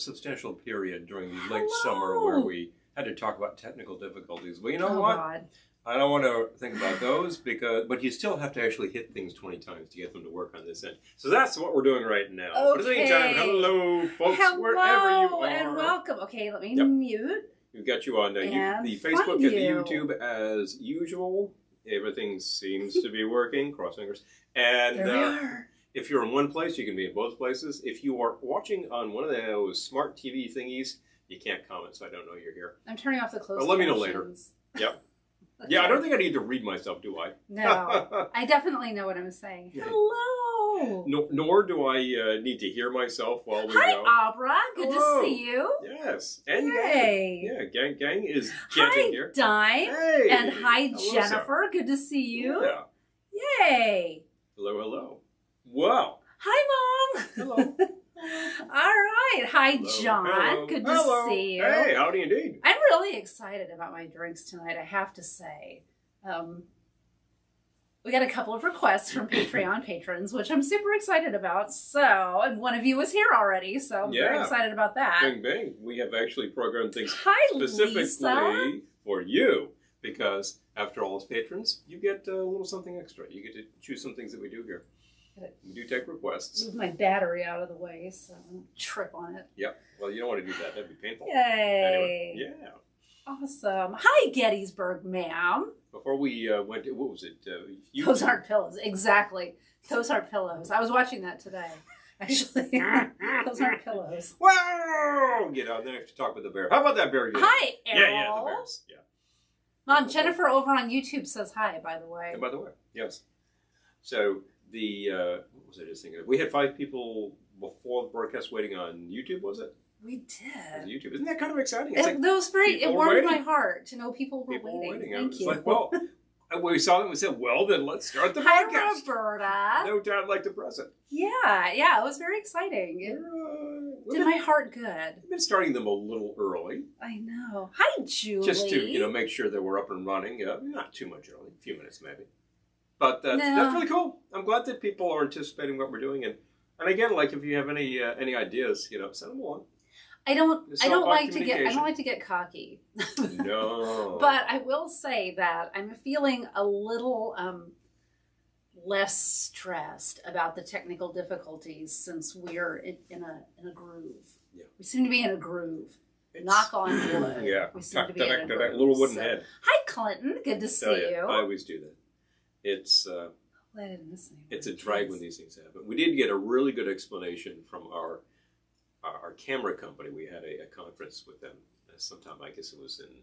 substantial period during the late summer where we had to talk about technical difficulties. Well, you know what? God. I don't want to think about those but you still have to actually hit things 20 times to get them to work on this end. So that's what we're doing right now. Okay. But at the meantime, hello, folks, wherever you are. And welcome. Okay, let me mute. We've got you on the Facebook and the YouTube as usual. Everything seems to be working. Cross fingers. And there we are. If you're in one place, you can be in both places. If you are watching on one of those smart TV thingies, you can't comment, so I don't know you're here. I'm turning off the closed But let me know captions. later. Yep. Okay. Yeah, I don't think I need to read myself, do I? No. I definitely know what I'm saying. Hello. No, nor do I need to hear myself while we Hi, go. Abra. Good to see you. Yes. And Yay. Gang is getting here. Hi, Dime. Hey. And hi, hello, Jennifer. Sarah. Good to see you. Yeah. Yay. Hello. Wow. Hi, Mom. Hello. All right. Hi, Hello. John. Hello. Good to see you. Hey, howdy indeed. I'm really excited about my drinks tonight, I have to say. We got a couple of requests from Patreon patrons, which I'm super excited about. So, and one of you was here already, so I'm very excited about that. Bing, bing. We have actually programmed things Hi, specifically Lisa. for you, because after all, as patrons, you get a little something extra. You get to choose some things that we do here. We do take requests. Move my battery out of the way so I don't trip on it. Yep. Well, you don't want to do that. That'd be painful. Yay. Anyway, yeah. Awesome. Hi, Gettysburg, ma'am. Before we went to, what was it? Those aren't pillows. Exactly. Those aren't pillows. I was watching that today. Actually, those aren't pillows. Whoa! Get out there to talk with the bear. How about that bear? Hi, Errol. Yeah, the bears. Yeah. Mom, Jennifer over on YouTube says hi, by the way. And by the way, yes. So, what was I just thinking of? We had 5 people before the broadcast waiting on YouTube, was it? We did. YouTube. Isn't that kind of exciting? It warmed my heart to know people were waiting. waiting. Thank you. Like, well, we saw them and we said, well, then let's start the Hi, podcast. Roberta. No doubt like to press it. Yeah, it was very exciting. It did my heart good. We've been starting them a little early. I know. Hi, Julie. Just to, make sure that we're up and running. Not too much early, a few minutes maybe. But that's really cool. I'm glad that people are anticipating what we're doing. And again, like if you have any ideas, send them along. I don't like to get cocky. No. But I will say that I'm feeling a little less stressed about the technical difficulties since we're in a groove. Yeah. We seem to be in a groove. Knock on wood. Yeah. We seem to be in a groove. That little wooden head. Hi, Clinton. Good to see you. I always do that. It's a drag when these things happen. We did get a really good explanation from our camera company. We had a conference with them sometime, I guess it was in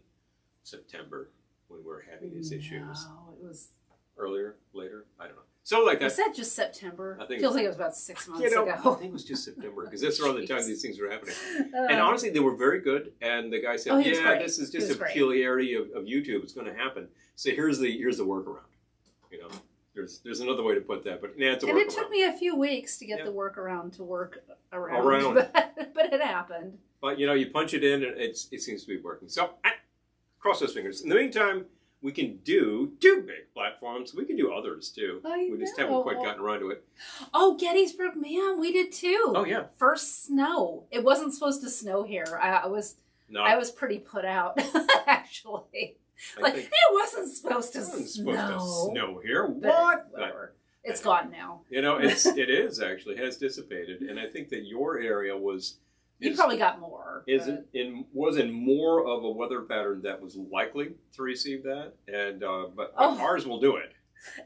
September when we were having these issues. No, it was earlier, later, I don't know. So like that. Was that just September? I think feels like it was about 6 months ago. I think it was just September because that's around the time these things were happening. And honestly, they were very good. And the guy said, this is just a peculiarity of YouTube. It's going to happen. So here's the workaround. There's another way to put that, but it's a workaround. And it took me a few weeks to get the workaround to work around. But it happened. But you punch it in, and it seems to be working. So cross those fingers. In the meantime, we can do 2 big platforms. We can do others too. We just haven't quite gotten around to it. Oh, Gettysburg, man, we did too. Oh yeah. First snow. It wasn't supposed to snow here. I was pretty put out actually. It wasn't supposed to snow here. What? Whatever. It's gone now. It is actually has dissipated, and I think that your area you probably got more. Was in more of a weather pattern that was likely to receive that, and but ours will do it.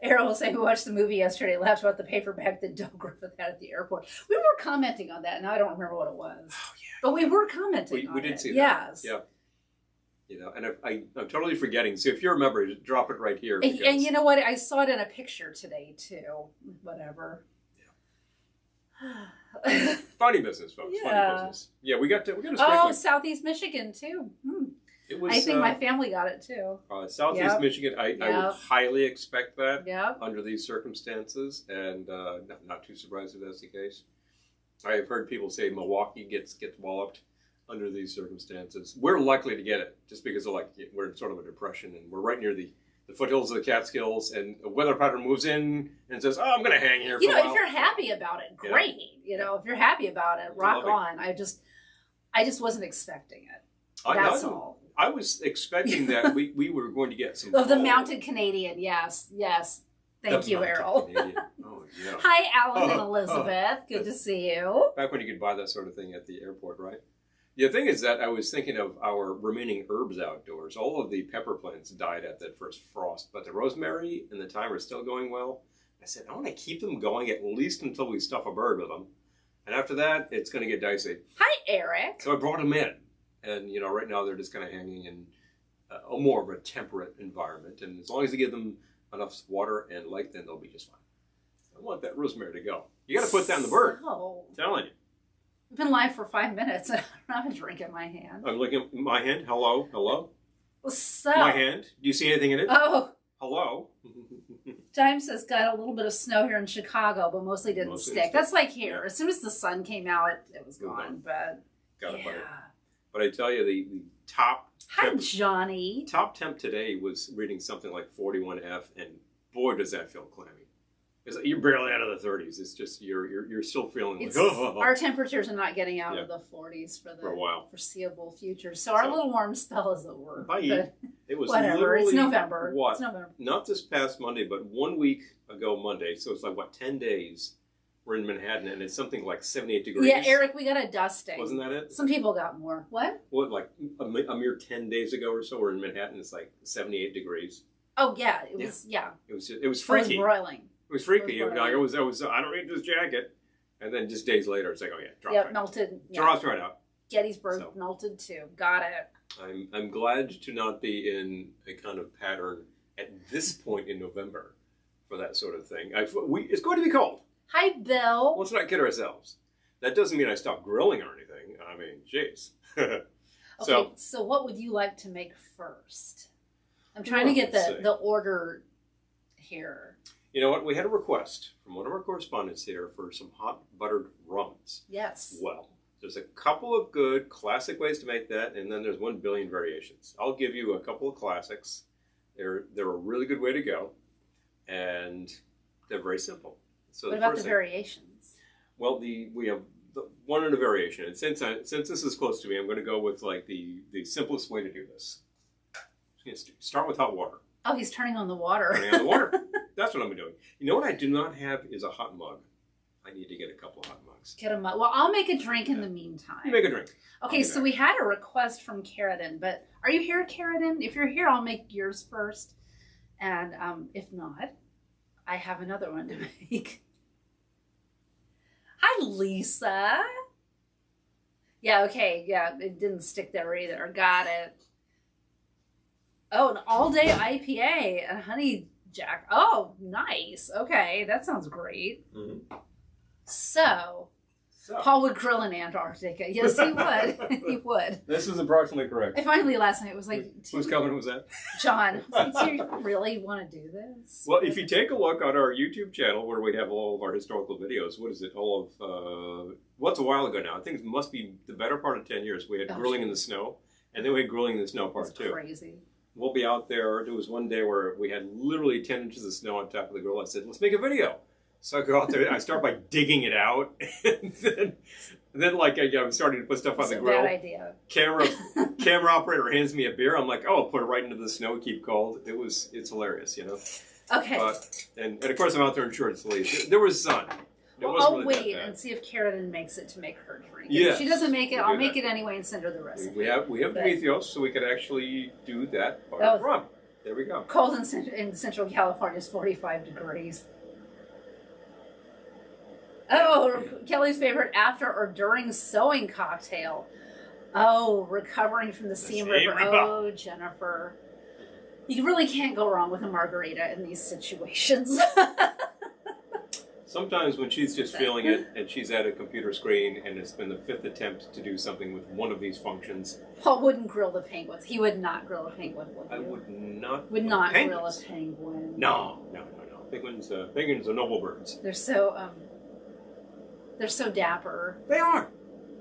Errol was saying we watched the movie yesterday, laughed about the paper bag that Doug Griffith had at the airport. We were commenting on that, and I don't remember what it was. Oh yeah. But we were commenting on it. We did see that. Yes. Yeah. And I'm totally forgetting. So if you remember, just drop it right here. And you know what? I saw it in a picture today, too. Whatever. Yeah. Funny business, folks. Yeah. Funny business. Yeah, we got to sprinkle. Oh, Southeast Michigan, too. I think my family got it, too. Southeast Michigan, I would highly expect that under these circumstances. And not too surprised if that's the case. I have heard people say Milwaukee gets walloped under these circumstances. We're likely to get it just because we're in sort of a depression and we're right near the foothills of the Catskills, and a weather pattern moves in and says, I'm going to hang here for a while. If you're happy about it, great. If you're happy about it, rock on. I just wasn't expecting it. That's all. I was expecting that we were going to get some... Of the Mounted Canadian, yes. Thank you, Errol. Oh, yeah. Hi, Alan and Elizabeth. Good to see you. Back when you could buy that sort of thing at the airport, right? The thing is that I was thinking of our remaining herbs outdoors. All of the pepper plants died at that first frost, but the rosemary and the thyme are still going well. I said, I want to keep them going at least until we stuff a bird with them. And after that, it's going to get dicey. Hi, Eric. So I brought them in. And, right now they're just kind of hanging in a more of a temperate environment. And as long as you give them enough water and light, then they'll be just fine. I want that rosemary to go. You got to put that in the bird. I'm telling you. We've been live for 5 minutes. I don't have a drink in my hand. I'm looking at my hand. Hello? So. My hand. Do you see anything in it? Oh. Hello? Time says got a little bit of snow here in Chicago, but mostly didn't stick. That's like here. Yeah. As soon as the sun came out, it was gone. But got it. But I tell you, the top... Hi, Johnny. Top temp today was reading something like 41F, and boy, does that feel clammy. You're barely out of the 30s. It's just you're still feeling like our temperatures are not getting out of the 40s for a while, foreseeable future. So our little warm spell is over. It was whatever. It's November. What? It's November. Not this past Monday, but 1 week ago Monday. So it's like 10 days. We're in Manhattan, and it's something like 78 degrees. Yeah, Eric, we got a dusting. Wasn't that it? Some people got more. What? Like a mere 10 days ago or so, we're in Manhattan. It's like 78 degrees. Oh yeah, it was. Yeah, it was freaky. It was broiling. It was freaky. I was. I don't need this jacket. And then just days later, it's like, oh yeah, drop right melted. Drops right out. Gettysburg melted too. Got it. I'm glad to not be in a kind of pattern at this point in November for that sort of thing. It's going to be cold. Hi, Bill. Let's not kid ourselves. That doesn't mean I stop grilling or anything. I mean, jeez. Okay, so what would you like to make first? I'm trying to get the order here. You know what? We had a request from one of our correspondents here for some hot buttered rums. Yes. Well, there's a couple of good classic ways to make that, and then there's 1 billion variations. I'll give you a couple of classics. They're a really good way to go, and they're very simple. So what about the variations? Well, we have the one in a variation, and since this is close to me, I'm going to go with like the simplest way to do this. Start with hot water. Oh, he's turning on the water. Turning on the water. That's what I'm doing. You know what I do not have is a hot mug. I need to get a couple of hot mugs. Get a mug. Well, I'll make a drink in the meantime. You make a drink. Okay, so we had a request from Carradine, but are you here, Carradine? If you're here, I'll make yours first. And if not, I have another one to make. Hi, Lisa. Yeah, okay. Yeah, it didn't stick there either. Got it. Oh, an all-day IPA and honey jack. Oh, nice. Okay, that sounds great. Mm-hmm. So, Paul would grill in Antarctica. Yes, he would. He would. This is approximately correct. I finally last night was like... Whose comment was that? John. Do you really want to do this? Well, if you take a look on our YouTube channel where we have all of our historical videos, what is it? All of... what's a while ago now? I think it must be the better part of 10 years. We had grilling in the snow, and then we had grilling in the snow part 2. That's crazy. We'll be out there. There was one day where we had literally 10 inches of snow on top of the grill. I said, let's make a video. So I go out there and I start by digging it out. And then like, I'm starting to put stuff on the grill. Bad idea. Camera operator hands me a beer. I'm like, oh, I'll put it right into the snow, keep cold. It's hilarious, you know? Okay. And of course I'm out there in short sleeves. There was sun. Well, I'll wait and see if Carradine makes it to make her drink. Yeah. If she doesn't make it, I'll make it anyway and send her the recipe. We have Prometheus, so we could actually do that part of rum. There we go. Cold in Central California is 45 degrees. Oh, Kelly's favorite after or during sewing cocktail. Oh, recovering from the Seam Ripper. Oh, Jennifer. You really can't go wrong with a margarita in these situations. Sometimes when she's just feeling it and she's at a computer screen and it's been the 5th attempt to do something with one of these functions. Paul wouldn't grill the penguins. He would not grill a penguin, would you? I would not. Would not grill a penguin. No. Penguins are noble birds. They're so dapper. They are.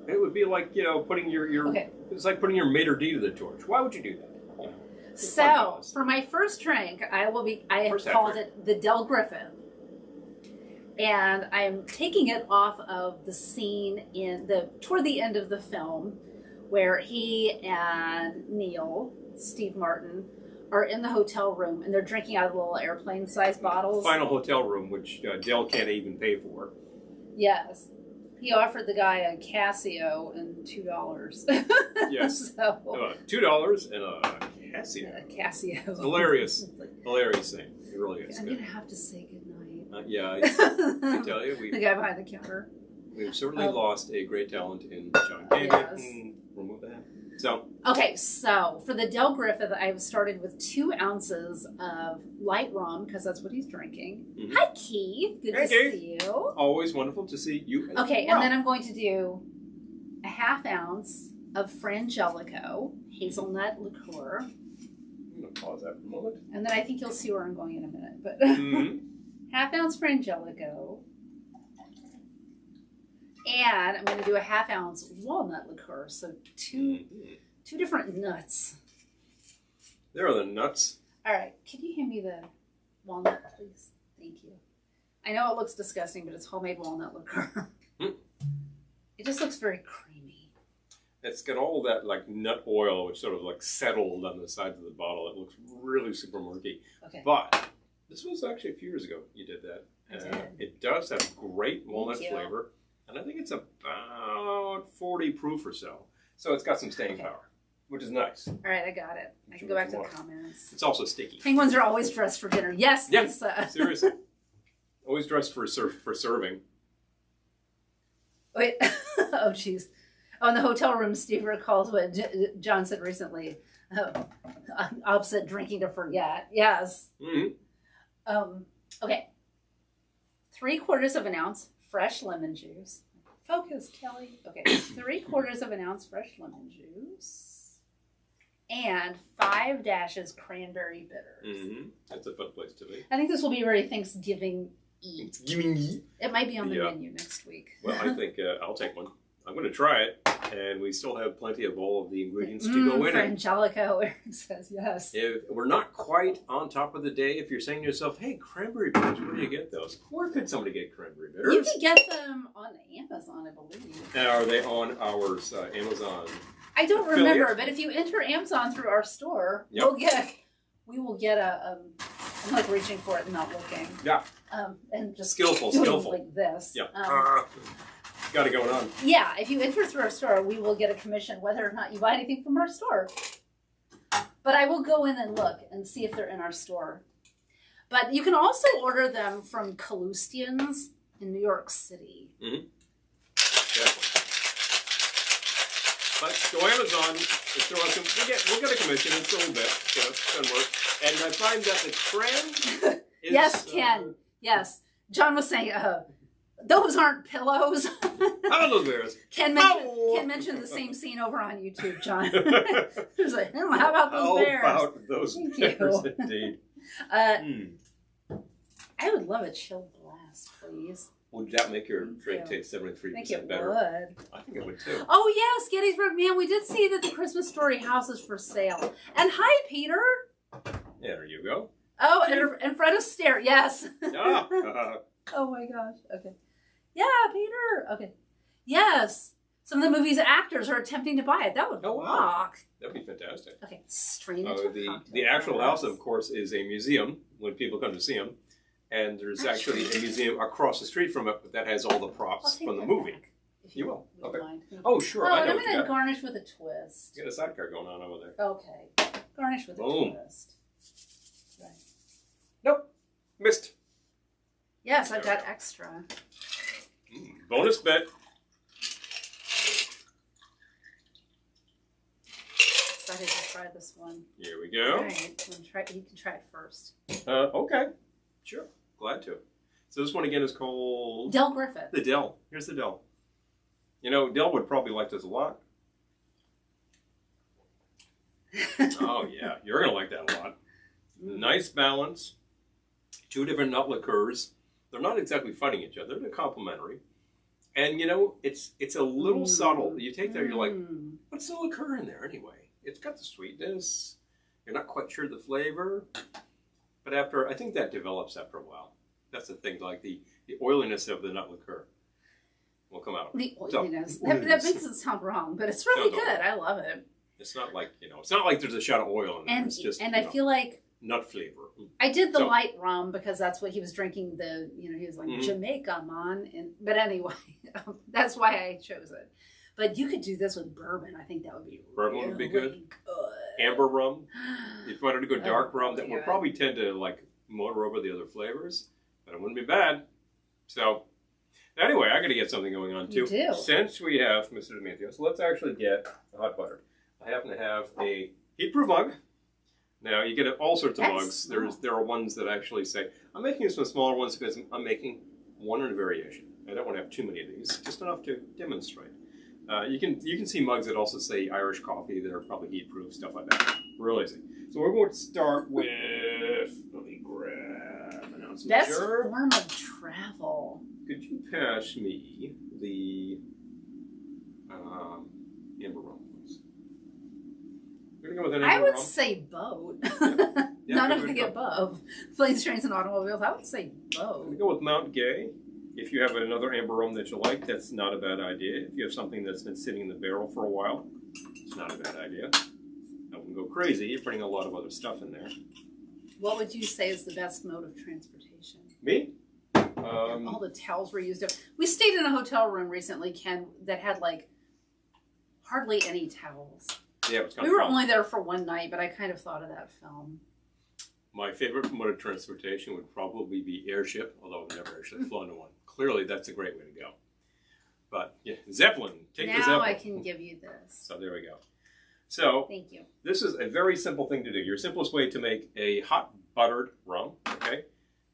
It would be like, putting your okay. It's like putting your maitre d' to the torch. Why would you do that? So, for my first drink, I have called it the Del Griffin. And I'm taking it off of the scene toward the end of the film where he and Neil, Steve Martin, are in the hotel room and they're drinking out of little airplane-sized bottles. Final hotel room, which Dell can't even pay for. Yes. He offered the guy a Casio and $2. Yes. So, $2 and a Casio. A Casio. It's hilarious. Hilarious thing. It really is. I'm going to have to say goodnight. Yeah, I tell you. The guy behind the counter. We've certainly lost a great talent in John Candy. Yes. Remove that. So. Okay, so for the Del Griffith, I've started with 2 ounces of light rum, because that's what he's drinking. Mm-hmm. Hi, Keith. Good to see you. Always wonderful to see you. Okay, and then I'm going to do a 1/2 ounce of Frangelico hazelnut liqueur. I'm going to pause that for a moment. And then I think you'll see where I'm going in a minute. But 1/2 ounce Frangelico. And I'm going to do a 1/2 ounce walnut liqueur. So two different nuts. There are the nuts. All right. Can you hand me the walnut, please? Thank you. I know it looks disgusting, but it's homemade walnut liqueur. It just looks very creamy. It's got all that like nut oil, which sort of like settled on the sides of the bottle. It looks really super murky. Okay. But this was actually a few years ago you did that. I did. It does have great walnut flavor. And I think it's about 40 proof or so. So it's got some staying power, which is nice. All right, I got it. I can go back to the comments. It's also sticky. Penguins are always dressed for dinner. Yes, yeah, Lisa. Seriously. Always dressed for serving. Wait. Oh, jeez. Oh, in the hotel room, Steve recalls what John said recently. Opposite drinking to forget. Yes. Mm-hmm. Okay. 3/4 of an ounce fresh lemon juice. Focus, Kelly. Okay. 3/4 of an ounce fresh lemon juice. And 5 dashes cranberry bitters. Mm-hmm. That's a fun place to be. I think this will be very Thanksgiving-y. Thanksgiving-y. It might be on the menu next week. Well, I think I'll take one. I'm going to try it, and we still have plenty of all of the ingredients to go in it. Frangelico, Eric says yes. If we're not quite on top of the day, if you're saying to yourself, hey, cranberry bitters, where do you get those? Where could somebody get cranberry bitters? You can get them on Amazon, I believe. And are they on our Amazon? I don't remember, but if you enter Amazon through our store, we will get a, I'm like reaching for it and not looking. Yeah. And just skillful. Like this. Yeah. Got it going on. Yeah, if you enter through our store, we will get a commission whether or not you buy anything from our store. But I will go in and look and see if they're in our store. But you can also order them from Kalustyan's in New York City. Mm-hmm. Definitely. But go Amazon, we'll get a commission. It's a little bit. So it's going to work. And I find that the trend is... Yes, Ken. Yes. John was saying... those aren't pillows. How are those bears? Ken mentioned the same scene over on YouTube, John. He was like, how about those bears? How about those bears, indeed. I would love a chilled glass, please. Would that make your drink taste 73% I think it better? would. I think it would too. Oh, yes, Gettysburg Man. We did see that the Christmas Story house is for sale. And hi, Peter. Yeah, there you go. Oh, and Fred Astaire. Yes. Oh my gosh. Okay. Yeah, Peter. Okay. Yes. Some of the movie's actors are attempting to buy it. That would rock. That would be fantastic. Okay, straight into the actual house, of course, is a museum when people come to see them. And there's actually a museum across the street from it that has all the props from the movie. You will. Okay. Oh, sure. I'm going to garnish with a twist. You got a sidecar going on over there. Okay. Garnish with a twist. Right. Nope. Missed. Yes, I've got extra. Bonus bet. Excited to try this one. Here we go. All right, you can try it first. Okay. Sure. Glad to. So this one again is called... Del Griffith. The Del. Here's the Del. You know, Del would probably like this a lot. Oh, yeah. You're going to like that a lot. Nice balance. 2 different nut liqueurs. They're not exactly fighting each other. They're complementary. And, you know, it's a little subtle. You take that, you're like, what's the liqueur in there anyway? It's got the sweetness. You're not quite sure the flavor. But I think that develops after a while. That's the thing, like the oiliness of the nut liqueur. will come out. The oiliness. That makes it sound wrong, but it's really good. I love it. It's not like, it's not like there's a shot of oil in there. It's just, I feel like nut flavor. I did the light rum because that's what he was drinking. He was like Jamaica, man. But anyway, that's why I chose it. But you could do this with bourbon. I think that would be bourbon would be good. Amber rum. If you wanted to go dark rum, that would probably tend to like motor over the other flavors, but it wouldn't be bad. So anyway, I got to get something going on too. You do. Since we have Mr. Demetrios, let's actually get the hot butter. I happen to have a heat-proof mug. Now, you get all sorts of mugs. There are ones that actually say, I'm making some smaller ones because I'm making one in a variation. I don't want to have too many of these, just enough to demonstrate. You can see mugs that also say Irish coffee that are probably heat-proof, stuff like that. Real easy. So we're going to start with, let me grab an ounce of best form of travel. Could you pass me the amber rum? I would say boat. Not if we get above planes, trains, and automobiles. I would say boat. We go with Mount Gay. If you have another amber rum that you like, that's not a bad idea. If you have something that's been sitting in the barrel for a while, it's not a bad idea. I wouldn't go crazy. You're putting a lot of other stuff in there. What would you say is the best mode of transportation? Me? All the towels were used up. We stayed in a hotel room recently, Ken, that had like hardly any towels. Yeah, it was kind we of were fun. only there for one night, but I kind of thought of that film. My favorite mode of transportation would probably be airship, although I've never actually flown to one. Clearly, that's a great way to go. But yeah, Zeppelin. Take the Zeppelin. Now I can give you this. So there we go. So thank you. This is a very simple thing to do. Your simplest way to make a hot buttered rum. Okay.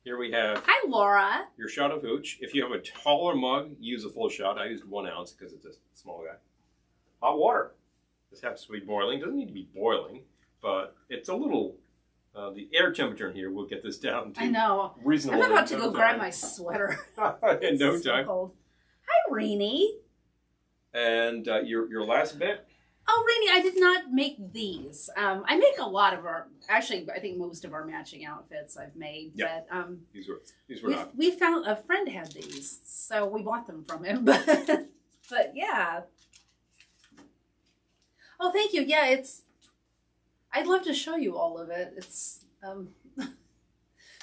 Here we have. Hi, Laura. Your shot of hooch. If you have a taller mug, use a full shot. I used 1 ounce because it's a small guy. Hot water. This happens to be boiling. Doesn't need to be boiling, but it's a little. The air temperature in here will get this down to reasonable. I'm about to go grab my sweater. In no time. So cold. Hi, Rainey. And your last bit. Oh, Rainey, I did not make these. I make a lot of our. Actually, I think most of our matching outfits I've made. Yeah. But these were not. We found a friend had these, so we bought them from him. But yeah. Oh, thank you. Yeah, I'd love to show you all of it. It's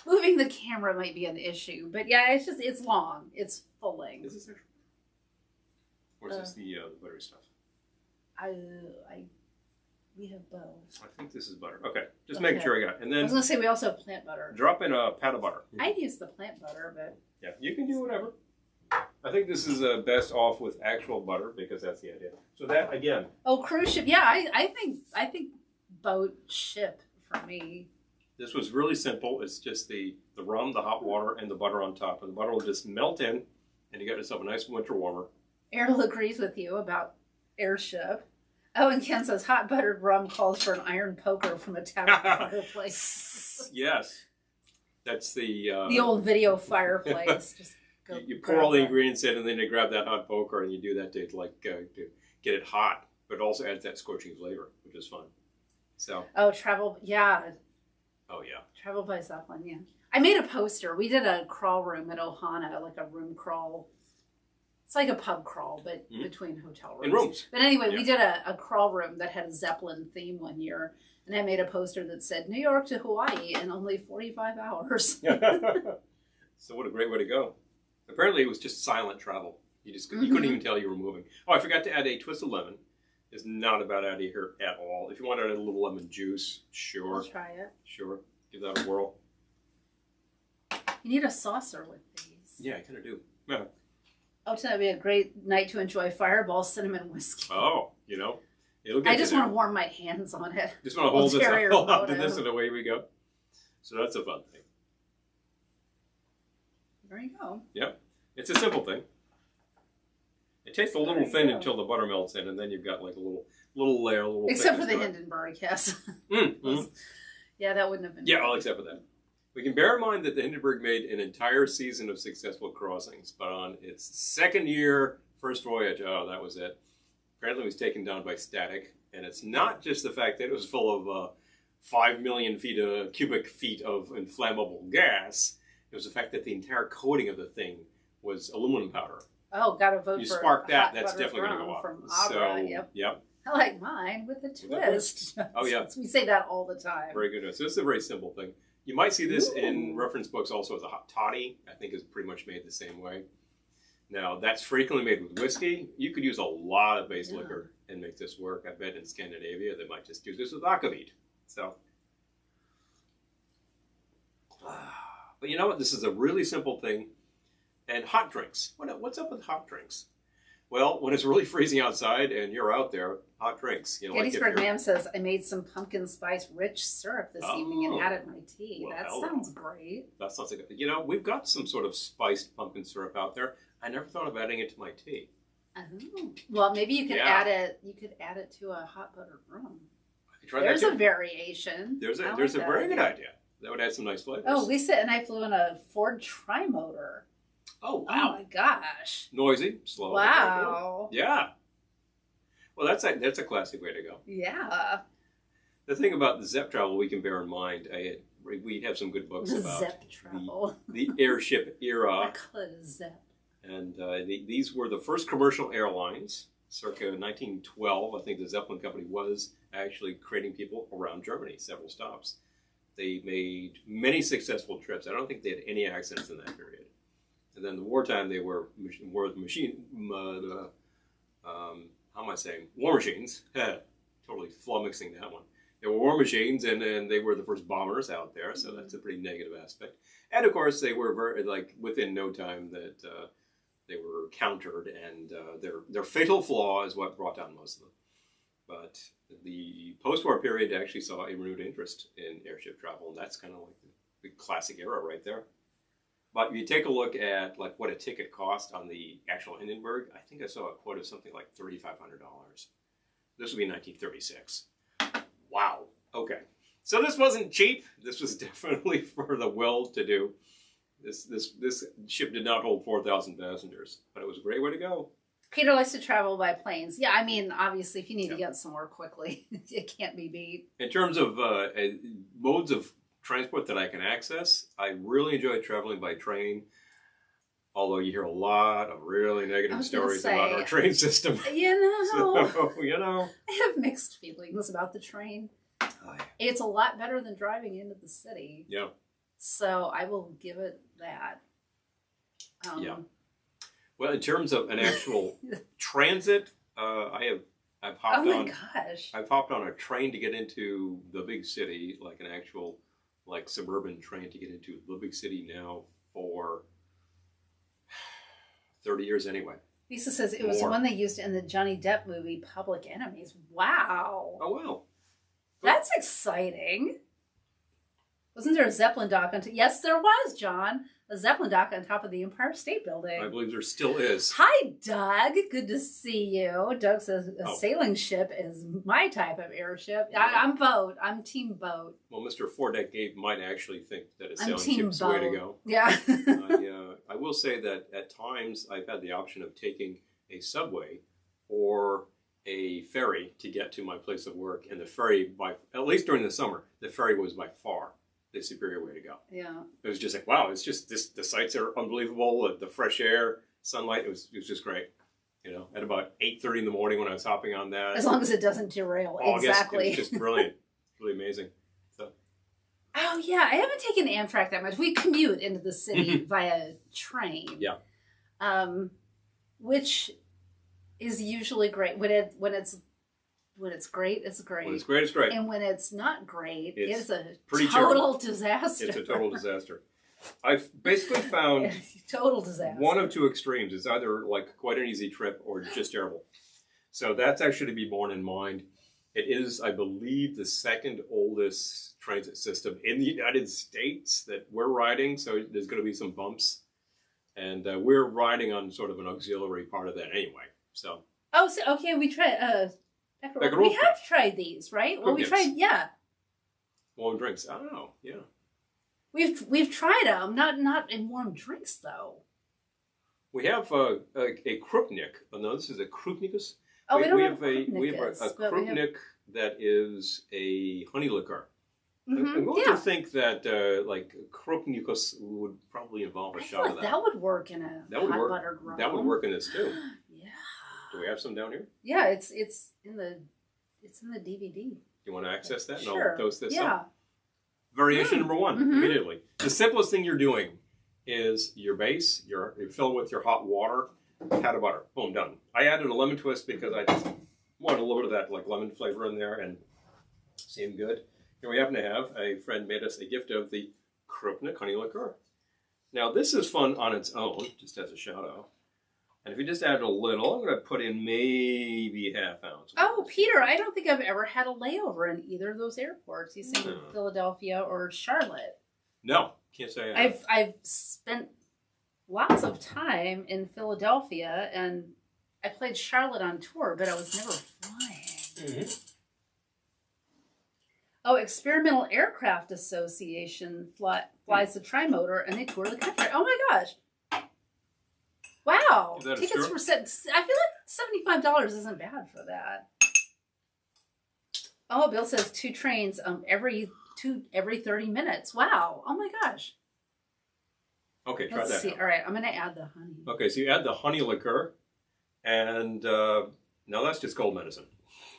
moving the camera might be an issue, but yeah, it's long. It's full length. Is this actually? Or is this the buttery stuff? We have both. I think this is butter. Okay, just making sure I got it. And then I was gonna say we also have plant butter. Drop in a pat of butter. I'd use the plant butter, but yeah, you can do whatever. I think this is best off with actual butter because that's the idea. So that again. Oh, cruise ship. Yeah, I think boat ship for me. This was really simple. It's just the rum, the hot water, and the butter on top, and the butter will just melt in, and you got yourself a nice winter warmer. Errol agrees with you about airship. Oh, and Ken says hot buttered rum calls for an iron poker from a tavern fireplace. Yes, that's the old video fireplace. Just you pour all the ingredients in, and then you grab that hot poker, and you do that to to get it hot, but it also adds that scorching flavor, which is fun. So travel, yeah. Oh yeah, travel by Zeppelin. Yeah, I made a poster. We did a crawl room at Ohana, like a room crawl. It's like a pub crawl, but between hotel rooms. In rooms. But anyway, we did a crawl room that had a Zeppelin theme one year. And I made a poster that said, New York to Hawaii in only 45 hours. So what a great way to go. Apparently it was just silent travel. You couldn't even tell you were moving. Oh, I forgot to add a twist of lemon. It's not a bad idea here at all. If you want to add a little lemon juice, sure. I'll try it. Sure. Give that a whirl. You need a saucer with these. Yeah, I kind of do. Yeah. Oh, tonight would be a great night to enjoy Fireball cinnamon whiskey. Oh, it'll get I just want to warm my hands on it. Just want to hold up to this and away we go. So that's a fun thing. There you go. Yep. It's a simple thing. It tastes a little thin until the butter melts in, and then you've got like a little layer, except for the Hindenburg, yes. Yeah, that wouldn't have been. Yeah, all except for that. We can bear in mind that the Hindenburg made an entire season of successful crossings, but on its second year, first voyage, that was it. Apparently it was taken down by static, and it's not just the fact that it was full of 5 million cubic feet of inflammable gas. It was the fact that the entire coating of the thing was aluminum powder. Oh, got to vote you for spark that, that's definitely going to go up. From Abra, so, yep. I like mine with a twist. Oh, yeah. We say that all the time. Very good. So this is a very simple thing. You might see this in reference books also as a hot toddy. I think is pretty much made the same way. Now, that's frequently made with whiskey. You could use a lot of base liquor and make this work. I bet in Scandinavia they might just use this with akavit. So, but you know what? This is a really simple thing. And hot drinks. What's up with hot drinks? Well, when it's really freezing outside and you're out there, hot drinks. You know, Gettysburg Ma'am says, I made some pumpkin spice rich syrup this evening and added my tea. Well, that sounds great. That sounds like, you know, we've got some sort of spiced pumpkin syrup out there. I never thought of adding it to my tea. Oh. Well, maybe you could add it. You could add it to a hot buttered rum. I could try There's a variation. There's a very good idea. That would add some nice flavors. Oh, Lisa and I flew in a Ford Trimotor. Oh, wow. Oh, my gosh. Noisy, slow. Wow. Yeah. Well, that's a classic way to go. Yeah. The thing about the Zepp travel we can bear in mind, we have some good books about Zepp travel. The airship era. I call it a Zepp. And these were the first commercial airlines, circa 1912. I think the Zeppelin company was actually creating people around Germany, several stops. They made many successful trips. I don't think they had any accidents in that period. And then the wartime, they were war machines. Totally flummoxing that one. They were war machines, and they were the first bombers out there, so that's a pretty negative aspect. And of course, they were very, within no time that they were countered, and their fatal flaw is what brought down most of them. But the post-war period actually saw a renewed interest in airship travel, and that's kind of like the classic era right there. But if you take a look at what a ticket cost on the actual Hindenburg, I think I saw a quote of something like $3,500. This would be 1936. Wow. Okay. So this wasn't cheap. This was definitely for the well-to-do. This ship did not hold 4,000 passengers, but it was a great way to go. Peter likes to travel by planes. Yeah, I mean, obviously, if you need to get somewhere quickly, it can't be beat. In terms of modes of transport that I can access, I really enjoy traveling by train. Although you hear a lot of really negative stories about our train system. I have mixed feelings about the train. Oh, yeah. It's a lot better than driving into the city. Yeah. So I will give it that. Yeah. Well, in terms of an actual transit, I've hopped on. Gosh! I've hopped on a train to get into the big city, like an actual, suburban train to get into the big city now for 30 years anyway. Lisa says it was the one they used in the Johnny Depp movie Public Enemies. Wow! Oh wow! That's exciting. Wasn't there a Zeppelin dock on top? Yes, there was, John. A Zeppelin dock on top of the Empire State Building. I believe there still is. Hi, Doug. Good to see you. Doug says a sailing ship is my type of airship. I'm boat. I'm team boat. Well, Mr. Four-Deck might actually think that a sailing ship's the way to go. Yeah. I will say that at times I've had the option of taking a subway or a ferry to get to my place of work. And the ferry, at least during the summer, the ferry was by far the superior way to go. Yeah. It was just wow, it's just the sights are unbelievable, the fresh air, sunlight, it was just great. At about 8:30 in the morning when I was hopping on that. As long as it doesn't derail. Exactly. It was just brilliant. Really amazing. So. Oh yeah, I haven't taken Amtrak that much. We commute into the city via train. Yeah. Which is usually great. When it's great, it's great. When it's great, it's great. And when it's not great, it's a total disaster. It's a total disaster. I've basically found total disaster. One of two extremes. It's either quite an easy trip or just terrible. So that's actually to be borne in mind. It is, I believe, the second oldest transit system in the United States that we're riding. So there's going to be some bumps. And we're riding on sort of an auxiliary part of that anyway. So. Oh, so, okay. We tried... we have tried these, right? Well, we tried, warm drinks. Oh, yeah. We've tried them, not in warm drinks though. We have a Krupnik. Oh, no, this is a Krupnikus. Oh, we have a Krupnik that is a honey liqueur, I'm going to think that like Kropnikus would probably involve a shot of that. That would work in a hot buttered rum. That would work in this too. Yeah. Do we have some down here? Yeah, it's in the DVD. You want to access that? Sure. And I'll dose this up. Variation number 1, immediately. The simplest thing you're doing is your base, you fill with your hot water, pat of butter. Boom, done. I added a lemon twist because I just wanted a little bit of that like lemon flavor in there and seemed good. Here we happen to have a friend made us a gift of the Krupnik honey liqueur. Now this is fun on its own, just as a shout out. And if you just add a little, I'm going to put in maybe ½ ounce. Oh, Peter, I don't think I've ever had a layover in either of those airports. You say Philadelphia or Charlotte. No, can't say I have. I've spent lots of time in Philadelphia, and I played Charlotte on tour, but I was never flying. Oh, Experimental Aircraft Association flies the Trimotor, and they tour the country. Oh my gosh. Wow. Tickets for I feel like $75 isn't bad for that. Oh, Bill says 2 trains every 30 minutes. Wow. Oh my gosh. Okay, try that. Let's see. All right, I'm going to add the honey. Okay, so you add the honey liqueur, and now that's just cold medicine.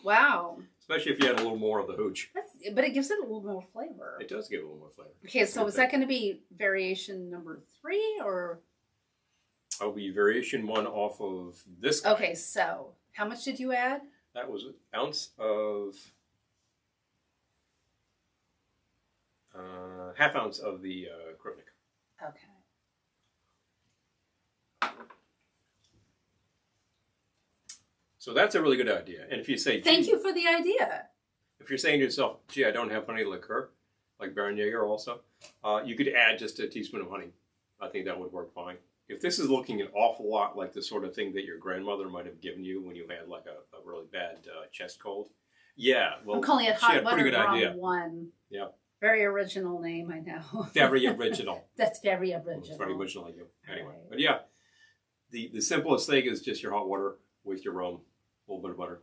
Wow. Especially if you add a little more of the hooch. But it gives it a little more flavor. It does give it a little more flavor. Okay, so is that going to be variation number 3 or? That will be variation 1 off of this guy. Okay, so how much did you add? That was an ounce of, ½ ounce of the Krupnik. Okay. So that's a really good idea. And if you say, thank you for the idea. If you're saying to yourself, gee, I don't have honey liqueur, like Baron Jaeger also, you could add just a teaspoon of honey. I think that would work fine. If this is looking an awful lot like the sort of thing that your grandmother might have given you when you had like a really bad chest cold, yeah, well, I'm calling it Hot Buttered Rum 1. Yeah. Very original name, I know. Very original. That's very original. It's very original, like you. Anyway, right. But yeah, the simplest thing is just your hot water with your rum, a little bit of butter.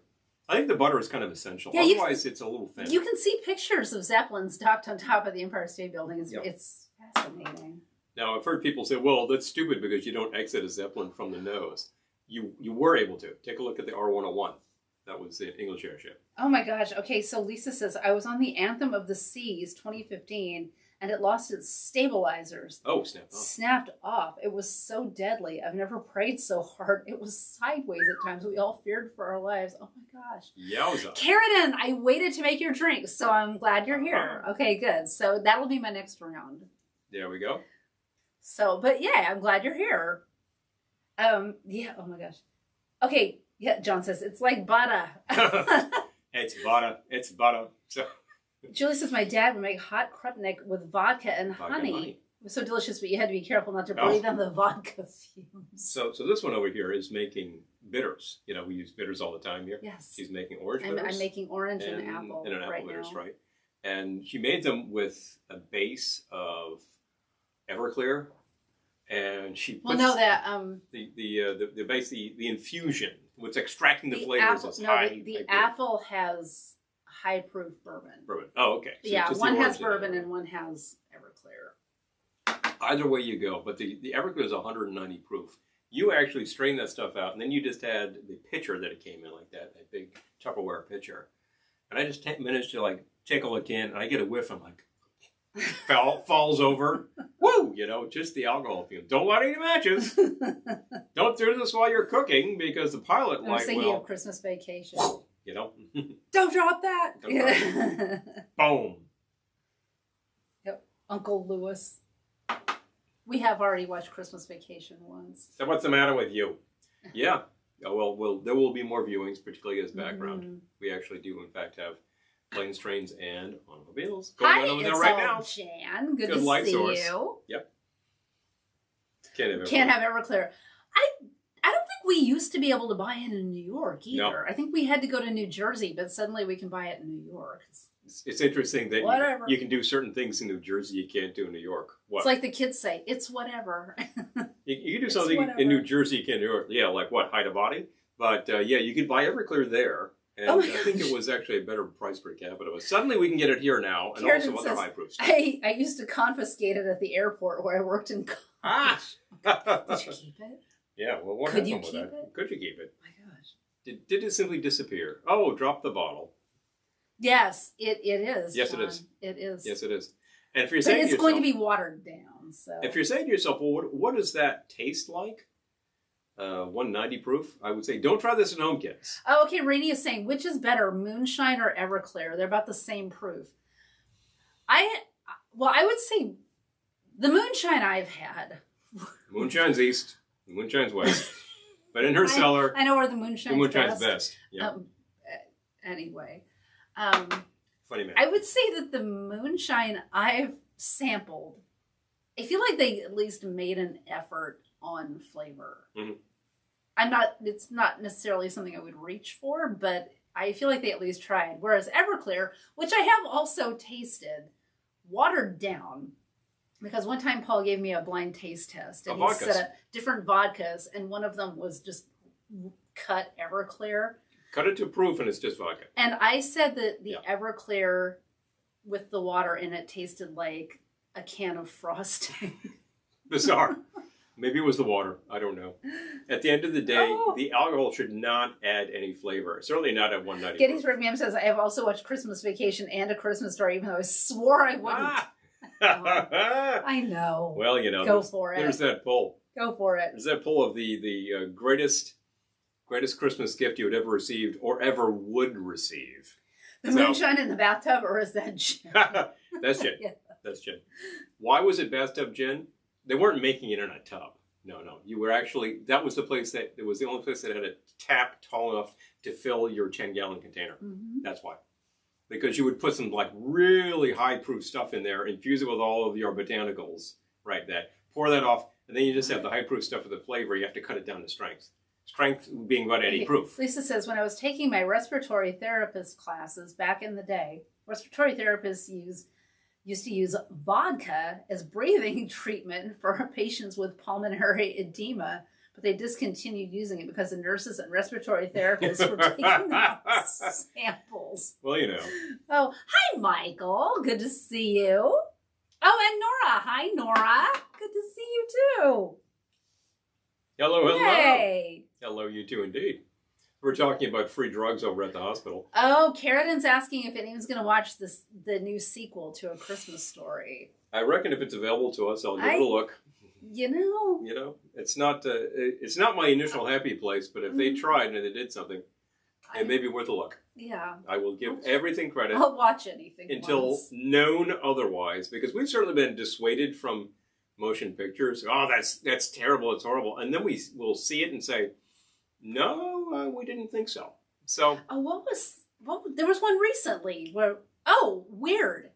I think the butter is kind of essential. Yeah, otherwise, it's a little thin. You can see pictures of Zeppelins docked on top of the Empire State Building. It's fascinating. Now, I've heard people say, well, that's stupid because you don't exit a Zeppelin from the nose. You were able to. Take a look at the R101. That was the English airship. Oh, my gosh. Okay, so Lisa says, I was on the Anthem of the Seas 2015, and it lost its stabilizers. Oh, snapped off. Snapped off. It was so deadly. I've never prayed so hard. It was sideways at times. We all feared for our lives. Oh, my gosh. Yowza. Karen, I waited to make your drink, so I'm glad you're here. Okay, good. So that'll be my next round. There we go. So, but yeah, I'm glad you're here. Yeah, oh my gosh. Okay, yeah, John says, it's like butter. It's butter. It's butter. So. Julie says, my dad would make hot Krupnik with vodka and honey. It was so delicious, but you had to be careful not to breathe on the vodka fumes. So this one over here is making bitters. You know, we use bitters all the time here. Yes. She's making orange bitters. I'm making orange and apple and an apple right bitters, now. right? And she made them with a base of Everclear, and she puts the base, the infusion, what's extracting the flavors is high. The apple has high proof bourbon. Oh, okay. So yeah, one has bourbon and one has Everclear. Either way you go, but the Everclear is 190 proof. You actually strain that stuff out, and then you just add the pitcher that it came in, like that big Tupperware pitcher. And I just managed to like take a look in, and I get a whiff. I'm like, falls over. Woo! You know, just the alcohol fume. Don't light any matches. Don't do this while you're cooking because the pilot light will. I was thinking of Christmas Vacation. You know? Don't drop that. Don't drop it. Boom. Yep. Uncle Lewis. We have already watched Christmas Vacation once. So what's the matter with you? Yeah. Oh, well, there will be more viewings, particularly as background. Mm-hmm. We actually do, in fact, have planes, trains, and automobiles going on over there right now. Jan. Good to see you. Yep. Can't have Everclear. I don't think we used to be able to buy it in New York either. No. I think we had to go to New Jersey, but suddenly we can buy it in New York. It's interesting that you can do certain things in New Jersey you can't do in New York. What? It's like the kids say, it's whatever. you can do something in New Jersey you can't do. Yeah, like what? Hide a body? But yeah, you could buy Everclear there. And I think it was actually a better price per capita. But suddenly we can get it here now, and also other high proof stuff. I used to confiscate it at the airport where I worked in college. Did you keep it? Yeah, well, what happened with that? Could you keep it? My gosh. Did it simply disappear? Oh, drop the bottle. Yes, it is. Yes, John. It is. It is. Yes, it is. And if you're saying it's going to be watered down. So if you're saying to yourself, well, what does that taste like? 190 proof. I would say, don't try this at home, kids. Oh, okay. Rainey is saying, which is better, moonshine or Everclear? They're about the same proof. I would say the moonshine I've had. Moonshine's east, moonshine's west. But in her cellar, I know where the moonshine's best. Yeah. Anyway, funny man. I would say that the moonshine I've sampled, I feel like they at least made an effort on flavor. Mm-hmm. It's not necessarily something I would reach for, but I feel like they at least tried. Whereas Everclear, which I have also tasted, watered down. Because one time Paul gave me a blind taste test, and he set up different vodkas, and one of them was just cut Everclear. Cut it to proof, and it's just vodka. And I said that the Everclear with the water in it tasted like a can of frosting. Bizarre. Maybe it was the water. I don't know. At the end of the day, the alcohol should not add any flavor. Certainly not at 190. Gettysburg Ma'am says, I have also watched Christmas Vacation and A Christmas Story, even though I swore I wouldn't. I know. Well, you know. Go for it. There's that pull. Go for it. There's that pull of the greatest Christmas gift you had ever received or ever would receive. The moonshine in the bathtub, or is that gin? That's gin. Yeah. That's gin. Why was it bathtub gin? They weren't making it in a tub. No. You were actually, that was the place it was the only place that had a tap tall enough to fill your 10-gallon container. Mm-hmm. That's why. Because you would put some like really high proof stuff in there, infuse it with all of your botanicals, right? Pour that off, and then you just have the high proof stuff with the flavor. You have to cut it down to strength. Strength being about any proof. Lisa says, when I was taking my respiratory therapist classes back in the day, respiratory therapists used to use vodka as breathing treatment for patients with pulmonary edema, but they discontinued using it because the nurses and respiratory therapists were taking samples. Well, you know. Oh, hi, Michael. Good to see you. Oh, and Nora. Hi, Nora. Good to see you, too. Hello. Yay. Hello, you too, indeed. We're talking about free drugs over at the hospital. Oh, Carradin's asking if anyone's going to watch the new sequel to A Christmas Story. I reckon if it's available to us, I'll give it a look. You know, it's not my initial happy place, but if they tried and they did something, it may be worth a look. Yeah. I will give everything credit. I'll watch anything until known otherwise, because we've certainly been dissuaded from motion pictures. Oh, that's terrible. It's horrible. And then we'll see it and say, no, we didn't think so. So. Oh, there was one recently where, Weird.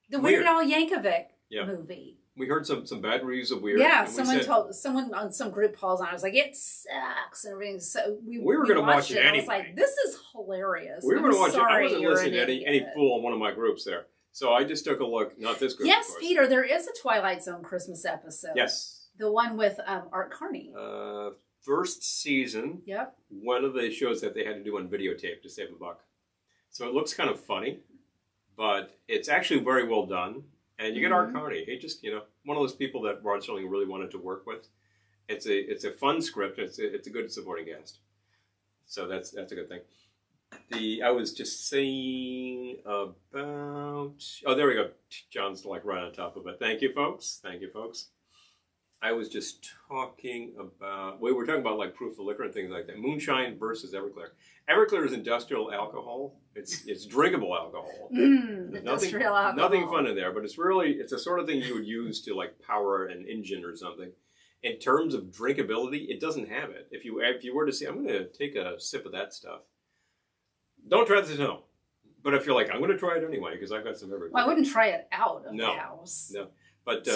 The Weird Al Yankovic movie. We heard some bad reviews of Weird. Yeah, someone on some group calls on. I was like, it sucks and everything. So we were going to watch it anyway. I was like, this is hilarious. We were going to watch it. I wasn't listening to any fool on one of my groups there. So I just took a look. Not this group. Yes, Peter, there is a Twilight Zone Christmas episode. Yes. The one with Art Carney. First season. Yep. One of the shows that they had to do on videotape to save a buck. So it looks kind of funny, but it's actually very well done. And you get Art Carney. He just, one of those people that Rod Serling really wanted to work with. It's a fun script. It's a good supporting cast. So that's a good thing. I was just saying about. Oh, there we go. John's like right on top of it. Thank you, folks. I was just talking about. We were talking about like proof of liquor and things like that. Moonshine versus Everclear. Everclear is industrial alcohol. It's drinkable alcohol. Industrial alcohol. Nothing fun in there, but it's the sort of thing you would use to like power an engine or something. In terms of drinkability, it doesn't have it. If you were to say, I'm going to take a sip of that stuff, don't try this at home. But if you're like, I'm going to try it anyway because I've got some Everclear. Well, I wouldn't try it out of the house. No, but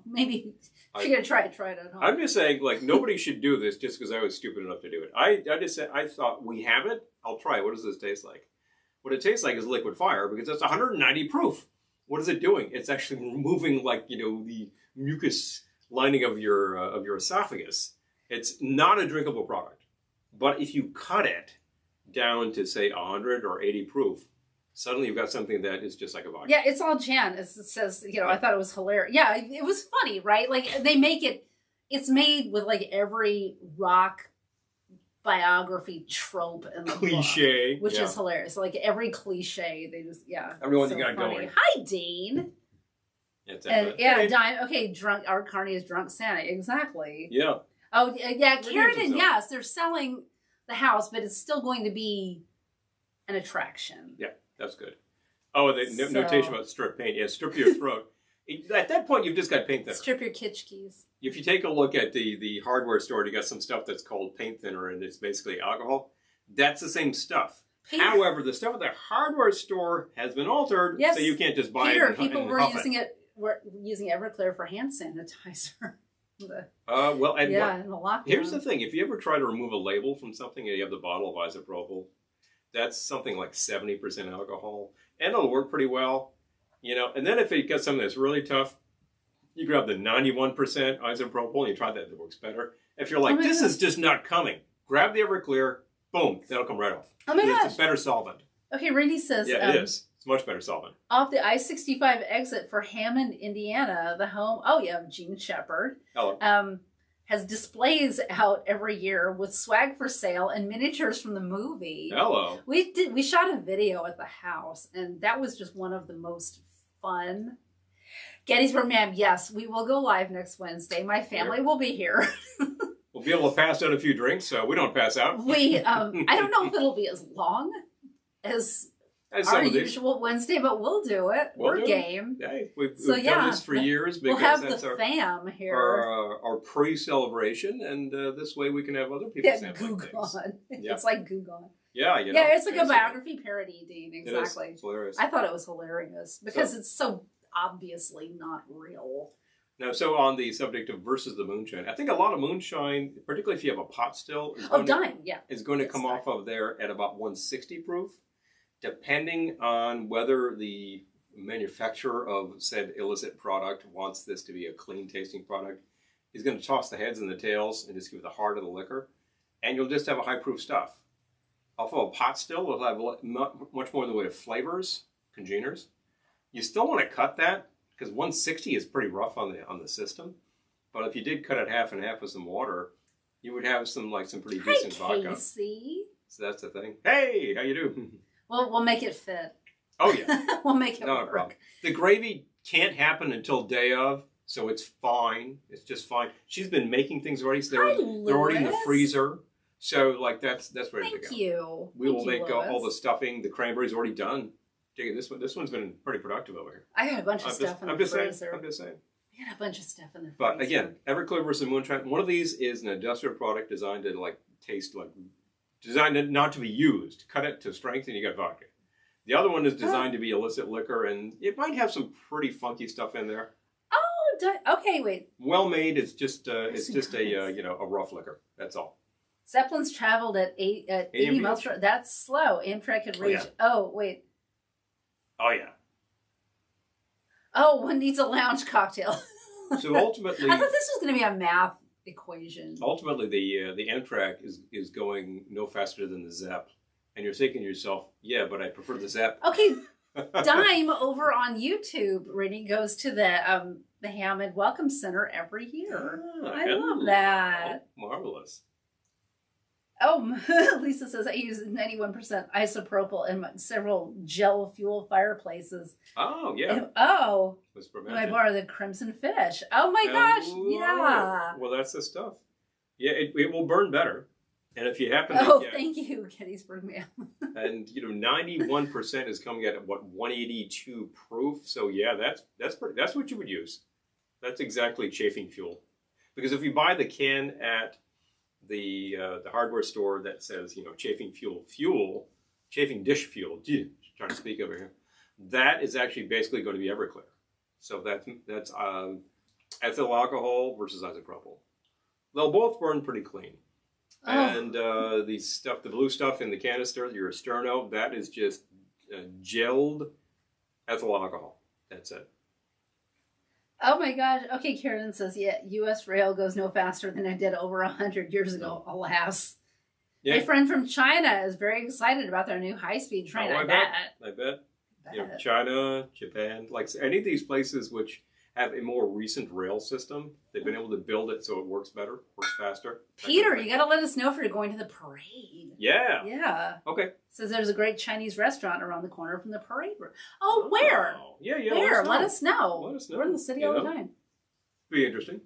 maybe if you're going to try it at home. I'm just saying, like, nobody should do this just because I was stupid enough to do it. I just said, I thought, we have it. I'll try it. What does this taste like? What it tastes like is liquid fire because it's 190 proof. What is it doing? It's actually removing, like, the mucus lining of your esophagus. It's not a drinkable product. But if you cut it down to say 100 or 80 proof, suddenly you've got something that is just like a vodka. Yeah, it's all Jan. It says, I thought it was hilarious. Yeah, it was funny, right? Like, they make it, it's made with like every rock biography trope in the cliche, book, which is hilarious. Like every cliche, they just, everyone you got going. Hi, Dean. Dime. Okay, drunk. Art Carney is drunk Santa. Exactly. Yeah. Oh, yeah. Karen and yes, they're selling the house, but it's still going to be an attraction. Yeah, that's good. Oh, the notation about strip paint. Yeah, strip your throat. At that point, you've just got paint thinner. Strip your kitsch keys. If you take a look at the hardware store, you got some stuff that's called paint thinner, and it's basically alcohol. That's the same stuff. However, the stuff at the hardware store has been altered, so you can't just buy it. People were using it. We're using Everclear for hand sanitizer. In the lockdown. Here's the thing: if you ever try to remove a label from something and you have the bottle of isopropyl, that's something like 70% alcohol, and it'll work pretty well. And then if you got something that's really tough, you grab the 91% isopropyl and you try that. It works better. If you're like, this is just not coming, grab the Everclear. Boom, that'll come right off. Oh my gosh, it's a better solvent. Okay, Randy says, yeah, it is. It's much better solvent. Off the I-65 exit for Hammond, Indiana, the home, of Gene Shepard. Hello. Has displays out every year with swag for sale and miniatures from the movie. Hello. We shot a video at the house, and that was just one of the most fun. Gettysburg, ma'am, yes, we will go live next Wednesday. My family will be here. We'll be able to pass out a few drinks, so we don't pass out. I don't know if it'll be as long as our usual Wednesday, but we'll do it. We're game. Hey, we've done this for years. We'll have the fam here. Our pre-celebration, and this way we can have other people sampling things. It's like Goo Gone. Yeah, it's like a biography parody, Dean. Exactly. It's hilarious. I thought it was hilarious because it's so obviously not real. Now, so on the subject of versus the moonshine, I think a lot of moonshine, particularly if you have a pot still, is going to come off of there at about 160 proof. Depending on whether the manufacturer of said illicit product wants this to be a clean tasting product, he's going to toss the heads and the tails and just give the heart of the liquor. And you'll just have a high proof stuff. Off of a pot still, it'll have much more in the way of flavors, congeners. You still want to cut that because 160 is pretty rough on the system. But if you did cut it half and half with some water, you would have some pretty decent vodka. Casey. So that's the thing. Hey, how you doing? Well, we'll make it fit. Oh, yeah. We'll make it work. Problem. The gravy can't happen until day of, so it's fine. It's just fine. She's been making things already, so they're already in the freezer. So, that's ready to go. Thank you. We will make all the stuffing. The cranberry's already done. This one's been pretty productive over here. I got a bunch of stuff in the freezer. I'm just saying. I got a bunch of stuff in the freezer. But, again, Everclear versus Moonshine. One of these is an industrial product designed to, taste designed not to be used. Cut it to strength and you got vodka. The other one is designed to be illicit liquor, and it might have some pretty funky stuff in there. Oh, okay, wait. Well made. It's just a rough liquor. That's all. Zeppelins traveled at 80 miles per hour. That's slow. Amtrak could reach. Oh, wait. Oh yeah. Oh, one needs a lounge cocktail. So ultimately, I thought this was going to be a math equation. Ultimately, the Amtrak is going no faster than the Zepp. And you're thinking to yourself, yeah, but I prefer the Zepp. Okay, Dime over on YouTube, Rennie goes to the Hammond Welcome Center every year. I love that. Oh, marvelous. Oh, Lisa says, I use 91% isopropyl in several gel fuel fireplaces. Oh, yeah. I borrow the Crimson Fish. Oh, my gosh. Yeah. Well, that's the stuff. Yeah, it will burn better. And if you happen to thank you, Gettysburg, ma'am. And 91% is coming at 182 proof. So yeah, that's what you would use. That's exactly chafing fuel. Because if you buy the can at the hardware store that says chafing chafing dish fuel. Gee, trying to speak over here. That is actually basically going to be Everclear. So that's ethyl alcohol versus isopropyl. They'll both burn pretty clean. And the blue stuff in the canister, your Sterno, that is just gelled ethyl alcohol. That's it. Oh my gosh. Okay, Karen says, yeah, U.S. rail goes no faster than it did over 100 years ago. Alas. My friend from China is very excited about their new high-speed train. I bet. You know, China, Japan, like any of these places which have a more recent rail system, they've been able to build it so it works better, works faster. Peter, you got to let us know if you're going to the parade. Yeah. Yeah. Okay. Says there's a great Chinese restaurant around the corner from the parade. Oh, where? Yeah. Where? Let us know. Let us know. We're in the city all the time. Be interesting.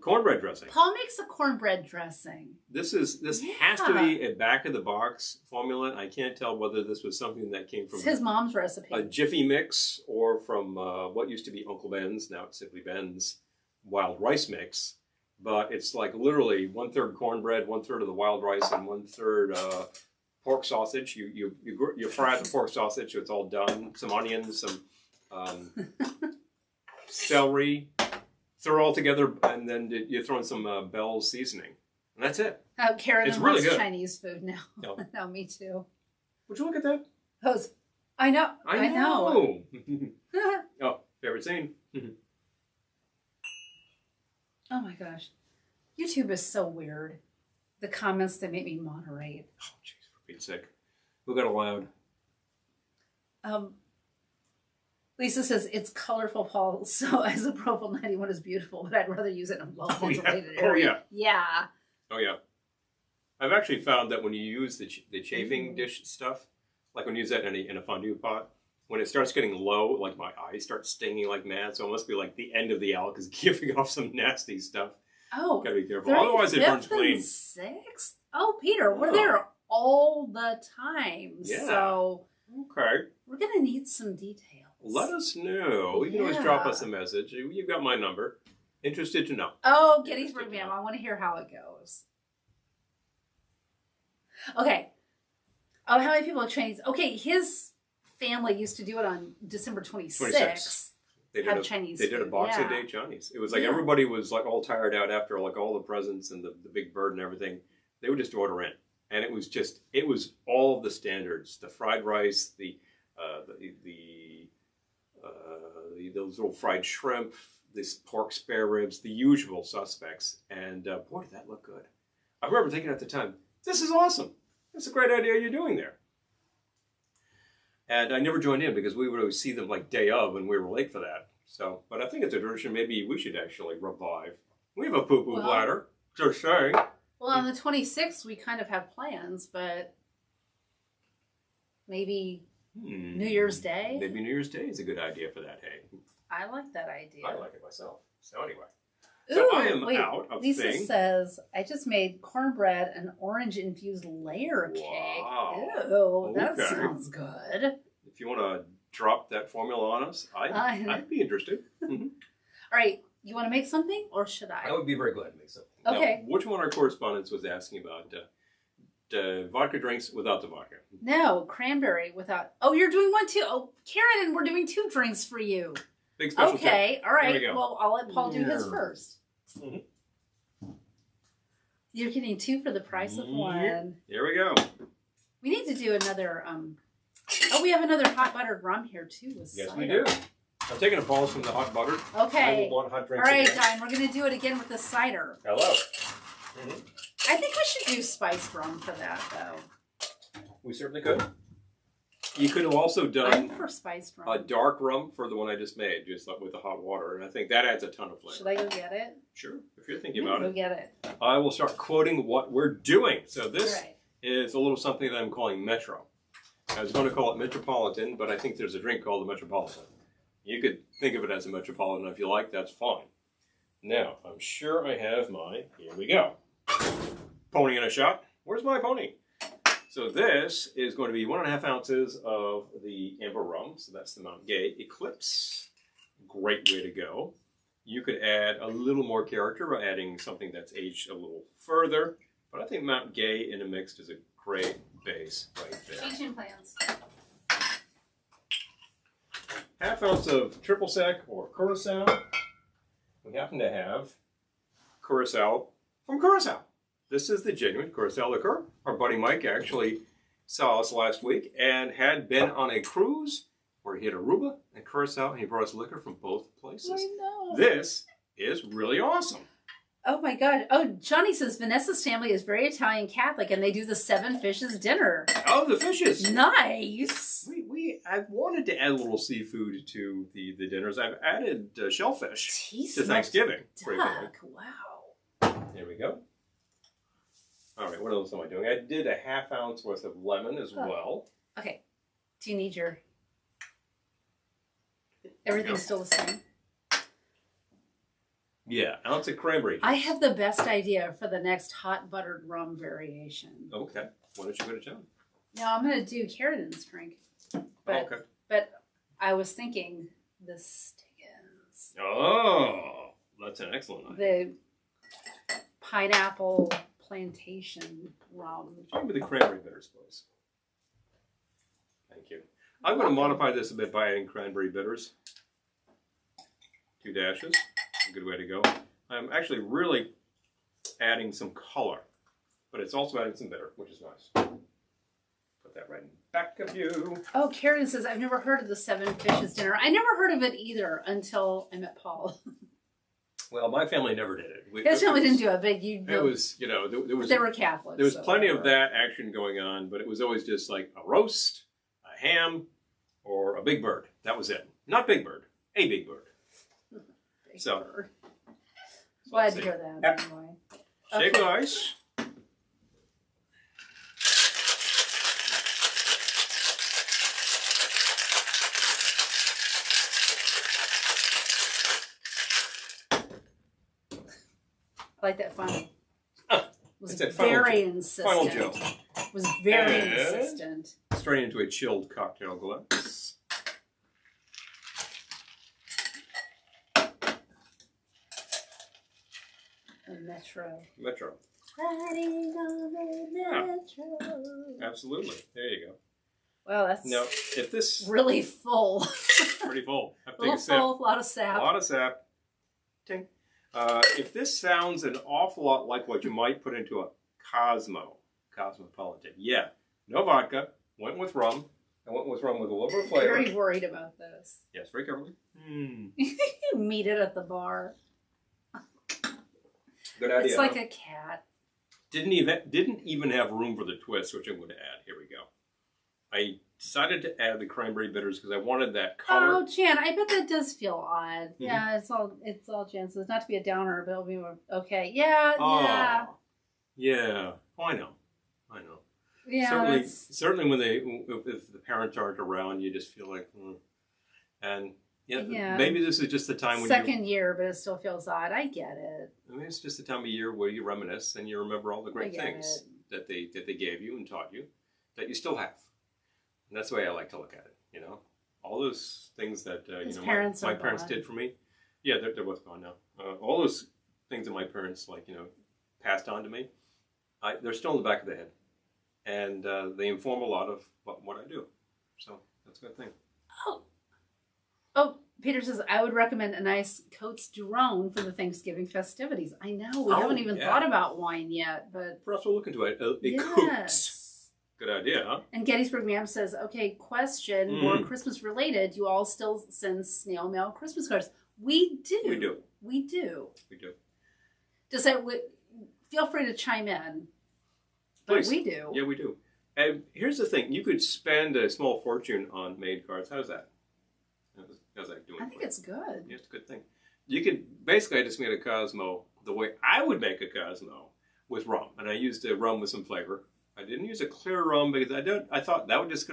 Cornbread dressing. Paul makes a cornbread dressing. This has to be a back of the box formula. I can't tell whether this was something that came from his mom's recipe, a Jiffy mix, or from what used to be Uncle Ben's, now it's simply Ben's wild rice mix. But it's like literally 1/3 cornbread, 1/3 of the wild rice, and 1/3 pork sausage. You fry the pork sausage so it's all done. Some onions, some celery. Throw it all together, and then you throw in some Bell's seasoning, and that's it. Oh, Karen it's really good. Chinese food now. No. No, me too. Would you look at that? I know. Oh, favorite scene. Oh my gosh, YouTube is so weird. The comments that make me moderate. Oh, jeez, for Pete's sake, who got allowed? Lisa says, it's colorful, Paul, so as a Profile 91 is beautiful, but I'd rather use it in a well-ventilated area. Yeah. Oh, yeah. I've actually found that when you use the chafing dish stuff, like when you use that in a fondue pot, when it starts getting low, like my eyes start stinging like mad, so it must be like the end of the alk is giving off some nasty stuff. Oh. Gotta be careful. Otherwise it burns clean. 6th? Oh, Peter, we're there all the time. Yeah. So. Okay. We're going to need some details. Let us know. You can always drop us a message. You've got my number. Interested to know. Oh, Gettysburg Ma'am. I want to hear how it goes. Okay. Oh, how many people are Chinese? Okay, his family used to do it on December 26th. They did a Boxing Day Chinese. It was like everybody was like all tired out after like all the presents and the big bird and everything. They would just order in. And it was all of the standards. The fried rice, those little fried shrimp, this pork spare ribs, the usual suspects. And boy, did that look good. I remember thinking at the time, this is awesome. That's a great idea you're doing there. And I never joined in because we would always see them like day of and we were late for that. So, but I think it's a tradition maybe we should actually revive. We have a poo-poo bladder, just saying. Well, on the 26th, we kind of have plans, but maybe New Year's Day? Maybe New Year's Day is a good idea for that, hey. I like that idea. I like it myself. So anyway. So I am out of Lisa says, I just made cornbread and orange-infused layer cake. Wow. Ew, that sounds good. If you want to drop that formula on us, I'd be interested. Mm-hmm. All right. You want to make something, or should I? I would be very glad to make something. Okay. Now, which one of our correspondents was asking about vodka drinks without the vodka? No, cranberry without. Oh, you're doing one too. Oh, Karen, and we're doing 2 drinks for you. Big special Okay, tip. all right. Well, I'll let Paul do his first. Mm-hmm. You're getting 2 for the price of 1. Here we go. We need to do another. Oh, we have another hot buttered rum here too. Yes, we do. I'm taking a pause from the hot butter. Okay. I will want hot drinks. All right, again. Diane, we're going to do it again with the cider. Hello. Mm-hmm. I think we should do spiced rum for that, though. We certainly could. You could have also done for spiced rum. A dark rum for the one I just made, just with the hot water, and I think that adds a ton of flavor. Should I go get it? Sure, if you're thinking about it. Go get it. I will start quoting what we're doing. So this is a little something that I'm calling Metro. I was going to call it Metropolitan, but I think there's a drink called the Metropolitan. You could think of it as a Metropolitan if you like, that's fine. Now, I'm sure I have here we go. Pony in a shot. Where's my pony? So this is going to be 1.5 ounces of the amber rum. So that's the Mount Gay Eclipse. Great way to go. You could add a little more character by adding something that's aged a little further. But I think Mount Gay in a mixed is a great base right there. Kitsch-en plans. 1/2 ounce of triple sec or Curacao. We happen to have Curacao from Curacao. This is the genuine Curacao liqueur. Our buddy Mike actually saw us last week and had been on a cruise where he had Aruba and Curacao, and he brought us liquor from both places. I know. This is really awesome. Oh my God. Oh, Johnny says Vanessa's family is very Italian Catholic and they do the 7 fishes dinner. Oh, the fishes. Nice. I've wanted to add a little seafood to the dinners. I've added shellfish to Thanksgiving. Duck. Wow. There we go. All right, what else am I doing? I did a ½ ounce worth of lemon as well. Okay. Do you need your... Everything's still the same? Yeah, ounce of cranberry juice. I have the best idea for the next hot buttered rum variation. Okay. Why don't you go to town? No, I'm going to do Carradine's drink. But, okay. But I was thinking the Stiggins. Oh, that's an excellent idea. The pineapple plantation rum. Try with the cranberry bitters, please. Thank you. I'm going to modify this a bit by adding cranberry bitters. 2 dashes. A good way to go. I'm actually really adding some color, but it's also adding some bitter, which is nice. Put that right in back of you. Oh, Karen says, I've never heard of the 7 fishes dinner. I never heard of it either until I met Paul. Well, my family never did it. His family didn't do it, but you. It was, you know, there was. They were Catholics. There was plenty of that action going on, but it was always just like a roast, a ham, or a big bird. That was it. Not big bird, a big bird. Bird. Glad to hear that. Yep. Anyway. Shake the ice. I like that final. Was very insistent. Final joke. Was very insistent. Straight into a chilled cocktail glass. Metro. Riding on the Metro. Absolutely. There you go. Well, that's if this really full. Pretty full. A little full, a lot of sap. A lot of sap. Ting. If this sounds an awful lot like what you might put into a Cosmopolitan. Yeah. No vodka. Went with rum. I went with rum with a little bit of flavor. Very worried about this. Yes, very carefully. You meet it at the bar. Good idea. It's like a cat. Didn't even have room for the twist, which I'm going to add. Here we go. I decided to add the cranberry bitters because I wanted that color. Oh, Jan, I bet that does feel odd. Mm-hmm. Yeah, it's all Jan says. Not to be a downer, but it'll be more, okay. Yeah, yeah. Yeah. Oh, I know. Yeah. Certainly when if the parents aren't around, you just feel like, and maybe this is just the time when second year, but it still feels odd. I get it. I mean, it's just the time of year where you reminisce and you remember all the great things that they gave you and taught you that you still have. And that's the way I like to look at it. You know, all those things that my parents did for me. Yeah, they're both gone now. All those things that my parents passed on to me, they're still in the back of the head, and they inform a lot of what I do. So that's a good thing. Oh, Peter says, I would recommend a nice Cotes du Rhone for the Thanksgiving festivities. I know, we haven't even thought about wine yet, but... Perhaps we'll look into it. Cotes. Good idea, huh? And Gettysburg Ma'am says, okay, question, more Christmas related, you all still send snail mail Christmas cards? We do. We do. We do. We do. Does that... Feel free to chime in. Please. But we do. Yeah, we do. And here's the thing. You could spend a small fortune on made cards. How's that? How's that doing? I think it's good. Yeah, it's a good thing. You could basically, I just made a Cosmo the way I would make a Cosmo with rum, and I used a rum with some flavor. I didn't use a clear rum because I thought that would just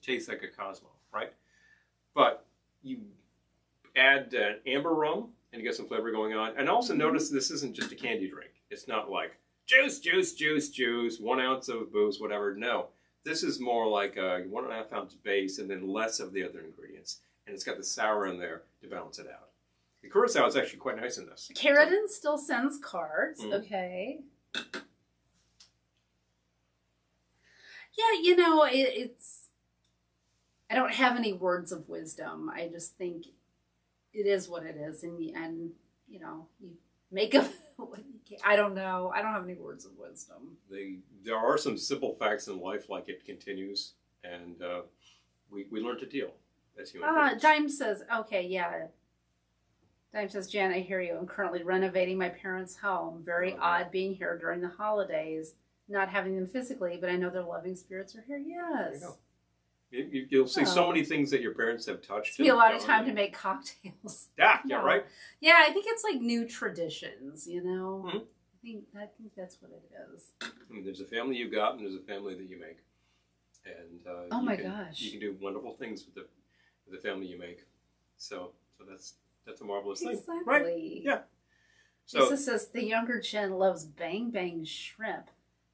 taste like a Cosmo, right? But you add amber rum and you get some flavor going on, and also notice this isn't just a candy drink. It's not like juice, 1 ounce of booze, whatever. No. This is more like a 1.5 ounce base and then less of the other ingredients. And it's got the sour in there to balance it out. The curacao is actually quite nice in this. Carradine still sends cards. Okay. Yeah, it's... I don't have any words of wisdom. I just think it is what it is. In the end, you make a... I don't know. I don't have any words of wisdom. There are some simple facts in life, like it continues, and we learn to deal as human beings. Dime says, okay, yeah. Dime says, Jan, I hear you. I'm currently renovating my parents' home. Very odd being here during the holidays, not having them physically, but I know their loving spirits are here. Yes. You'll see so many things that your parents have touched. It's be a lot of time to make cocktails. Yeah, right. Yeah, I think it's like new traditions, you know. Mm-hmm. I think that's what it is. I mean, there's a family you got, and there's a family that you make, and oh my gosh, you can do wonderful things with the family you make. So that's a marvelous thing, right? Yeah. So Lisa says the younger Jen loves bang bang shrimp,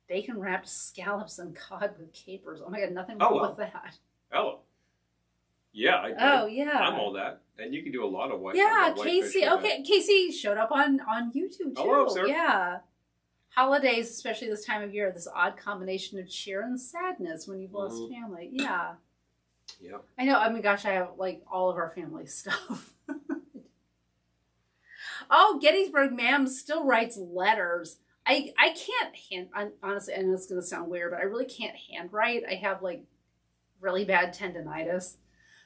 bacon wrapped scallops and cod with capers. Oh my god, nothing wrong with that. Hello. Yeah, I do. Oh yeah, I'm all that, and you can do a lot of white. Yeah, Casey. Okay, Casey showed up on YouTube too. Hello, sir. Yeah. Holidays, especially this time of year, this odd combination of cheer and sadness when you've lost family. Yeah. Yeah. I know. I mean, gosh, I have like all of our family stuff. Oh, Gettysburg Ma'am still writes letters. I can't honestly, I know it's going to sound weird, but I really can't handwrite. I have like really bad tendinitis.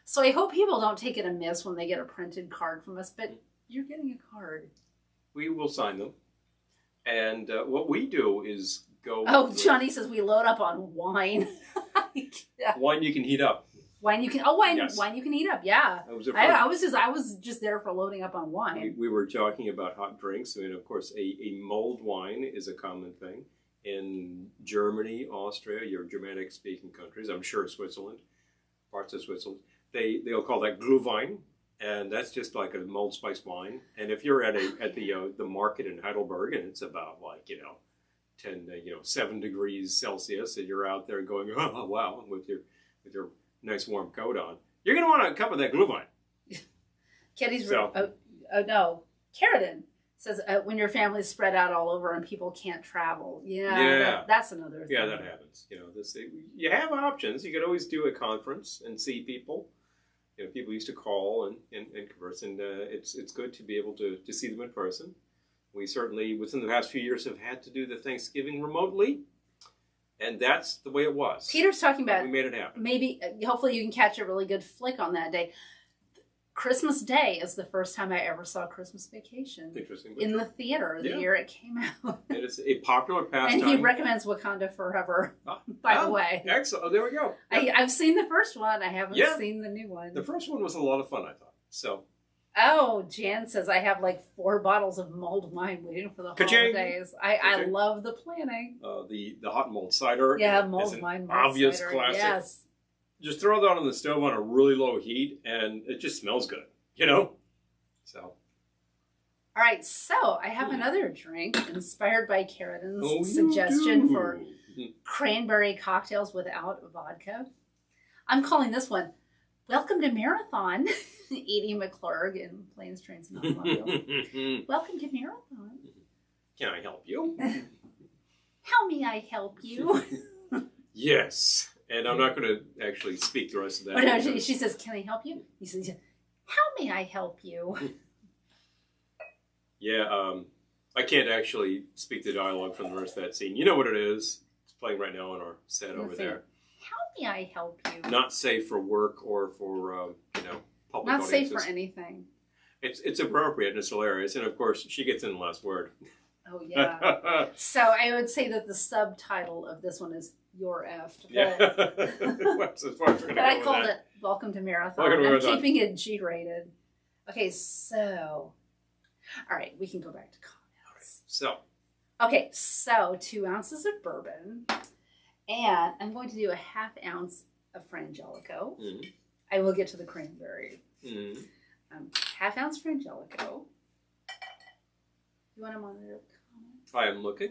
So I hope people don't take it amiss when they get a printed card from us, but you're getting a card. We will sign them. And what we do is go... Oh, Johnny says we load up on wine. Yeah. Wine you can heat up. Wine you can... Oh, wine you can heat up, yeah. I was just there for loading up on wine. We were talking about hot drinks. I mean, of course, a mulled wine is a common thing. In Germany, Austria, your Germanic-speaking countries, I'm sure Switzerland, parts of Switzerland, they'll call that Glühwein, and that's just like a mulled spice wine. And if you're at the market in Heidelberg, and it's about like 7 degrees Celsius, and you're out there going, oh wow, with your nice warm coat on, you're gonna want a cup of that Glühwein. Keratin says when your family's spread out all over and people can't travel. Yeah. That's another thing. Yeah, that happens. You have options. You could always do a conference and see people. People used to call and converse, and it's good to be able to see them in person. We certainly, within the past few years, have had to do the Thanksgiving remotely, and that's the way it was. Peter's talking about we made it happen. Maybe, hopefully, you can catch a really good flick on that day. Christmas Day is the first time I ever saw Christmas Vacation. Interesting. In the theater the year it came out. It is a popular pastime. And he recommends Wakanda Forever, by the way. Excellent. Oh, there we go. I've seen the first one. I haven't seen the new one. The first one was a lot of fun, I thought. So. Oh, Jan says I have like 4 bottles of mulled wine waiting for the holidays. I love the planning. The hot mulled cider. Yeah, mulled wine. Obvious cider. classic. Yes. Just throw that on the stove on a really low heat, and it just smells good, So. All right, so I have another drink inspired by Keratin's suggestion for cranberry cocktails without vodka. I'm calling this one Welcome to Marathon. Edie McClurg in Planes, Trains, and Automobiles. Welcome to Marathon. Can I help you? How may I help you? Yes. And I'm not going to actually speak the rest of that. Oh, no, she says, can I help you? He says, how may I help you? Yeah, I can't actually speak the dialogue from the rest of that scene. You know what it is. It's playing right now on our set over there. How may I help you? Not safe for work or for, public Not audiences. Safe for anything. It's appropriate and it's hilarious. And, of course, she gets in the last word. Oh, yeah. So I would say that the subtitle of this one is You're Effed. Yeah. But I called it Welcome to Marathon. I'm keeping it G-rated. Okay, so... All right, we can go back to comments. Okay, so 2 ounces of bourbon. And I'm going to do a 1/2 ounce of Frangelico. Mm-hmm. I will get to the cranberry. Mm-hmm. 1/2 ounce Frangelico. You want to monitor the comments? I am looking.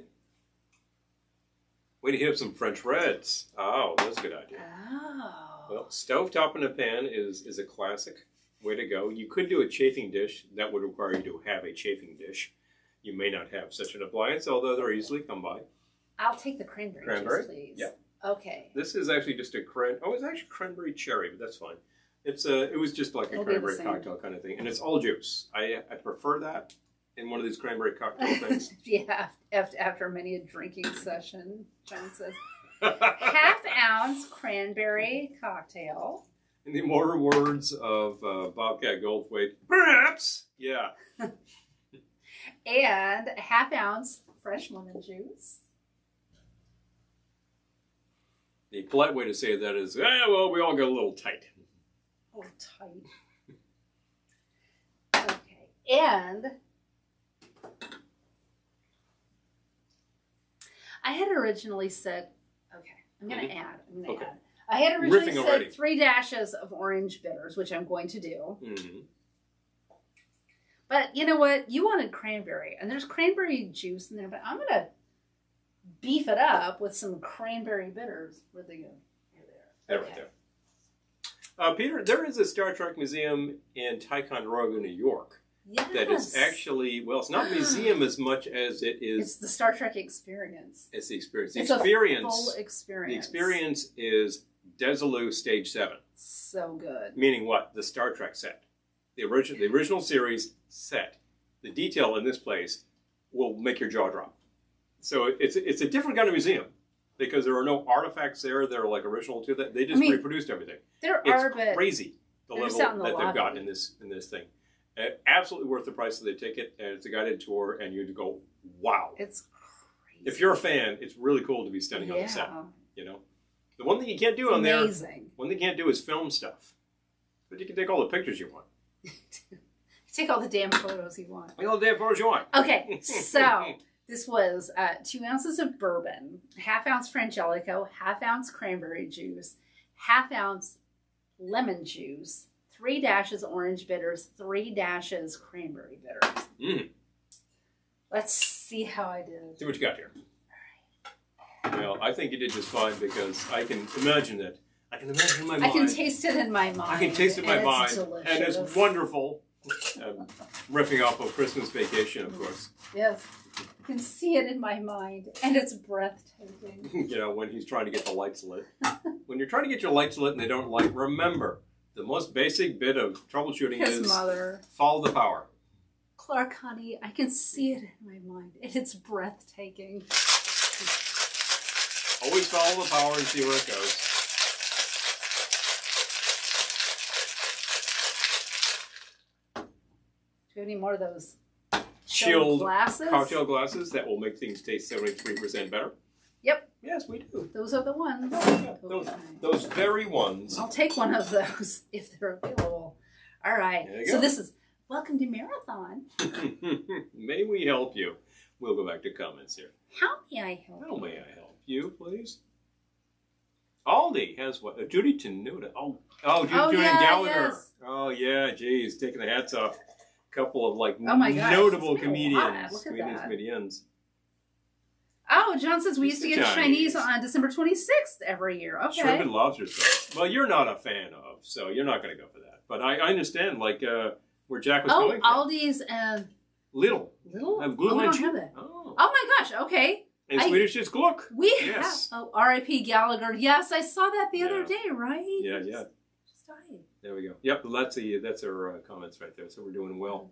Way to hit up some French reds. Oh, that's a good idea. Oh. Well, stovetop in a pan is a classic. Way to go. You could do a chafing dish. That would require you to have a chafing dish. You may not have such an appliance, although they're easily come by. I'll take the cranberry juice, please. Yeah. Okay. This is actually just a it's actually cranberry cherry, but that's fine. It was just like a cranberry cocktail kind of thing. And it's all juice. I prefer that in one of these cranberry cocktail things. Yeah, after many a drinking session, John says. 1/2 ounce cranberry cocktail. In the immortal words of Bobcat Goldthwait, perhaps, yeah. And a ½ ounce fresh lemon juice. The polite way to say that is, well, we all got a little tight. A little tight. Okay. And I had originally said, okay, I'm going to add. I had originally said 3 dashes of orange bitters, which I'm going to do. Mm-hmm. But you know what? You wanted cranberry, and there's cranberry juice in there, but I'm going to beef it up with some cranberry bitters. Where'd they go? Here they are. Okay. Right there. Peter, there is a Star Trek museum in Ticonderoga, New York. Yes. That is actually, well, it's not a museum as much as it is. It's the Star Trek experience. It's the experience. It's a full experience. The experience is Desilu Stage 7. So good. Meaning what? The Star Trek set. The original series set. The detail in this place will make your jaw drop. So it's a different kind of museum because there are no artifacts there that are like original to that. They just reproduced everything. It's crazy the level that they've got in this thing. Absolutely worth the price of the ticket, and it's a guided tour, and you go, wow. It's crazy. If you're a fan, it's really cool to be standing on the set. You know, the one thing you can't do one thing you can't do is film stuff, but you can take all the pictures you want. Take all the damn photos you want. Take all the damn photos you want. Okay, so this was 2 ounces of bourbon, ½ ounce Frangelico, ½ ounce cranberry juice, ½ ounce lemon juice, 3 dashes orange bitters, 3 dashes cranberry bitters. Mm. Let's see how I did. See what you got here. All right. Well, I think you did just fine because I can imagine it. I can imagine in my mind. I can taste it in my mind. I can taste it in my mind. Delicious. And it's wonderful. Riffing off of Christmas Vacation, of course. Yes. I can see it in my mind. And it's breathtaking. You know, when he's trying to get the lights lit. When you're trying to get your lights lit and they don't light, remember, the most basic bit of troubleshooting is mother. Follow the power. Clark, honey, I can see it in my mind. And it's breathtaking. Always follow the power and see where it goes. Do you have any more of those chilled glasses? Cocktail glasses that will make things taste 73% better? Yep. Yes, we do. Those are the ones. Yeah, those very ones. I'll take one of those if they're available. All right. So this is Welcome to Marathon. May we help you? We'll go back to comments here. How may I help you? How may I help you, please? Aldi has what? Judy Tenuta. Judy Gallagher. Yes. Oh, yeah. Geez, taking the hats off. Couple of notable comedians. Comedians. Oh, John says we used to get Chinese on December 26th every year. Okay. Shrimp and lobster sauce. Well, you're not a fan of, so you're not going to go for that. But I understand, where Jack was coming from. Aldi's and Lidl. Lidl? Have glue don't have that. Oh my gosh, okay. In Swedish, it's Gluck. We have. Oh, R.I.P. Gallagher. Yes, I saw that the other day, right? Yeah. Just died. There we go. Yep, that's our comments right there. So we're doing well.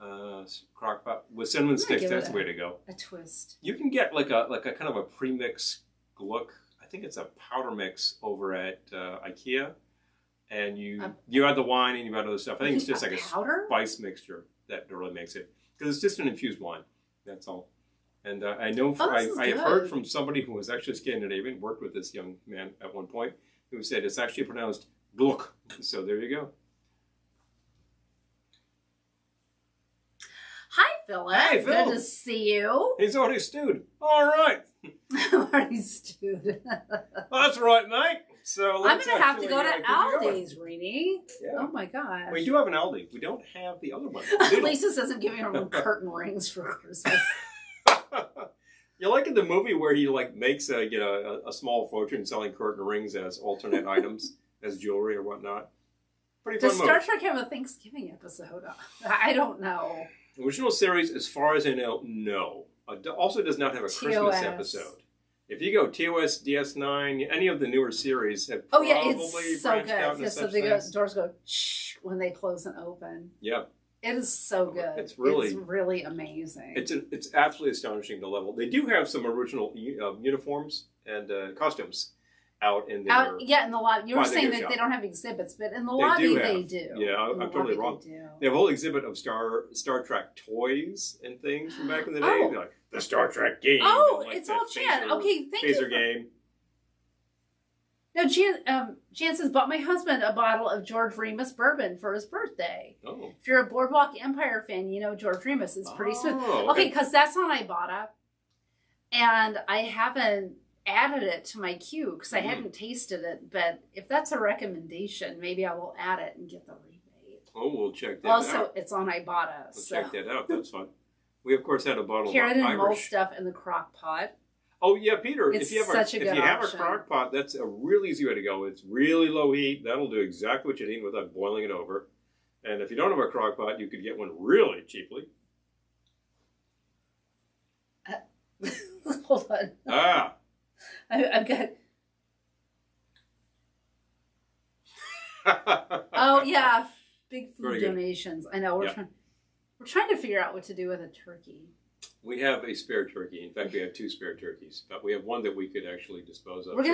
Crockpot with cinnamon sticks. That's the way to go. A twist. You can get like a kind of a premix Gluck. I think it's a powder mix over at IKEA, and you add the wine and you add other stuff. I think it's just like a spice mixture that really makes it because it's just an infused wine. That's all. And I know I have heard from somebody who was actually Scandinavian, worked with this young man at one point, who said it's actually pronounced Gluck. So there you go. Hi, Philip. Hey, Phil. Good to see you. He's already stewed. All right. Already stewed. That's right, mate. So I'm going to have to go to Aldi's, Reenie. Yeah. Oh, my gosh. We do have an Aldi. We don't have the other one. Lisa says I'm giving her curtain rings for Christmas. You like in the movie where he makes a small fortune selling curtain rings as alternate items, as jewelry or whatnot. Pretty fun movie. Does Star Trek have a Thanksgiving episode? I don't know. The original series, as far as I know, no. Also does not have a Christmas episode. If you go TOS, DS9, any of the newer series have probably it's so branched good. out into So the doors go shh when they close and open. Yeah. It is so good. It's really amazing. It's absolutely astonishing, the level. They do have some original uniforms and costumes. out in the in the lobby. You were saying that they don't have exhibits, but in the lobby they do. Yeah, I'm totally wrong. They have a whole exhibit of Star Trek toys and things from back in the day. Like the Star Trek game. Oh, like it's all Jan. Okay, thank you. Phaser game. No, Jan says, bought my husband a bottle of George Remus bourbon for his birthday. Oh. If you're a Boardwalk Empire fan, you know George Remus is pretty smooth. Okay, because that's on Ibotta. And I haven't added it to my queue because I hadn't tasted it. But if that's a recommendation, maybe I will add it and get the rebate. Oh, we'll check that out. Also, it's on Ibotta. We'll check that out. That's fun. We, of course, had a bottle carrot of and mull stuff in the crock pot. Oh, yeah, Peter, if you have a crock pot, that's a really easy way to go. It's really low heat. That'll do exactly what you need without boiling it over. And if you don't have a crock pot, you could get one really cheaply. Hold on. I've got... Oh, yeah, big food donations. I know, we're trying to figure out what to do with a turkey. We have a spare turkey. In fact, we have 2 spare turkeys, but we have one that we could actually dispose of. We're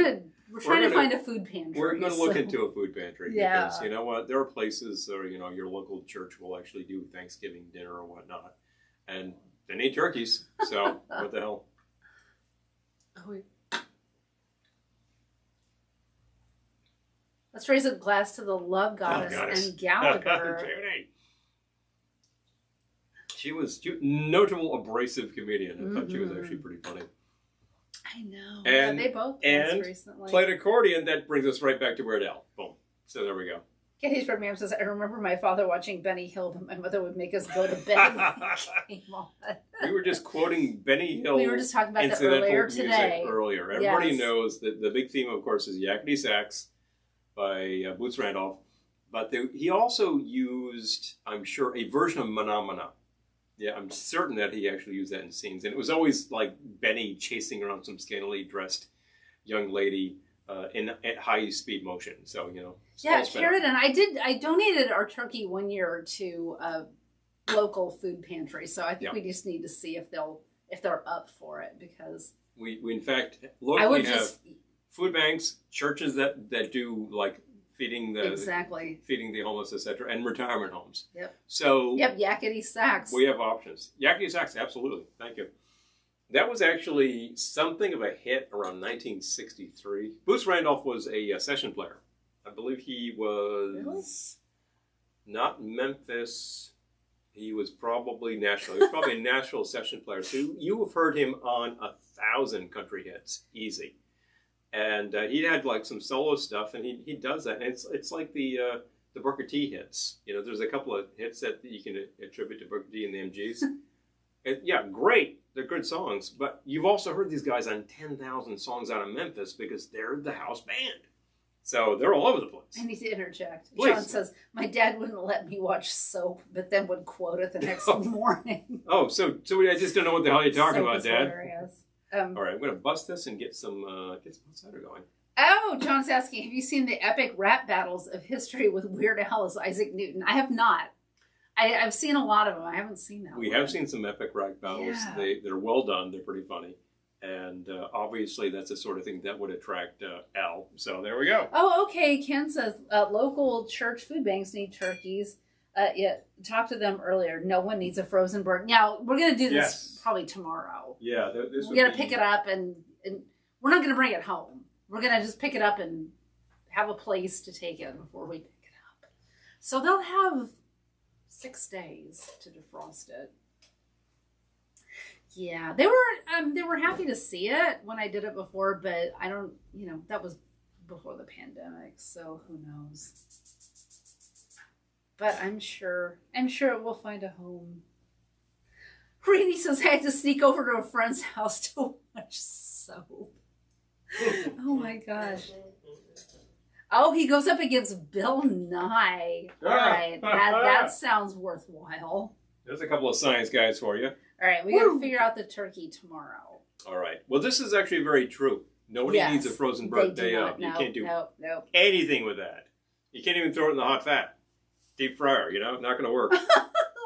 trying to find a food pantry. We're going to look into a food pantry because you know what? There are places, or your local church will actually do Thanksgiving dinner or whatnot, and they need turkeys. So what the hell? Let's raise a glass to the love goddess and Gallagher. She was notable, abrasive comedian. I thought she was actually pretty funny. I know. And they both recently played accordion. That brings us right back to Weird Al. Boom. So there we go. Katie's Red Ma'am says, I remember my father watching Benny Hill, but my mother would make us go to bed when it came on. We were just quoting Benny Hill. We were just talking about that earlier today. Everybody knows that the big theme, of course, is Yakety Sax by Boots Randolph. But he also used, I'm sure, a version of Mana Mana. Yeah, I'm certain that he actually used that in scenes. And it was always like Benny chasing around some scantily dressed young lady at high speed motion. So, Yeah, Sheridan, I donated our turkey one year to a local food pantry. So I think we just need to see if they're up for it because we in fact locally have food banks, churches that do like feeding the homeless, etc., and retirement homes. Yep. So Yakety Sax. We have options. Yakety Sax, absolutely. Thank you. That was actually something of a hit around 1963. Boots Randolph was a session player. I believe he was not Memphis. He was probably national. He was probably a national session player. So you have heard him on 1,000 country hits, easy. And he had like some solo stuff, and he does that. And it's like the Booker T hits. There's a couple of hits that you can attribute to Booker T and the MGs. And, great. They're good songs. But you've also heard these guys on 10,000 songs out of Memphis because they're the house band. So they're all over the place. I need to interject. Please. John says, my dad wouldn't let me watch Soap, but then would quote it the next morning. Oh, so I just don't know what the hell you're talking about, Dad. Hilarious. All right, I'm going to bust this and get some cider going. Oh, John's asking, have you seen the epic rap battles of history with Weird Al as Isaac Newton? I have not. I've seen a lot of them. I haven't seen that We have seen some epic rap battles. Yeah. They're well done. They're pretty funny. And obviously that's the sort of thing that would attract Al. So there we go. Oh, okay. Ken says, local church food banks need turkeys. Talked to them earlier. No one needs a frozen bird. Now, we're going to do this probably tomorrow. Yeah. We're going to pick it up and we're not going to bring it home. We're going to just pick it up and have a place to take it before we pick it up. So they'll have 6 days to defrost it. Yeah, they were happy to see it when I did it before, but I don't, that was before the pandemic, so who knows. But I'm sure it will find a home. Rainey says I had to sneak over to a friend's house to watch Soap. Oh my gosh. Oh, he goes up against Bill Nye. All right, that sounds worthwhile. There's a couple of science guys for you. All right, we got to figure out the turkey tomorrow. All right. Well, this is actually very true. Nobody needs a frozen bird day up. You can't do anything with that. You can't even throw it in the hot fat. Deep fryer, not going to work.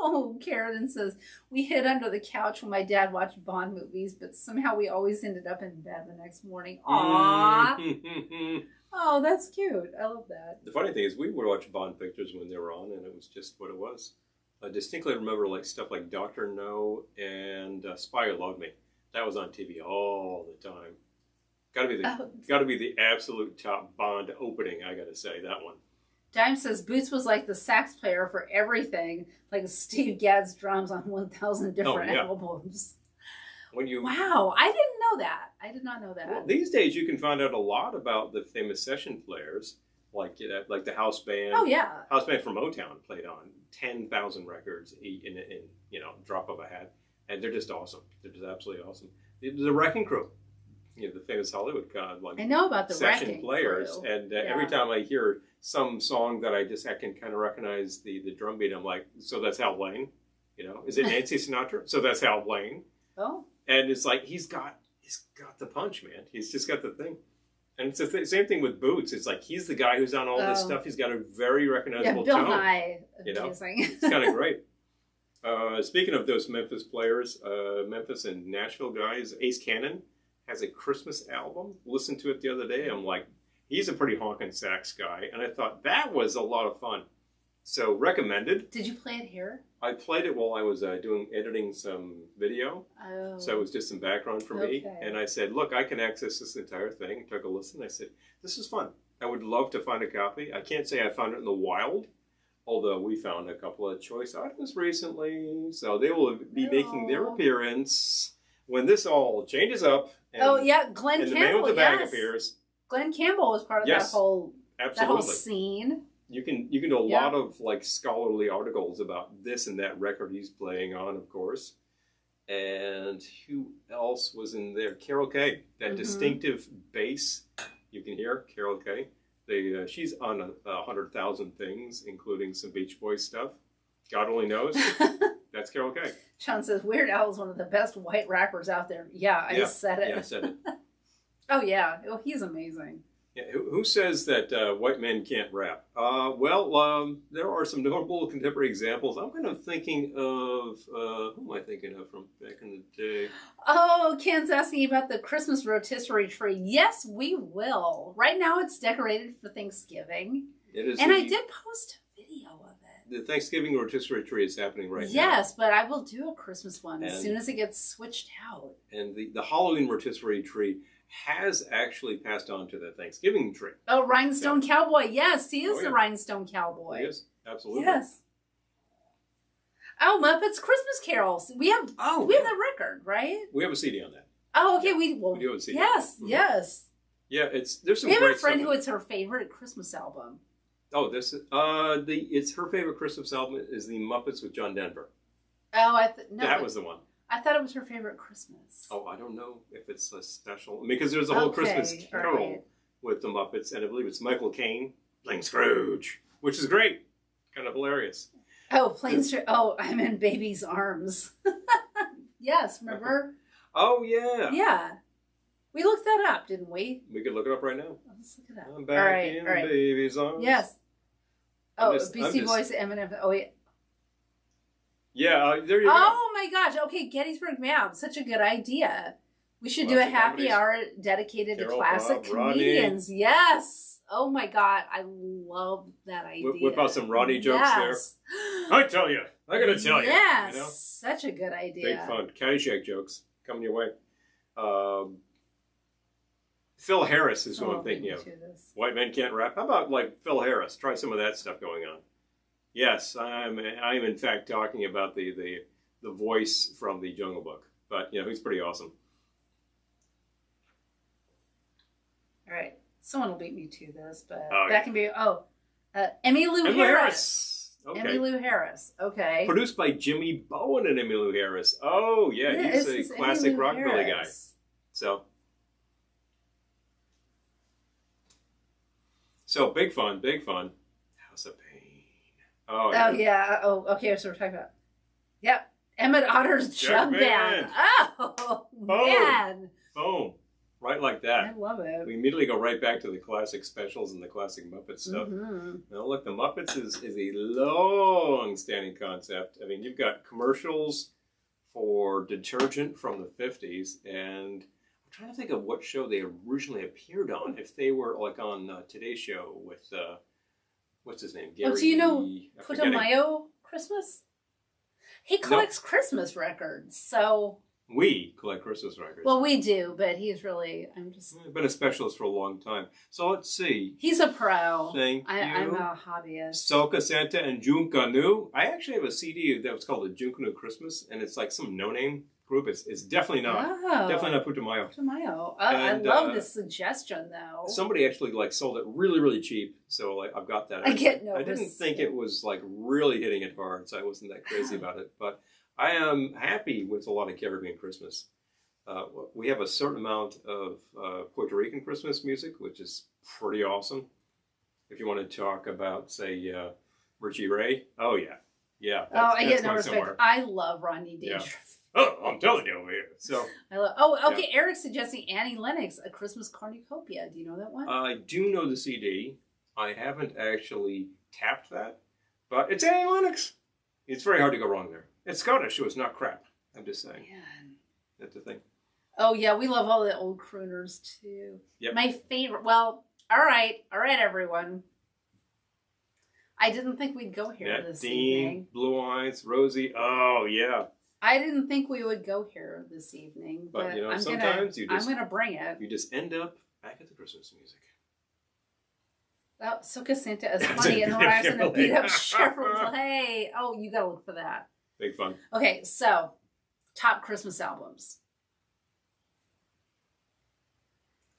Oh, Karen says, we hid under the couch when my dad watched Bond movies, but somehow we always ended up in bed the next morning. Aww. Oh, that's cute. I love that. The funny thing is we would watch Bond pictures when they were on, and it was just what it was. I distinctly remember like stuff like Dr. No and Spy Who Loved Me. That was on TV all the time. Got to be the absolute top Bond opening, I got to say, that one. Dime says Boots was like the sax player for everything, like Steve Gadd's drums on 1,000 different albums. Wow, I didn't know that. I did not know that. Well, these days you can find out a lot about the famous session players, like the house band. Oh yeah, house band from Motown played on 10,000 records in drop of a hat, and they're just awesome. They're just absolutely awesome. The Wrecking Crew. The famous Hollywood I know about the session players, crew. And every time I hear some song that I can kind of recognize the drum beat, I'm like, so that's Hal Blaine, Is it Nancy Sinatra? So that's Hal Blaine. Oh. And it's like he's got the punch, man. He's just got the thing. And it's the same thing with Boots. It's like he's the guy who's on all this stuff. He's got a very recognizable Bill tone. Nye, amazing. It's kind of great. Speaking of those Memphis players, Memphis and Nashville guys, Ace Cannon has a Christmas album. Listened to it the other day. I'm like, he's a pretty honking sax guy. And I thought that was a lot of fun. So recommended. Did you play it here? I played it while I was editing some video. Oh. So it was just some background for me. And I said, look, I can access this entire thing. Took a listen. I said, this is fun. I would love to find a copy. I can't say I found it in the wild, although we found a couple of choice items recently. So they will be making their appearance when this all changes up. And, Glenn Campbell, the man with the bag appears. Glenn Campbell was part of that whole scene. You can do a lot of like scholarly articles about this and that record he's playing on, of course. And who else was in there? Carol Kay, that distinctive bass you can hear. Carol Kay. She's on 100,000 things, including some Beach Boys stuff. God only knows. That's Carol Kay. Sean says Weird Al is one of the best white rappers out there. I just said it. Yeah, I said it. Oh yeah, he's amazing. Yeah, who says that white men can't rap? There are some notable contemporary examples. I'm kind of thinking of, who am I thinking of from back in the day? Oh, Ken's asking about the Christmas rotisserie tree. Yes, we will. Right now it's decorated for Thanksgiving. It is. And I did post a video of it. The Thanksgiving rotisserie tree is happening right now. Yes, but I will do a Christmas one as soon as it gets switched out. And the Halloween rotisserie tree has actually passed on to the Thanksgiving tree. Oh, Rhinestone Cowboy. Yes, he is the Rhinestone Cowboy. He is, absolutely. Yes. Oh, Muppets Christmas Carols. We have that record, right? We have a CD on that. Oh, okay. We do have a CD. Yes, yes. Yeah, there's some. We have great a friend stuff who it's her favorite Christmas album. Oh, it's her favorite Christmas album is the Muppets with John Denver. Oh, that was the one. I thought it was her favorite Christmas. Oh, I don't know if it's a special, because there's a whole Christmas Carol with the Muppets, and I believe it's Michael Caine playing Scrooge, which is great, kind of hilarious. Oh, playing Scrooge. Oh, I'm in baby's arms. Yes, remember? Oh yeah. Yeah, we looked that up, didn't we? We could look it up right now. Let's look it up. I'm back in baby's arms. Yes. Oh, BC Boys, Eminem. Oh wait. Yeah, there you go. Oh my gosh. Okay, Gettysburg Map. Such a good idea. We should do a happy hour dedicated to classic comedians. Ronnie. Yes. Oh my God. I love that idea. Whip out some Ronnie jokes there. I tell you. I gotta tell you. Yes. Such a good idea. Big fun. Caddyshack jokes coming your way. Phil Harris is who I'm thinking of. White Men Can't Rap. How about like Phil Harris? Try some of that stuff going on. Yes, I'm in fact talking about the voice from the Jungle Book, but he's pretty awesome. All right, someone will beat me to this, but that can be Emmylou Harris. Okay. Emmylou Harris. Okay. Produced by Jimmy Bowen and Emmylou Harris. Oh yeah, he's a classic rockabilly guy. So big fun. House of Pain. Oh yeah. Oh, okay. So we're talking about. Yep. Emmett Otter's Jug Band. Oh Boom. man. Boom. right like that. I love it. We immediately go right back to the classic specials and the classic Muppet stuff. Now look, the Muppets is a long-standing concept. I mean, you've got commercials for detergent from the 50s, and I'm trying to think of what show they originally appeared on. If they were like on Today's Show with, what's his name? Gary. Oh, do you know Putumayo Christmas? He collects Christmas records, so... We collect Christmas records. Well, we do, but he's really, I've been a specialist for a long time. So let's see. He's a pro. Thank you. I'm a hobbyist. Soka Santa and Junkanu. I actually have a CD that was called the Junkanu Christmas, and it's like some no-name group. It's definitely not. Definitely not Putumayo. Putumayo. I love this suggestion, though. Somebody actually like sold it really, really cheap. So like I've got that. I didn't think it was like really hitting it hard, so I wasn't that crazy about it. But I am happy with a lot of Caribbean Christmas. We have a certain amount of Puerto Rican Christmas music, which is pretty awesome. If you want to talk about, say, Richie Ray, oh yeah, yeah. I get no respect. Somewhere. I love Rodney Dangerfield. Yeah. Oh, I'm telling you over here. So I love. Oh, okay. Yeah. Eric's suggesting Annie Lennox, A Christmas Cornucopia. Do you know that one? I do know the CD. I haven't actually tapped that, but it's Annie Lennox. It's very hard to go wrong there. It's Scottish, so it's not crap. I'm just saying. Man. That's the thing. Oh, yeah. We love all the old crooners, too. Yep. My favorite. Well, all right. All right, everyone. I didn't think we'd go here this evening. Blue Eyes, Rosie. Oh, yeah. I didn't think we would go here this evening. But you know, I'm going to bring it. You just end up back at the Christmas music. Oh, Soka Santa is funny and rides in a beat-up Chevrolet. Oh, you got to look for that. Big fun. Okay, so top Christmas albums.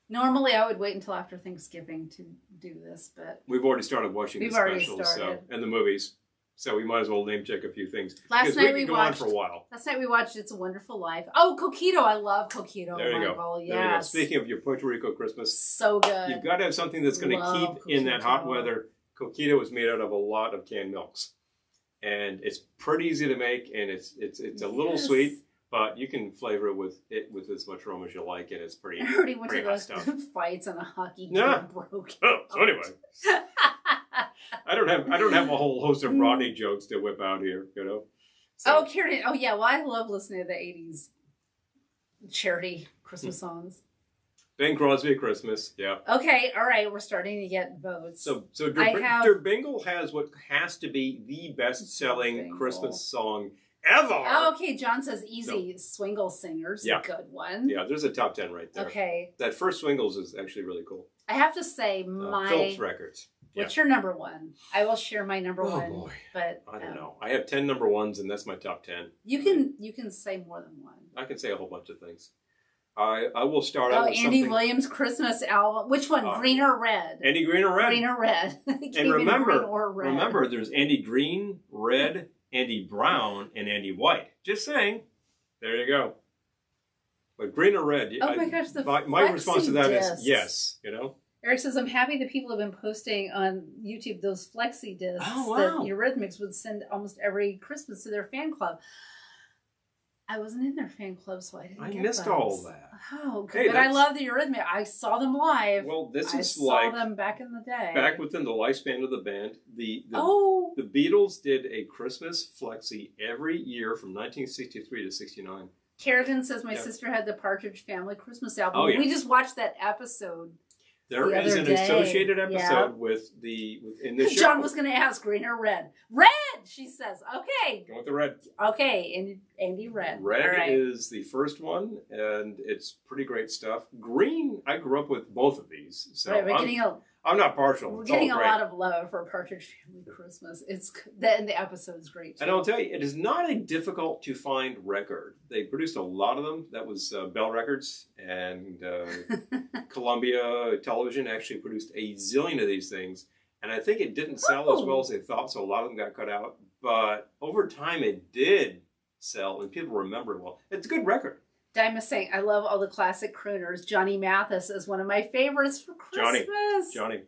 Normally, I would wait until after Thanksgiving to do this, but we've already started watching the specials and the movies, so we might as well name check a few things. Last night we watched. Go on for a while. Last night we watched "It's a Wonderful Life." Oh, Coquito! I love Coquito. There you go. Yes. There you go. Speaking of your Puerto Rico Christmas, so good. You've got to have something that's going to keep Coquito. In that hot weather. Coquito is made out of a lot of canned milks. And it's pretty easy to make, and it's a little sweet, but you can flavor it with as much rum as you like, and it's pretty. I already went to those fights on a hockey game. Broke. Oh, so anyway, I don't have a whole host of Rodney jokes to whip out here, you know. So. Oh, Karen. Oh, yeah. Well, I love listening to the '80s charity Christmas songs. Bing Crosby Christmas, yeah. Okay, all right, we're starting to get votes. So Der Bingle has what has to be the best-selling Christmas song ever. Oh, okay, John says Easy Swingle Singers, a good one. Yeah, there's a top 10 right there. Okay. That first Swingles is actually really cool. I have to say Phillips Records. What's your number one? I will share my number one. Oh boy, but I don't know. I have 10 number ones, and that's my top 10. You can say more than one. I can say a whole bunch of things. I will start out with Andy Williams' Christmas album. Which one? Green or red? Andy Green or red? Green or red. And remember, there's Andy Green, Red, Andy Brown, and Andy White. Just saying. There you go. But green or red? Oh my gosh, my response to that is yes. You know. Eric says, I'm happy that people have been posting on YouTube those flexi discs that Eurythmics would send almost every Christmas to their fan club. I wasn't in their fan club, so I didn't get missed all that. Oh, good. Hey, but I love the Eurythmics. I saw them live. Well, I saw them back in the day. Back within the lifespan of the band. The Beatles did a Christmas flexi every year from 1963 to 69. Kerrigan says, my sister had the Partridge Family Christmas album. Oh, yeah. We just watched that episode. There is an associated episode in the show. John was going to ask green or red. Red, she says. Okay. Go with the red. Okay, and Andy Red. Red is the first one, and it's pretty great stuff. Green, I grew up with both of these, so I'm not partial. We're getting a lot of love for Partridge Family Christmas. And the episode is great, too. And I'll tell you, it is not a difficult to find record. They produced a lot of them. That was Bell Records, and Columbia Television actually produced a zillion of these things. And I think it didn't sell as well as they thought, so a lot of them got cut out. But over time, it did sell, and people remember it well. It's a good record. Diamond saying, I love all the classic crooners. Johnny Mathis is one of my favorites for Christmas. Johnny.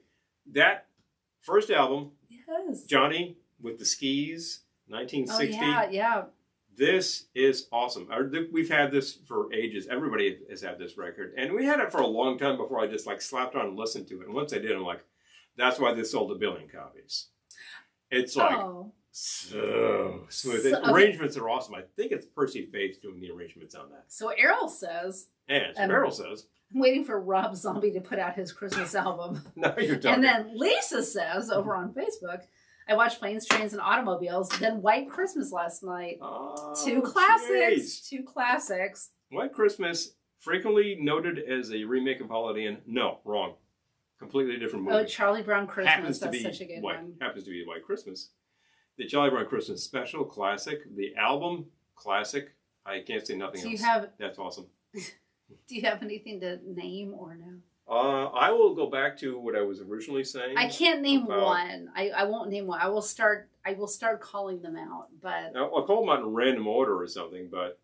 That first album, yes. Johnny with the Skis, 1960. Oh, yeah. This is awesome. We've had this for ages. Everybody has had this record. And we had it for a long time before I just like slapped on and listened to it. And once I did, I'm like, that's why this sold 1 billion copies. It's like so smooth. The arrangements are awesome. I think it's Percy Faith doing the arrangements on that. So Errol says... Errol says... I'm waiting for Rob Zombie to put out his Christmas album. No, you're talking. And then Lisa says, over on Facebook... I watched Planes, Trains, and Automobiles, then White Christmas last night. Oh, Two classics. Geez. Two classics. White Christmas, frequently noted as a remake of Holiday Inn. No, wrong. Completely different movie. Oh, Charlie Brown Christmas. That's such a good White. one. Happens to be White Christmas. The Charlie Brown Christmas special, classic. The album, classic. I can't say nothing else. That's awesome. Do you have anything to name or no? I will go back to what I was originally saying. I can't name one. I won't name one. I will start calling them out. But I'll call them out in random order or something. But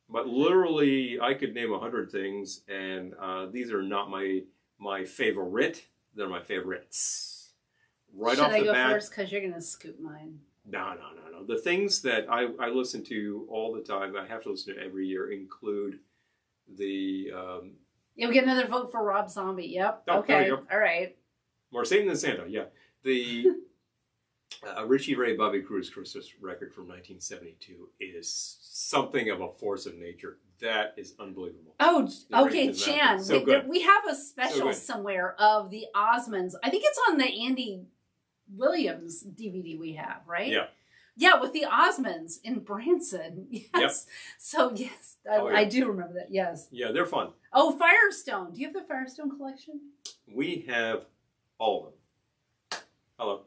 literally, I could name 100 things, and these are not my favorite. They're my favorites. Right off the bat. Should I go first? Because you're gonna scoop mine. No. The things that I listen to all the time, I have to listen to every year, include the. You'll get another vote for Rob Zombie. Yep. Oh, okay. All right. More Satan than Santa. Yeah. The Richie Ray Bobby Cruz Christmas record from 1972 is something of a force of nature. That is unbelievable. Oh, okay, Chan. So we have a special somewhere of the Osmonds. I think it's on the Andy Williams DVD we have, right? Yeah. Yeah, with the Osmonds in Branson. Yes. Yep. So, yes, I do remember that. Yes. Yeah, they're fun. Oh, Firestone. Do you have the Firestone collection? We have all of them. Hello.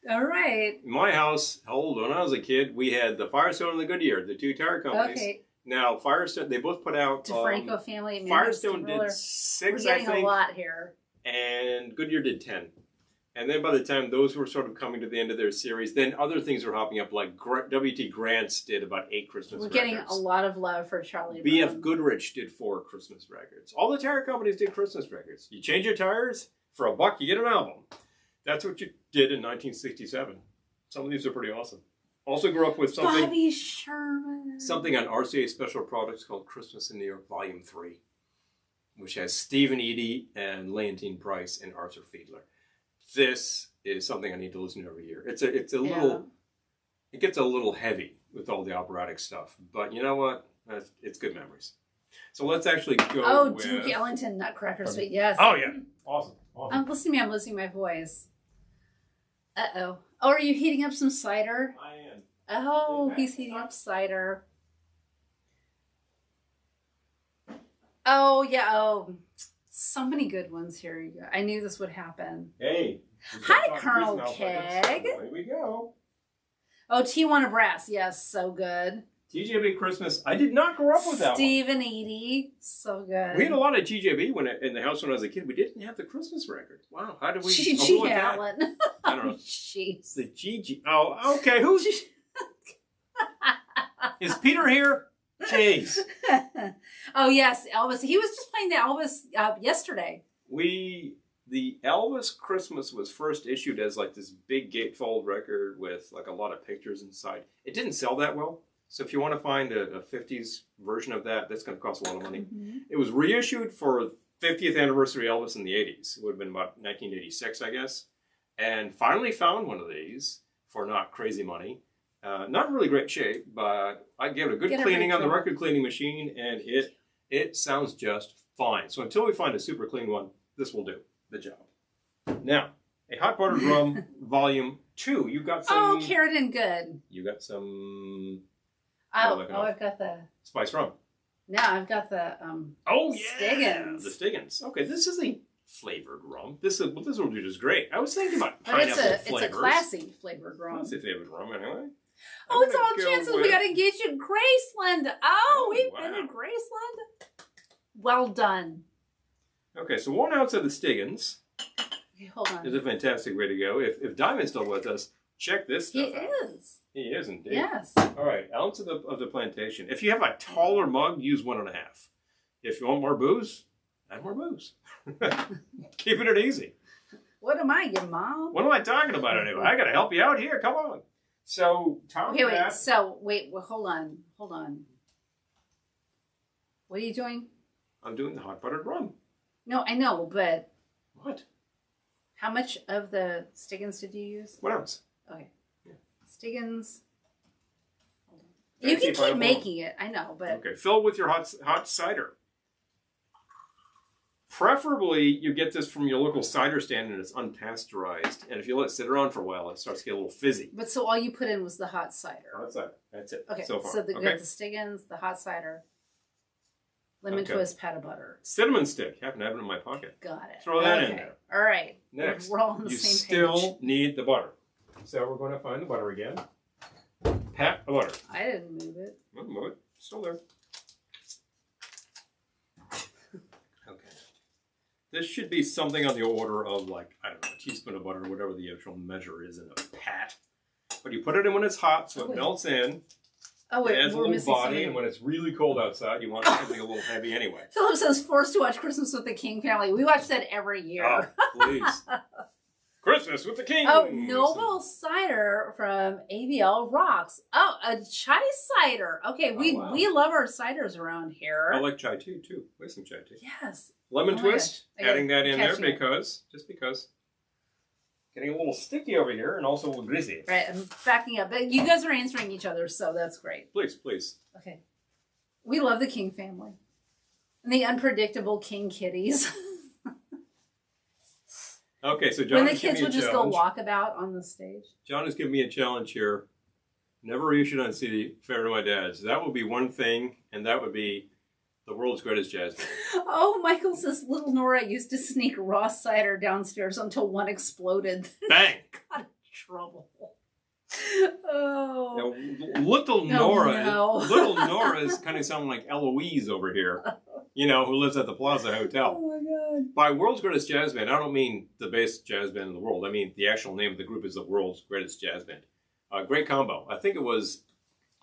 All right. In my house, when I was a kid, we had the Firestone and the Goodyear, the two tire companies. Okay. Now, Firestone, they both put out... DeFranco family. Firestone did 6, I think. We're getting a lot here. And Goodyear did 10. And then by the time those were sort of coming to the end of their series, then other things were hopping up, like W.T. Grant's did about 8 Christmas records. We're getting a lot of love for Charlie Brown. B.F. Goodrich did 4 Christmas records. All the tire companies did Christmas records. You change your tires, for $1, you get an album. That's what you did in 1967. Some of these are pretty awesome. Also grew up with something... Bobby Sherman. Something on RCA Special Products called Christmas in New York, Volume 3, which has Stephen Eady and Leontine Price and Arthur Fiedler. This is something I need to listen to every year. It's a little, it gets a little heavy with all the operatic stuff, but you know what? It's good memories. So let's actually go with... Duke Ellington, Nutcracker Suite, yes. Oh, yeah. Awesome. I'm losing my voice. Uh-oh. Oh, are you heating up some cider? I am. Oh, he's heating up cider. Oh, yeah, oh... So many good ones here. I knew this would happen. Hey. Hi, Colonel Keg. Here we go. Oh, Tijuana Brass. Yes, so good. TJB Christmas. I did not grow up with that Stephen Eady. So good. We had a lot of TJB in the house when I was a kid. We didn't have the Christmas record. Wow. How did we G.G. Allen. I don't know. Jeez. The G.G. Oh, okay. Who's... Is Peter here? Jeez. Oh, yes, Elvis. He was just playing the Elvis yesterday. The Elvis Christmas was first issued as like this big gatefold record with like a lot of pictures inside. It didn't sell that well. So if you want to find a 50s version of that, that's going to cost a lot of money. Mm-hmm. It was reissued for 50th anniversary Elvis in the 80s. It would have been about 1986, I guess. And finally found one of these for not crazy money. Not really great shape, but I gave it a good cleaning on the record cleaning machine, and it sounds just fine. So until we find a super clean one, this will do the job. Now, a Hot Buttered Rum Volume 2. You got some... Oh, carrot and good. You got some... I've got the... Spice rum. No, I've got the... Stiggins. The Stiggins. Okay, this is a flavored rum. This will do just great. I was thinking about pineapple flavors. It's a classy flavored rum. Classy flavored rum, anyway. Oh, it's all chances we got engaged in Graceland. Oh, we've been in Graceland. Well done. Okay, so 1 ounce of the Stiggins. Okay, hold on. Is a fantastic way to go. If Diamond's still with us, check this stuff out. He is. He is indeed. Yes. All right, ounce of the plantation. If you have a taller mug, use 1.5. If you want more booze, add more booze. Keeping it easy. What am I, your mom? What am I talking about anyway? I got to help you out here. Come on. So, Tom, okay, wait. So, wait. Well, hold on. What are you doing? I'm doing the hot buttered rum. No, I know, but what? How much of the Stiggins did you use? 1 ounce. Okay. Yeah. Stiggins. You can keep making it. I know, but okay. Fill it with your hot cider. Preferably, you get this from your local cider stand and it's unpasteurized. And if you let it sit around for a while, it starts to get a little fizzy. But so all you put in was the hot cider. Hot cider. That's it. Okay. So far. So you got the Stiggins, the hot cider, lemon twist, pat of butter, cinnamon stick. Happen to have it in my pocket. Got it. Throw that in there. All right. Next, we're all on the same page. You still need the butter. So we're going to find the butter again. Pat of butter. I didn't move it. Don't move it. Still there. This should be something on the order of, like, I don't know, a teaspoon of butter, whatever the actual measure is in a pat. But you put it in when it's hot, so it melts in. Oh, wait, it adds a little body, and when it's really cold outside, you want something a little heavy anyway. Philip says, forced to watch Christmas with the King family. We watch that every year. Oh, please. Christmas with the King. Oh, Noble cider from ABL Rocks. Oh, a chai cider. Okay, we love our ciders around here. I like chai tea, too. We have some chai tea. Yes. Lemon twist, adding that in there because. Getting a little sticky over here and also a little greasy. Right, I'm backing up. But you guys are answering each other, so that's great. Please, please. Okay. We love the King family. And the unpredictable King kitties. Okay, so John when the kids would just go walk about on the stage. John has given me a challenge here. Never reissue on CD, Fair to My Dad's. That would be one thing, and that would be the world's greatest jazz band. Oh, Michael says little Nora used to sneak raw cider downstairs until one exploded. Bang! Got in trouble. Oh. Now, little Nora is kind of sounding like Eloise over here. You know, who lives at the Plaza Hotel. Oh, my God. By world's greatest jazz band, I don't mean the best jazz band in the world. I mean the actual name of the group is the world's greatest jazz band. Great combo. I think it was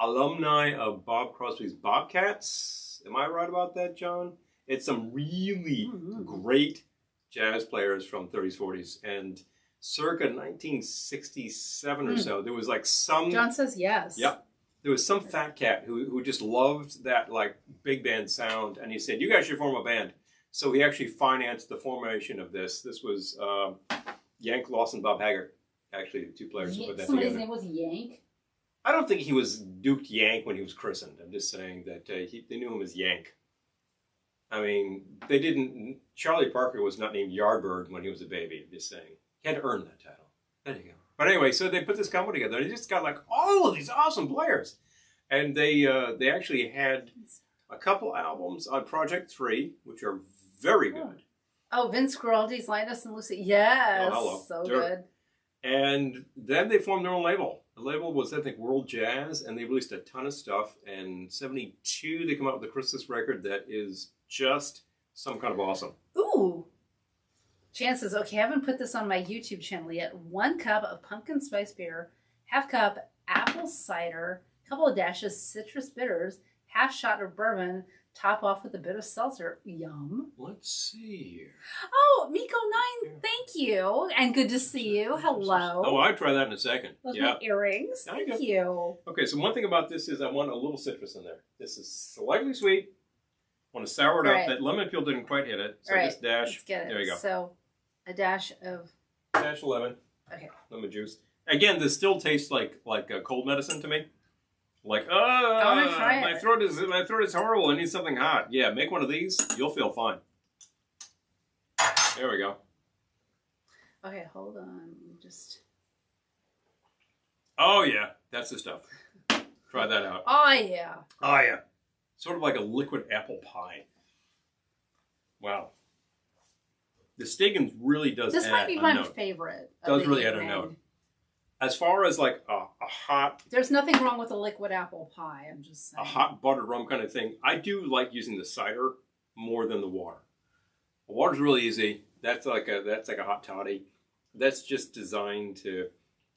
alumni of Bob Crosby's Bobcats. Am I right about that, John? It's some really great jazz players from 30s, 40s. And circa 1967 or so, there was like some... John says yes. Yep. There was some fat cat who just loved that like big band sound, and he said, "You guys should form a band." So he actually financed the formation of this. This was Yank Lawson, Bob Haggart, actually the two players who put that Somebody's together. name was Yank? I don't think he was duped Yank when he was christened. I'm just saying that they knew him as Yank. I mean, they didn't. Charlie Parker was not named Yardbird when he was a baby. I'm just saying. He had to earn that title. There you go. But anyway, so they put this combo together. And they just got like all of these awesome players. And they actually had a couple albums on Project 3, which are very good. Oh, Vince Guaraldi's Linus and Lucy. Yes. Oh, hello. So good. And then they formed their own label. The label was, I think, World Jazz, and they released a ton of stuff. And in 72, they come out with a Christmas record that is just some kind of awesome. Ooh. Chances, okay, I haven't put this on my YouTube channel yet. 1 cup of pumpkin spice beer, ½ cup apple cider, couple of dashes citrus bitters, ½ shot of bourbon, top off with a bit of seltzer. Yum. Let's see here. Oh, Miko9, thank you. And good to see you. Hello. Oh, I'll try that in a second. Those are my earrings. Thank you. Okay, so one thing about this is I want a little citrus in there. This is slightly sweet. I want to sour it up. That lemon peel didn't quite hit it. So just dash. Let's get it. There you go. So a dash of... Dash of lemon. Okay. Lemon juice. Again, this still tastes like cold medicine to me. Like, I want to try my throat is horrible. I need something hot. Yeah, make one of these. You'll feel fine. There we go. Okay, hold on. Just... Oh, yeah. That's the stuff. Try that out. Oh, yeah. Oh, yeah. Sort of like a liquid apple pie. Wow. The Stiggins really does this add might be a my note. favorite. Does really add a note. As far as like a hot... There's nothing wrong with a liquid apple pie, I'm just saying. A hot buttered rum kind of thing. I do like using the cider more than the water. The water's really easy. That's like a hot toddy. That's just designed to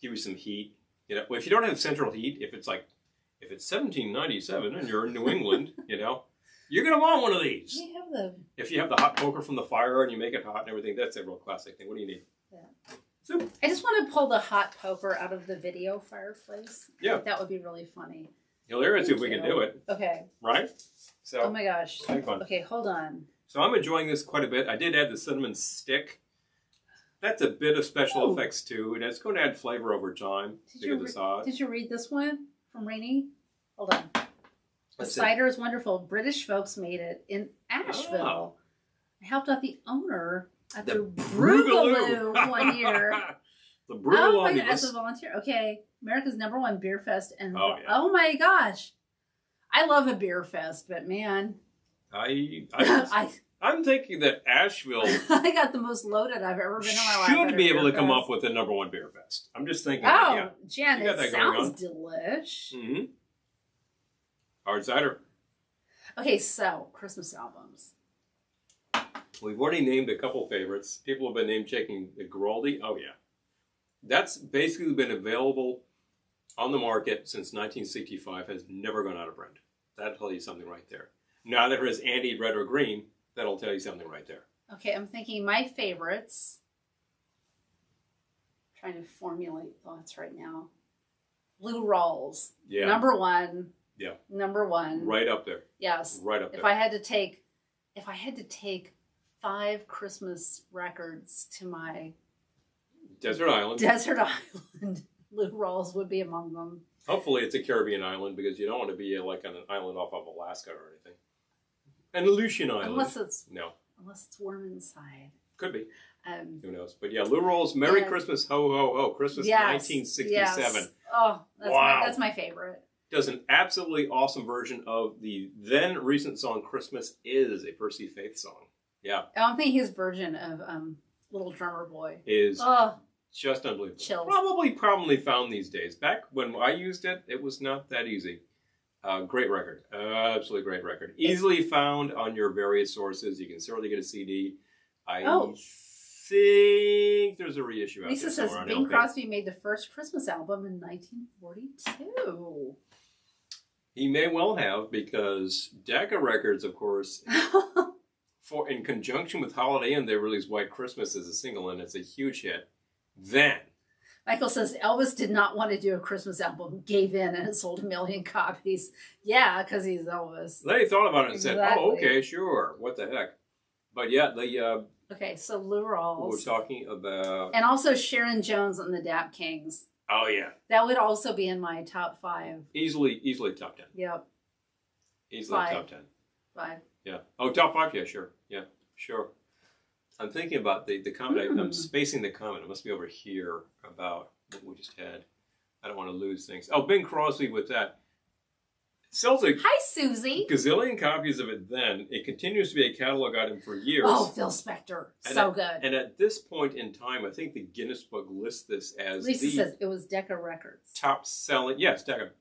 give you some heat. You know, if you don't have central heat, if it's 1797 and you're in New England, you know, you're gonna want one of these. We have the... If you have the hot poker from the fire and you make it hot and everything, that's a real classic thing. What do you need? Yeah. Soup. I just want to pull the hot poker out of the video fireplace. Yeah. That would be really funny. Hilarious if we can do it. Okay. Right? So. Oh my gosh. Fun. Okay, hold on. So I'm enjoying this quite a bit. I did add the cinnamon stick. That's a bit of special effects too, and it's going to add flavor over time. Did you read this one from Rainey? Hold on. The cider is wonderful. British folks made it in Asheville. Oh. I helped out the owner at the Brugaloo one year. The Brugaloo. Oh my God, as a volunteer. Okay, America's #1 beer fest, and yeah. Oh my gosh, I love a beer fest, but man, I'm thinking that Asheville I got the most loaded I've ever been in my life. Should be able to come up with the #1 beer fest. I'm just thinking. Oh, yeah, Jen, it sounds delish. Mm-hmm. Hard cider. Okay, so Christmas albums. We've already named a couple favorites. People have been name checking the Giraldi. Oh yeah, that's basically been available on the market since 1965. Has never gone out of print. That'll tell you something right there. Now that there is Andy Red or Green, that'll tell you something right there. Okay, I'm thinking my favorites. I'm trying to formulate thoughts right now. Blue Rolls. Yeah. #1. Yeah. #1. Right up there. Yes. Right up there. If I had to take 5 Christmas records to my desert island, Blue Rolls would be among them. Hopefully it's a Caribbean island because you don't want to be like on an island off of Alaska or anything. An Aleutian island. Unless it's warm inside. Could be. Who knows? But yeah, Lou Rolls, Merry Christmas, Ho Ho Ho, Christmas 1967. Yes. Oh, that's my favorite. Does an absolutely awesome version of the then recent song Christmas Is, a Percy Faith song. Yeah. I don't think his version of Little Drummer Boy is just unbelievable. Chills. Probably commonly found these days. Back when I used it, it was not that easy. Great record. Absolutely great record. Easily found on your various sources. You can certainly get a CD. I think there's a reissue out Lisa there says somewhere on Bing LP. Crosby made the first Christmas album in 1942. He may well have, because Decca Records, of course, in conjunction with Holiday Inn, they released White Christmas as a single, and it's a huge hit. Then Michael says Elvis did not want to do a Christmas album, gave in, and sold 1 million copies. Yeah, because he's Elvis. They thought about it and said, "Oh, okay, sure. What the heck?" But yeah, okay, so Lou Rawls. We're talking about, and also Sharon Jones and the Dap Kings. Oh yeah, that would also be in my top 5. Easily top 10. Yep. Easily 5. Top 10. 5. Yeah. Oh, top 5. Yeah, sure. Yeah, sure. I'm thinking about the comment. I'm spacing the comment. It must be over here about what we just had. I don't want to lose things. Oh, Bing Crosby with that. Sells a Hi, Susie. Gazillion copies of it then. It continues to be a catalog item for years. Oh, Phil Spector. So good. And at this point in time, I think the Guinness Book lists this as Lisa says it was Decca Records. Top selling, yes, Decca.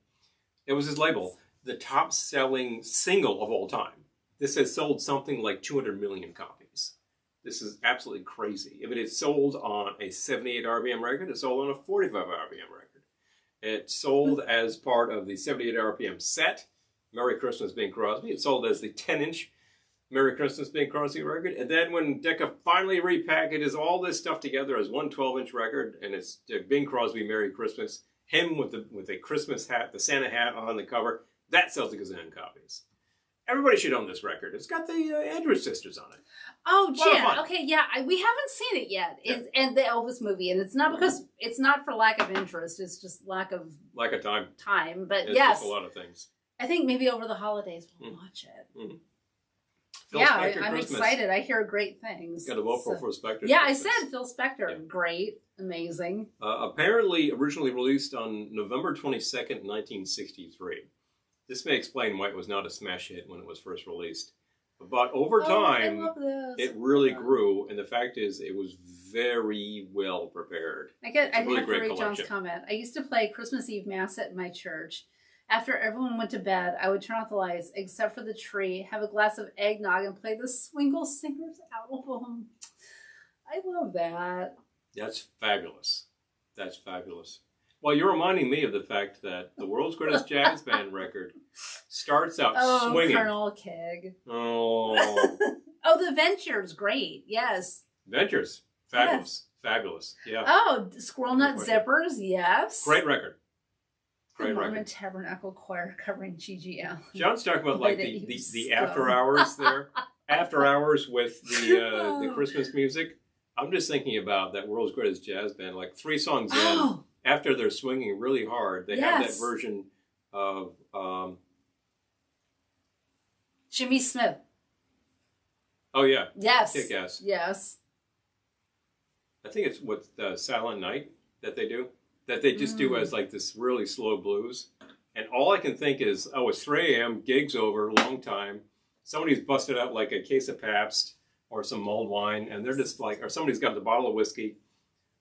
It was his label. The top selling single of all time. This has sold something like 200 million copies. This is absolutely crazy. I mean, it's sold on a 78 RPM record. It's sold on a 45 RPM record. It sold as part of the 78 RPM set, Merry Christmas Bing Crosby. It sold as the 10-inch Merry Christmas Bing Crosby record. And then when Decca finally repackages all this stuff together as one 12-inch record, and it's Bing Crosby Merry Christmas, him with the Christmas hat, the Santa hat on the cover, that sells a gazillion copies. Everybody should own this record. It's got the Andrews sisters on it. Oh, Jen. Okay, yeah, we haven't seen it yet. Yeah. And the Elvis movie, and it's not because it's not for lack of interest. It's just lack of time. But it's yes, just a lot of things. I think maybe over the holidays we'll watch it. Mm-hmm. I'm excited. I hear great things. Got a vote for Phil Spector. Yeah, I said Phil Spector. Yeah. Great, amazing. Apparently, originally released on November 22nd, 1963. This may explain why it was not a smash hit when it was first released. But over time, it really grew, and the fact is, it was very well prepared. I have to read John's comment. I used to play Christmas Eve Mass at my church. After everyone went to bed, I would turn off the lights, except for the tree, have a glass of eggnog, and play the Swingle Singers album. I love that. That's fabulous. That's fabulous. Well, you're reminding me of the fact that the World's Greatest Jazz Band record starts out swinging. Colonel Keg. Oh. Oh, The Ventures, great. Yes. Ventures, fabulous. Yes. Fabulous. Yeah. Oh, Squirrel Nut Zippers. Yes. Great record. The Mormon Tabernacle Choir covering G.G. Allen. John's talking about like the after hours there. After hours with the Christmas music. I'm just thinking about that World's Greatest Jazz Band, like 3 songs in, after they're swinging really hard, they have that version of Jimmy Smith. Oh yeah. Yes. Kick-Ass. Yes. I think it's what Silent Night that they do. That they just do as like this really slow blues. And all I can think is, oh, it's 3 a.m., gig's over, long time. Somebody's busted out like a case of Pabst or some mulled wine, and they're just like, or somebody's got the bottle of whiskey.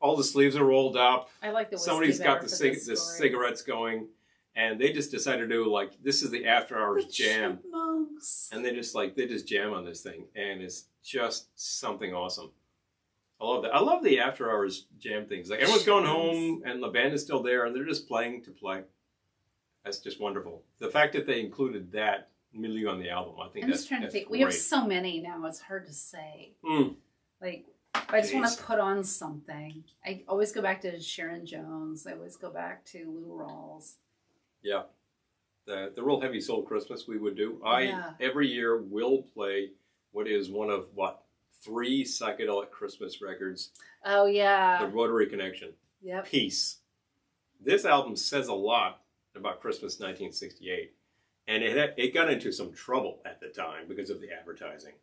All the sleeves are rolled up. I like the whiskey. Somebody's got the cigarettes going, and they just decided to do like, this is the after hours jam. Chipmunks. And they just jam on this thing, and it's just something awesome. I love that. I love the after hours jam things. Like everyone's going home and the band is still there and they're just playing to play. That's just wonderful. The fact that they included that milieu on the album, I think I'm just trying to think. Great. We have so many now. It's hard to say. Like I just want to put on something. I always go back to Sharon Jones. I always go back to Lou Rawls. Yeah, the real heavy soul Christmas we would do. Every year will play what is one of 3 psychedelic Christmas records. Oh, yeah. The Rotary Connection. Yep. Peace. This album says a lot about Christmas 1968. And it got into some trouble at the time because of the advertising.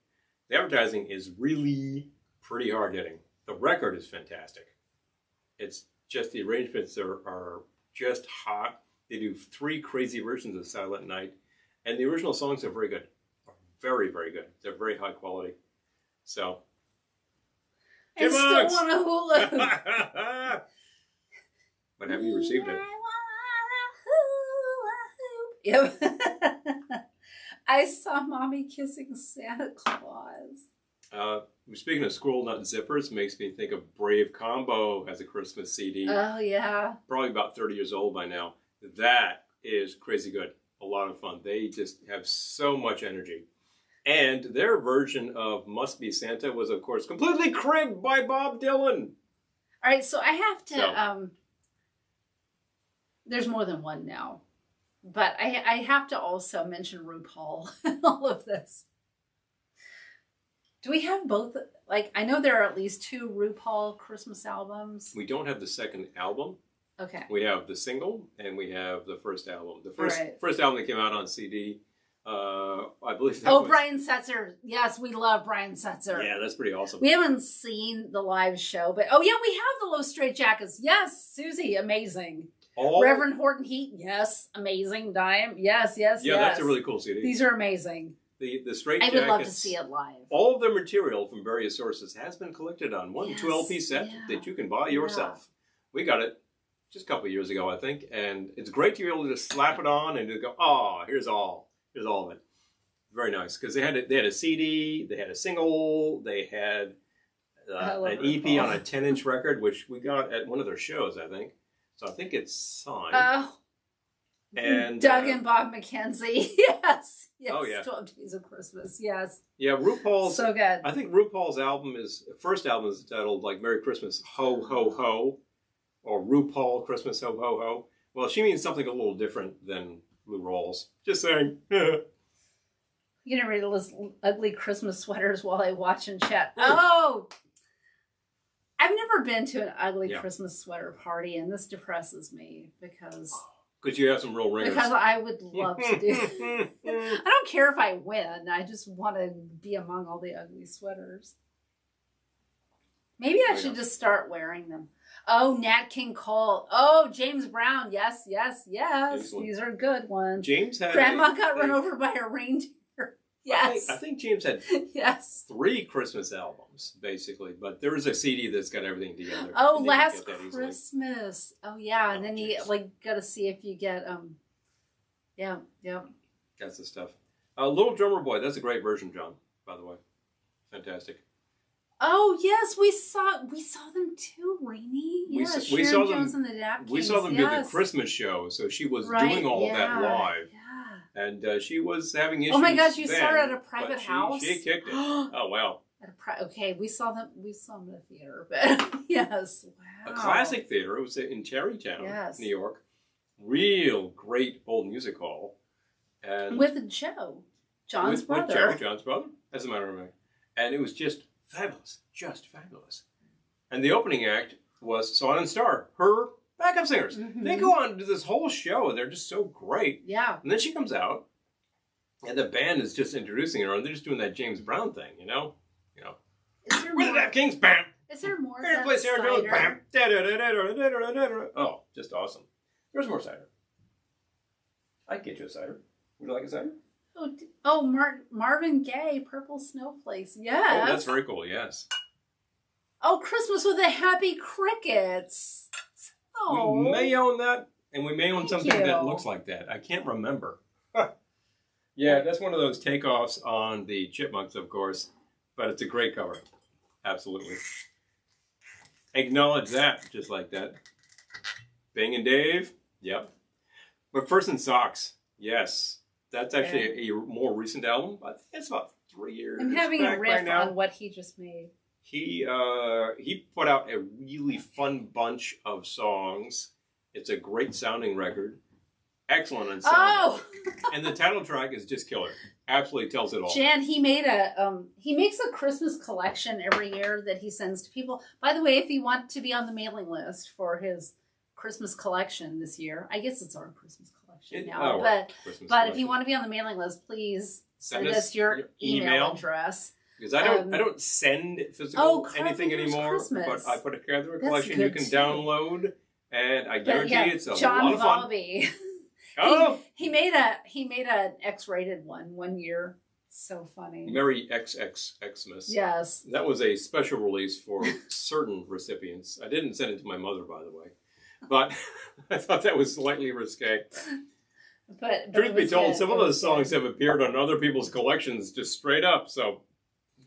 The advertising is really pretty hard-hitting. The record is fantastic. It's just the arrangements are just hot. They do 3 crazy versions of Silent Night. And the original songs are very good. Very, very good. They're very high quality. So, I still want a hula hoop. But have you received it? Yep. I saw Mommy kissing Santa Claus. Speaking of Squirrel Nut Zippers, makes me think of Brave Combo as a Christmas CD. Oh, yeah. Probably about 30 years old by now. That is crazy good. A lot of fun. They just have so much energy. And their version of Must Be Santa was, of course, completely cribbed by Bob Dylan. All right, so I have to... there's more than one now. But I have to also mention RuPaul in all of this. Do we have both? Like, I know there are at least 2 RuPaul Christmas albums. We don't have the second album. Okay. We have the single, and we have the first album. The first album that came out on CD... I believe that was... Brian Setzer. Yes, we love Brian Setzer. Yeah, that's pretty awesome. We haven't seen the live show, but we have the Low Straight Jackets. Yes, Susie, amazing. Reverend Horton Heat, yes, amazing. Dime, yes. Yeah, that's a really cool CD. These are amazing. The Straight Jackets. I would love to see it live. All of their material from various sources has been collected on one 2LP set that you can buy yourself. We got it just a couple of years ago, I think, and it's great to be able to just slap it on and to go, here's all of it. Very nice, because they had a CD, they had a single, they had an EP on a 10-inch record, which we got at one of their shows, I think. So I think it's signed. And Doug and Bob McKenzie, yes. Oh yeah, 12 Days of Christmas, yes. Yeah, RuPaul's so good. I think RuPaul's first album is titled like Merry Christmas Ho Ho Ho, or RuPaul Christmas Ho Ho Ho. Well, she means something a little different than Lou Rawls. Just saying. You're going to read all those ugly Christmas sweaters while I watch and chat. I've never been to an ugly Christmas sweater party, and this depresses me because you have some real ringers. Because I would love to do. I don't care if I win. I just want to be among all the ugly sweaters. Maybe I should just start wearing them. Oh, Nat King Cole. Oh, James Brown. Yes. Excellent. These are good ones. James had Grandma got run over by a reindeer. Yes. I think James had 3 Christmas albums, basically. But there was a CD that's got everything together. Oh, Last Christmas. Oh, yeah. And then you got to see if you get, yeah. That's the stuff. Little Drummer Boy. That's a great version, John, by the way. Fantastic. Oh yes, we saw them too, Rainey. Yeah, we saw them. Jones and the Dap Kings. We saw them do the Christmas show, so she was doing all of that live, and she was having issues. Oh my gosh, you saw her at a private house. She kicked it. Oh wow, Okay, we saw them in the theater, but yes, wow. A classic theater. It was in Tarrytown, yes. New York. Real great old music hall. And with Joe, John's brother. With Joe, John's brother, as a matter of fact. And it was just fabulous. Just fabulous. And the opening act was Swan and Star, her backup singers. Mm-hmm. They go on to this whole show, and they're just so great. Yeah. And then she comes out, and the band is just introducing her, and they're just doing that James Brown thing, you know? We're the Kings, bam! Is there more? We're gonna play Sarah Jones, bam! Oh, just awesome. There's more cider. I'd get you a cider. Would you like a cider? Marvin Gaye, Purple Snowflakes. Yes. Oh, that's very cool, yes. Oh, Christmas with the Happy Crickets. Oh. We may own that, and we may own something that looks like that. I can't remember. Yeah, that's one of those takeoffs on the Chipmunks, of course, but it's a great cover. Absolutely. Acknowledge that, just like that. Bing and Dave, yep. But First in Socks, yes. That's actually a more recent album. I think it's about 3 years. I'm having a riff on what he just made. He put out a really fun bunch of songs. It's a great sounding record. Excellent on sound. Oh! And the title track is just killer. Absolutely tells it all. Jan, he makes a Christmas collection every year that he sends to people. By the way, if you want to be on the mailing list for his Christmas collection this year, I guess it's our Christmas collection now. But if you want to be on the mailing list, please send us your email address. Because I don't send physical anything anymore. Christmas. But I put together a collection you can download, and I guarantee it's a lot of fun. Oh, he made an X-rated one year. So funny. Merry XXXmas. Yes. That was a special release for certain recipients. I didn't send it to my mother, by the way, but I thought that was slightly risque. But truth be told, some of those songs have appeared on other people's collections just straight up. So,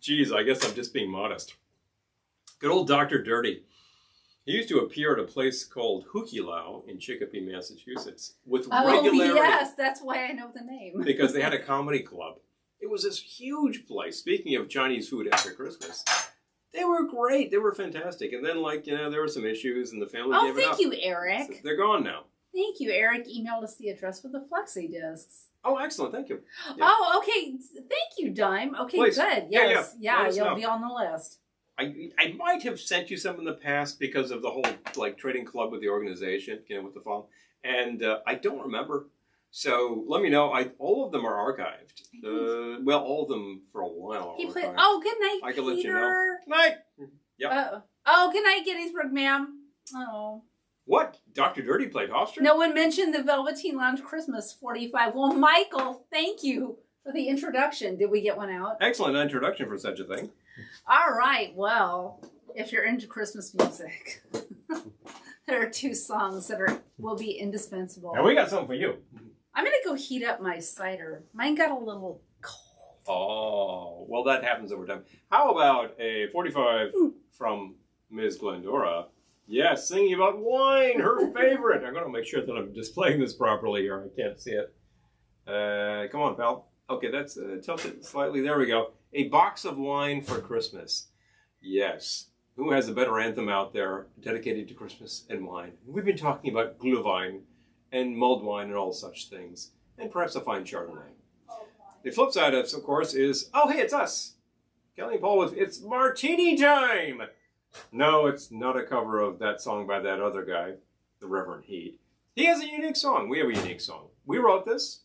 geez, I guess I'm just being modest. Good old Dr. Dirty. He used to appear at a place called Hukilau in Chicopee, Massachusetts, with regularity. Oh, yes, that's why I know the name. Because they had a comedy club. It was this huge place. Speaking of Chinese food after Christmas, they were great. They were fantastic. And then, there were some issues, and the family gave it up. Oh, thank you, Eric. So they're gone now. Thank you, Eric. Emailed us the address for the Flexi discs. Oh, excellent. Thank you. Yeah. Oh, okay. Thank you, Dime. Okay, please. Good. Yes. Yeah, you'll be on the list. I might have sent you some in the past because of the whole trading club with the organization, with the phone, and I don't remember. So let me know. All of them are archived. All of them for a while. He played. Oh, good night, I can Peter. let you know. Good night. Yep. Good night, Gettysburg, ma'am. Oh. What? Dr. Dirty played Hofstra? No one mentioned the Velveteen Lounge Christmas 45. Well, Michael, thank you for the introduction. Did we get one out? Excellent introduction for such a thing. All right. Well, if you're into Christmas music, there are two songs that will be indispensable. Now we got something for you. I'm going to go heat up my cider. Mine got a little cold. Oh, well, that happens over time. How about a 45 from Ms. Glendora? Yes, singing about wine, her favorite. I'm going to make sure that I'm displaying this properly here. I can't see it. Come on, pal. Okay, that's tilted slightly. There we go. A box of wine for Christmas. Yes. Who has a better anthem out there dedicated to Christmas and wine? We've been talking about glühwein and mulled wine and all such things. And perhaps a fine Chardonnay. The flip side of course, is, oh, hey, it's us. Kelly and Paul with It's Martini Time. No, it's not a cover of that song by that other guy, the Reverend Heat. He has a unique song. We have a unique song. We wrote this,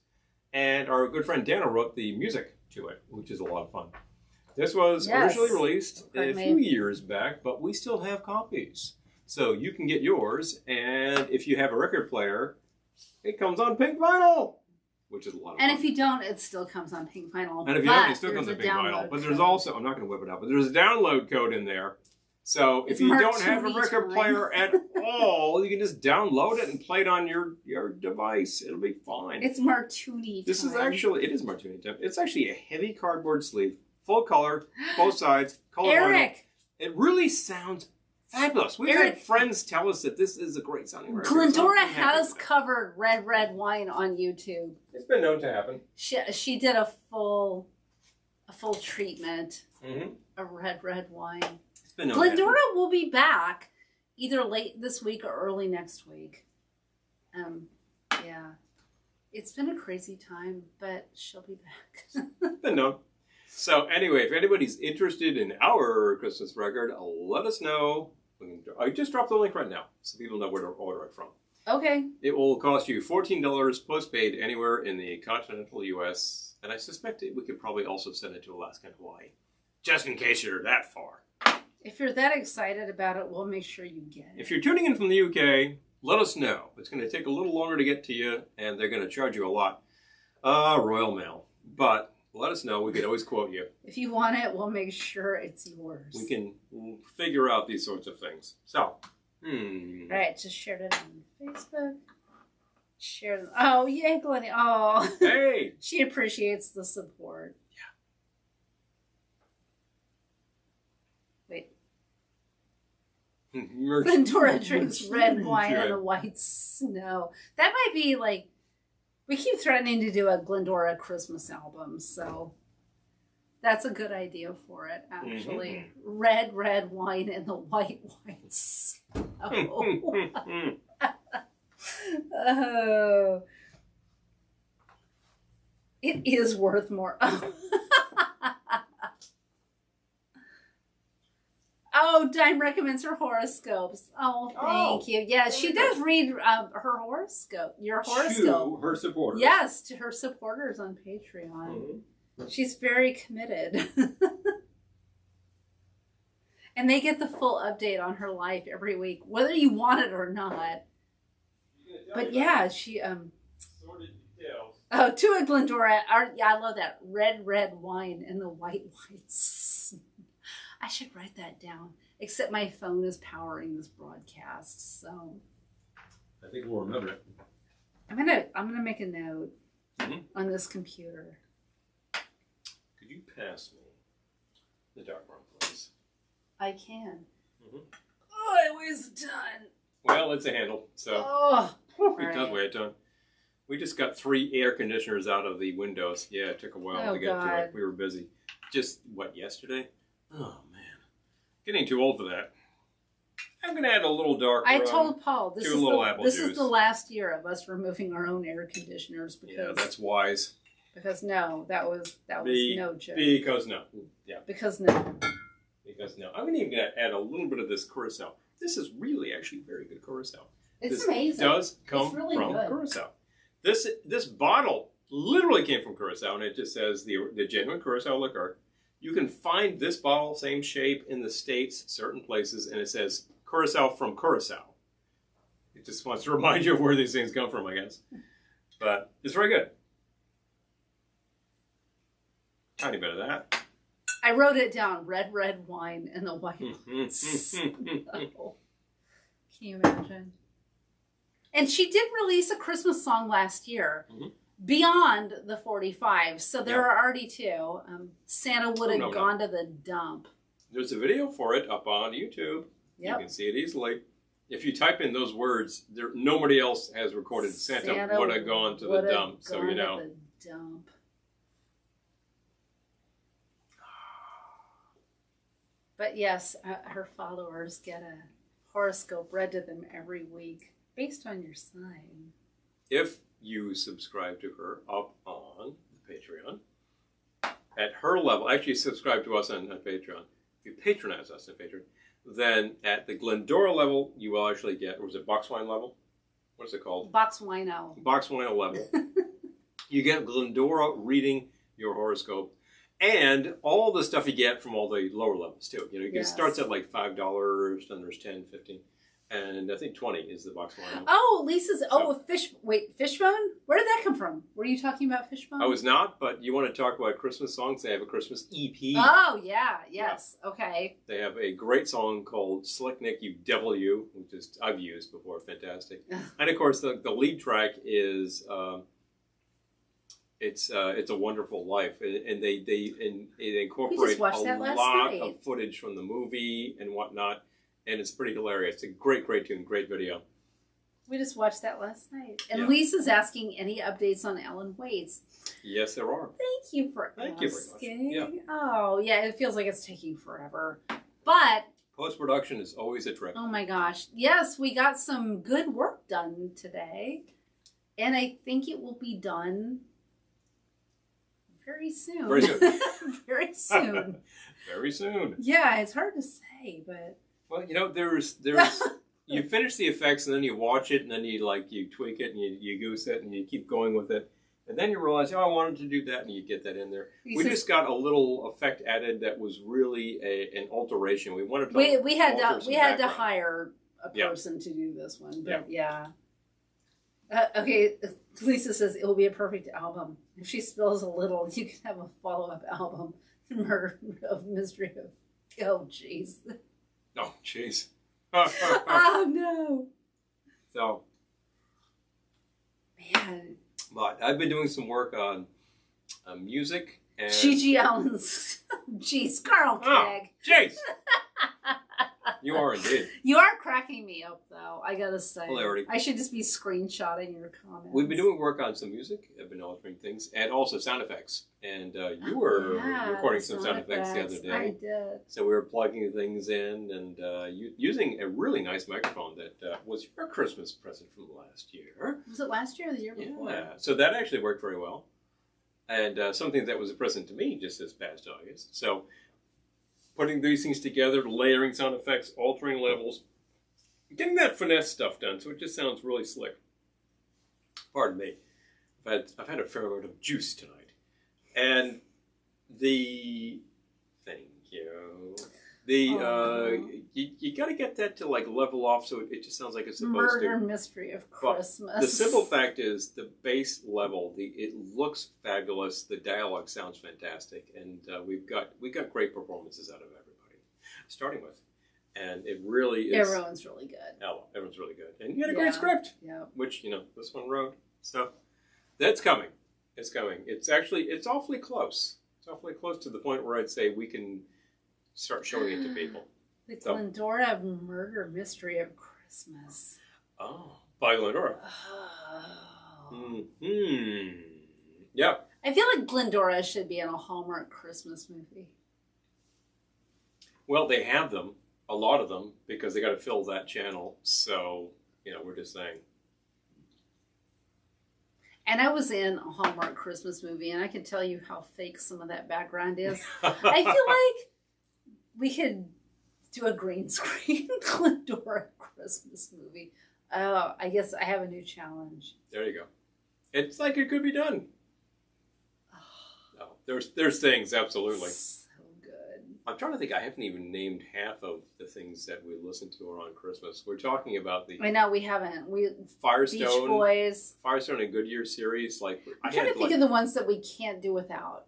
and our good friend Dana wrote the music to it, which is a lot of fun. This was originally released a few years back, but we still have copies. So you can get yours, and if you have a record player, it comes on pink vinyl, which is a lot of fun. And if you don't, it still comes on pink vinyl. And if you don't, it still comes on pink vinyl. But there's also, I'm not going to whip it out, but there's a download code in there. So if you don't have a record player at all, you can just download it and play it on your device. It'll be fine. It's Martini time. This is actually, it is Martini time. It's actually a heavy cardboard sleeve, full color, both sides, color Eric! It really sounds fabulous. We've had friends tell us that this is a great sounding record. Glendora has covered Red Wine on YouTube. It's been known to happen. She did a full treatment. Mm-hmm. a red wine. It's been Glendora will be back either late this week or early next week. Yeah. It's been a crazy time, but she'll be back. Been known. So anyway, if anybody's interested in our Christmas record, let us know. I just dropped the link right now so people know where to order it from. Okay. It will cost you $14 postpaid anywhere in the continental U.S. And I suspect we could probably also send it to Alaska and Hawaii, just in case you're that far. If you're that excited about it, we'll make sure you get it. If you're tuning in from the UK, let us know. It's going to take a little longer to get to you, and they're going to charge you a lot. Royal Mail. But let us know. We can always quote you. If you want it, we'll make sure it's yours. We'll figure out these sorts of things. So, All right, just shared it on Facebook. Share them. Oh, yay, Glennie. Oh. Hey! She appreciates the support. Yeah. Wait. Glendora drinks red wine and a white snow. That might be like, we keep threatening to do a Glendora Christmas album, so that's a good idea for it, actually. Red wine and the white snow. Oh. It is worth more. Oh, Dime recommends her horoscopes. Oh, thank you. Yeah, she does read her horoscope. Your horoscope. To her supporters. Yes, to her supporters on Patreon. She's very committed. And they get the full update on her life every week, whether you want it or not. But yeah, she Sordid details. Oh, to a Glendora. Yeah, I love that. Red wine and the whites. I should write that down. Except my phone is powering this broadcast, so I think we'll remember it. I'm gonna make a note on this computer. Could you pass me the dark brown, please? I can. Oh, I weighs a ton. Well, it's a handle, so it does weigh a ton. We just got 3 air conditioners out of the windows. Yeah, it took a while to get to it. We were busy. Just, yesterday? Oh, man. Getting too old for that. I'm going to add a little dark rum. I told Paul, this is the last year of us removing our own air conditioners. Because, yeah, that's wise. Because no, that was no joke. Because no. Yeah. Because no. Because no. I'm even going to add a little bit of this Curacao. This is really actually very good Curacao. It's amazing. It does come from Curacao. This bottle literally came from Curacao, and it just says the genuine Curacao liqueur. You can find this bottle, same shape, in the States, certain places, and it says Curacao from Curacao. It just wants to remind you of where these things come from, I guess. But it's very good. Tiny bit of that. I wrote it down. Red wine and the white snow. Can you imagine? And she did release a Christmas song last year. Beyond the 45, so there are already 2. Santa would have gone to the dump. There's a video for it up on YouTube. You can see it easily. If you type in those words, nobody else has recorded Santa would have gone to the dump, so you know. The dump. But yes, her followers get a horoscope read to them every week based on your sign. If you subscribe to her up on Patreon, at her level, actually subscribe to us on Patreon, if you patronize us on Patreon, then at the Glendora level, you will actually get, or was it box wine level? What is it called? Box wino. Box wino level. You get Glendora reading your horoscope and all the stuff you get from all the lower levels too. You know, it starts at like $5, then there's 10, 15. And I think 20 is the box wine. Oh, Lisa's. Fishbone? Where did that come from? Were you talking about Fishbone? I was not, but you want to talk about Christmas songs? They have a Christmas EP. Oh, yeah. Yes. Yeah. Okay. They have a great song called Slick Nick, You Devil You, which I've used before. Fantastic. And, of course, the lead track is It's a Wonderful Life. And they incorporate a lot of footage from the movie and whatnot. And it's pretty hilarious. It's a great tune, great video. We just watched that last night. And Yeah. Lisa's asking any updates on Ellen Waits. Yes, there are. Thank you for Thank you asking. very much. Yeah. Oh, yeah, it feels like it's taking forever. But Post-production is always a trip. oh my gosh. Yes, we got some good work done today. And I think it will be done very soon. Very soon. Very soon. Very soon. Yeah, it's hard to say, but Well, you know, there's you finish the effects and then you watch it and then you tweak it and you goose it and you keep going with it. And then you realize, oh, I wanted to do that, and you get that in there. We just got a little effect added that was really an alteration. We wanted to we had to hire a person to do this one, but yeah. Okay, Lisa says it will be a perfect album. If she spills a little, you can have a follow-up album, Murder of Mystery of. Oh, jeez. Oh, jeez. Oh no. So, man. But I've been doing some work on music and Gigi Allen's. Jeez, Carl Craig. Oh, jeez. You are indeed. You are cracking me up, though. I gotta say. Hilarity. I should just be screenshotting your comments. We've been doing work on some music. I've been altering things, and also sound effects. And you were recording some sound effects the other day. I did. So we were plugging things in and using a really nice microphone that was your Christmas present from last year. Was it last year or the year before? Yeah. So that actually worked very well. And something that was a present to me just this past August. So putting these things together, layering sound effects, altering levels, getting that finesse stuff done so it just sounds really slick. Pardon me. I've had a fair amount of juice tonight. And you got to get that to level off so it just sounds like it's supposed to. Murder Mystery of Christmas. But the simple fact is the bass level, it looks fabulous. The dialogue sounds fantastic, and we got great performances out of everybody, starting with, and it really is. Everyone's really good. Oh, everyone's really good, and you had a great script, which this one wrote. So that's coming. It's coming. It's awfully close. It's awfully close to the point where I'd say we can start showing it to people. The Glendora Murder Mystery of Christmas. Oh, by Glendora. Oh. Mm-hmm. Yeah. I feel like Glendora should be in a Hallmark Christmas movie. Well, they have them, a lot of them, because they got to fill that channel. So, we're just saying. And I was in a Hallmark Christmas movie, and I can tell you how fake some of that background is. I feel like we could do a green screen Glendora Christmas movie. Oh, I guess I have a new challenge. There you go. It's like it could be done. No, there's things, absolutely. So good. I'm trying to think. I haven't even named half of the things that we listen to around Christmas. We're talking about the. I know we haven't. Firestone, Beach Boys, Firestone and Goodyear series. I'm trying to think of the ones that we can't do without.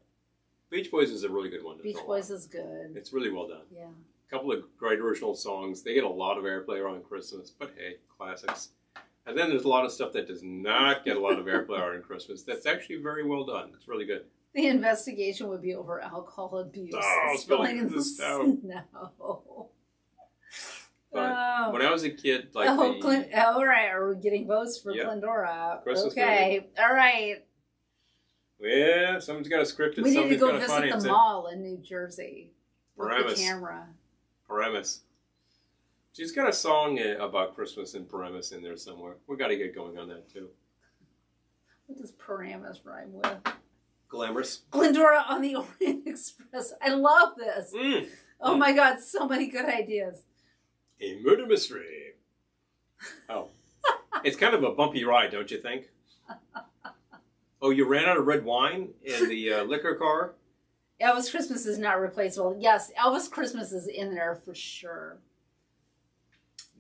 Beach Boys is a really good one. Beach Boys is good. It's really well done. Yeah. A couple of great original songs. They get a lot of airplay around Christmas, but hey, classics. And then there's a lot of stuff that does not get a lot of airplay around Christmas. That's actually very well done. It's really good. The investigation would be over alcohol abuse. Oh, spilling in the snow. But when I was a kid, all right, are we getting votes for Glendora? Christmas okay, movie. All right. Yeah, someone's got to script it. We need to go visit the mall in New Jersey with the camera. Paramus. She's got a song about Christmas and Paramus in there somewhere. We got to get going on that too. What does Paramus rhyme with? Glamorous. Glendora on the Orient Express. I love this. Oh my God, so many good ideas. A murder mystery. Oh. It's kind of a bumpy ride, don't you think? Oh, you ran out of red wine in the liquor car? Elvis Christmas is not replaceable. Yes, Elvis Christmas is in there for sure.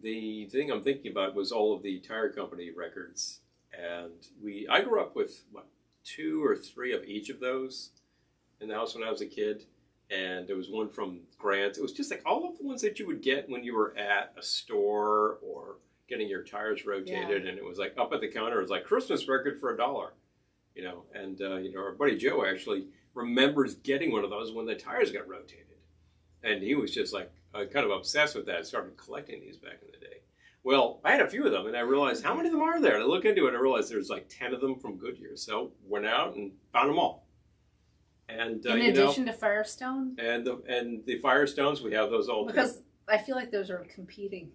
The thing I'm thinking about was all of the tire company records. And I grew up with, 2 or 3 of each of those in the house when I was a kid. And there was one from Grant. It was just like all of the ones that you would get when you were at a store or getting your tires rotated. Yeah. And it was like up at the counter, it was like Christmas record for $1. And our buddy Joe actually remembers getting one of those when the tires got rotated. And he was just like kind of obsessed with that. Started collecting these back in the day. Well, I had a few of them, and I realized how many of them are there. And I look into it, and I realized there's like 10 of them from Goodyear. So went out and found them all. And in addition to Firestone, and the Firestones, we have those all because too. I feel like those are competing.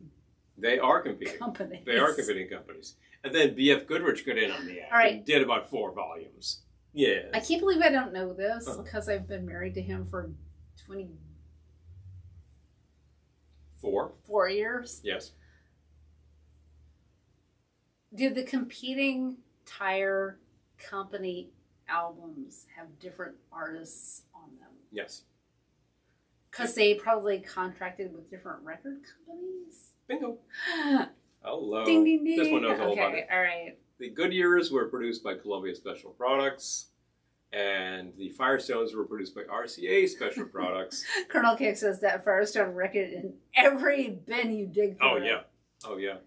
They are competing companies. They are competing companies. And then B.F. Goodrich got in on the act and did about 4 volumes. Yeah. I can't believe I don't know this because I've been married to him for 4 years. Yes. Do the competing tire company albums have different artists on them? Yes. Because they probably contracted with different record companies? Bingo. Hello. Ding, ding, ding. This one knows all about it. Okay, all right. The Goodyears were produced by Columbia Special Products, and the Firestones were produced by RCA Special Products. Colonel Kick says that Firestone record in every bin you dig through. Oh, yeah. Oh, yeah.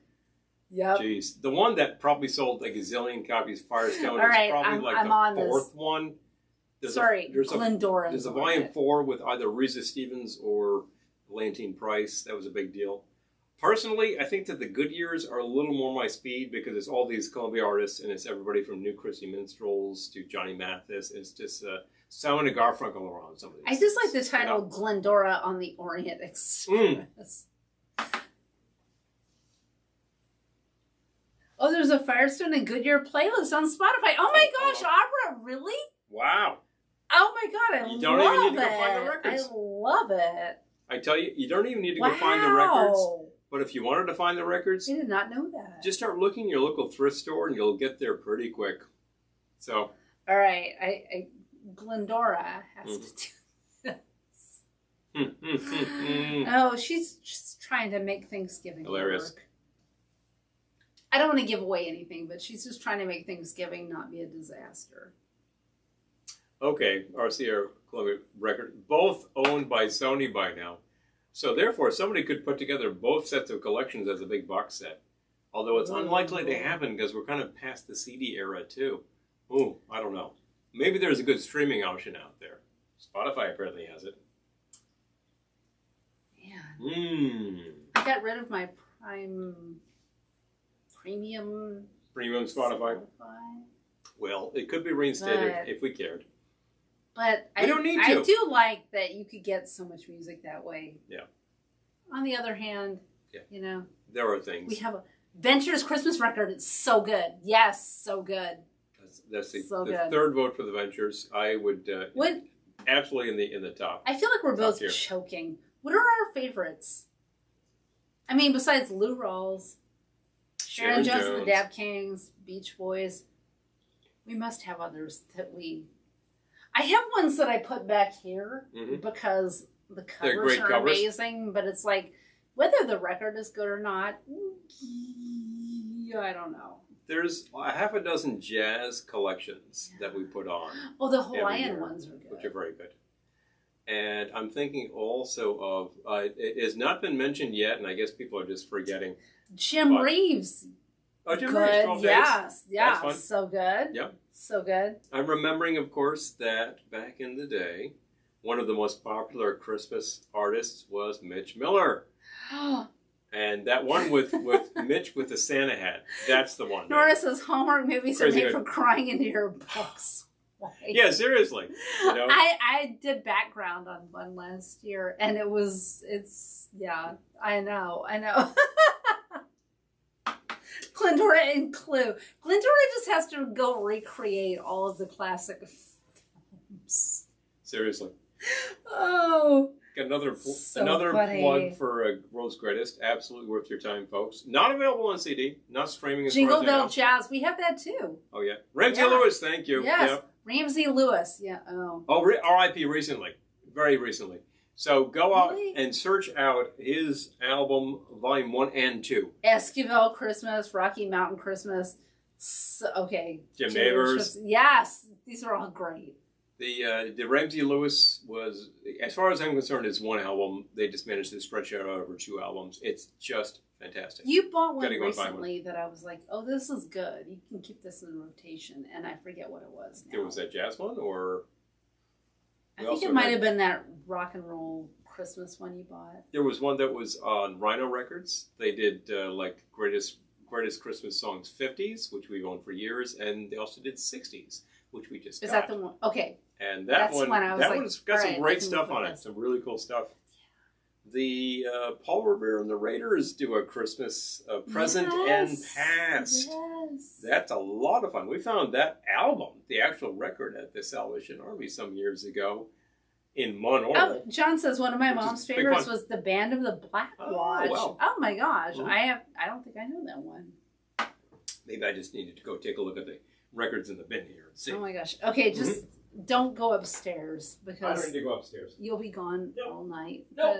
Yep. Jeez. The one that probably sold like a zillion copies, Firestone, all right, is probably I'm the on 4th this. one. There's Glendora. There's a volume 4 with either Reza Stevens or Leontine Price. That was a big deal. Personally, I think that the Goodyears are a little more my speed because it's all these Columbia artists and it's everybody from New Christy Minstrels to Johnny Mathis. It's just Simon and Garfunkel around some of these. I just like the title Glendora on the Orient Express. Oh, there's a Firestone and Goodyear playlist on Spotify. Oh my gosh, Opera, really? Wow. Oh my God, I love it. You don't even need to go find the records. I love it. I tell you, you don't even need to go find the records. But if you wanted to find the records, I did not know that. Just start looking in your local thrift store and you'll get there pretty quick. So. All right. Glendora has to do this. Oh, she's just trying to make Thanksgiving hilarious work. I don't want to give away anything, but she's just trying to make Thanksgiving not be a disaster. Okay, RCA Columbia Record, both owned by Sony by now. So therefore, somebody could put together both sets of collections as a big box set. Although it's unlikely they happen because we're kind of past the CD era too. Ooh, I don't know. Maybe there's a good streaming option out there. Spotify apparently has it. Man. I got rid of my premium Spotify. Well, it could be reinstated if we cared. But we don't need to. I do like that you could get so much music that way. Yeah. On the other hand, you know. There are things. We have a Ventures Christmas record. It's so good. Yes, so good. That's the third vote for the Ventures. I would absolutely in the top. I feel like we're both choking. What are our favorites? I mean, besides Lou Rawls, Sharon Jones and the Dap Kings, Beach Boys, we must have others that we... I have ones that I put back here because the covers are amazing, but it's like, whether the record is good or not, I don't know. There's a half a dozen jazz collections that we put on. Well, the Hawaiian ones are good. Which are very good. And I'm thinking also of, it has not been mentioned yet, and I guess people are just forgetting. Jim Reeves. Oh, Jim Reeves, 12 Days. Yeah, so good. Yep. So good. I'm remembering, of course, that back in the day, one of the most popular Christmas artists was Mitch Miller. And that one with Mitch with the Santa hat, that's the one. Nora says Hallmark movies are made for crying into your books. Yeah, seriously. You know? I did background on one last year, and I know. Glendora and Clue. Glendora just has to go recreate all of the classic films. Seriously. Oh. Another plug for World's Greatest. Absolutely worth your time, folks. Not available on CD. Not streaming as Jingle far as I know. Bell Jazz. We have that too. Oh, yeah. Ramsey Lewis, thank you. Yes. Yep. Ramsey Lewis. Yeah. Oh. R.I.P. recently. Very recently. So go out and search out his album, Volume 1 and 2. Esquivel Christmas, Rocky Mountain Christmas. Jim Neighbors. Yes. These are all great. The Ramsey Lewis was, as far as I'm concerned, it's one album. They just managed to stretch it out over 2 albums. It's just fantastic. You bought one recently that I was like, oh, this is good. You can keep this in rotation. And I forget what it was now. Was that jazz one or... I think it might have been that rock and roll Christmas one you bought? There was one that was on Rhino Records. They did like greatest Christmas songs 50s, which we've owned for years, and they also did 60s, which we just got. Is that the one? Okay. And that one's got some great stuff on it. This. Some really cool stuff. The Paul Revere and the Raiders do a Christmas present and past. Yes. That's a lot of fun. We found that album, the actual record, at the Salvation Army some years ago in Montreal. Oh, John says one of my mom's favorites was the Band of the Black Watch. Wow. Oh my gosh. Ooh. I don't think I know that one. Maybe I just needed to go take a look at the records in the bin here and see. Oh my gosh. Okay, just don't go upstairs because I don't need to go upstairs. You'll be gone all night. Nope.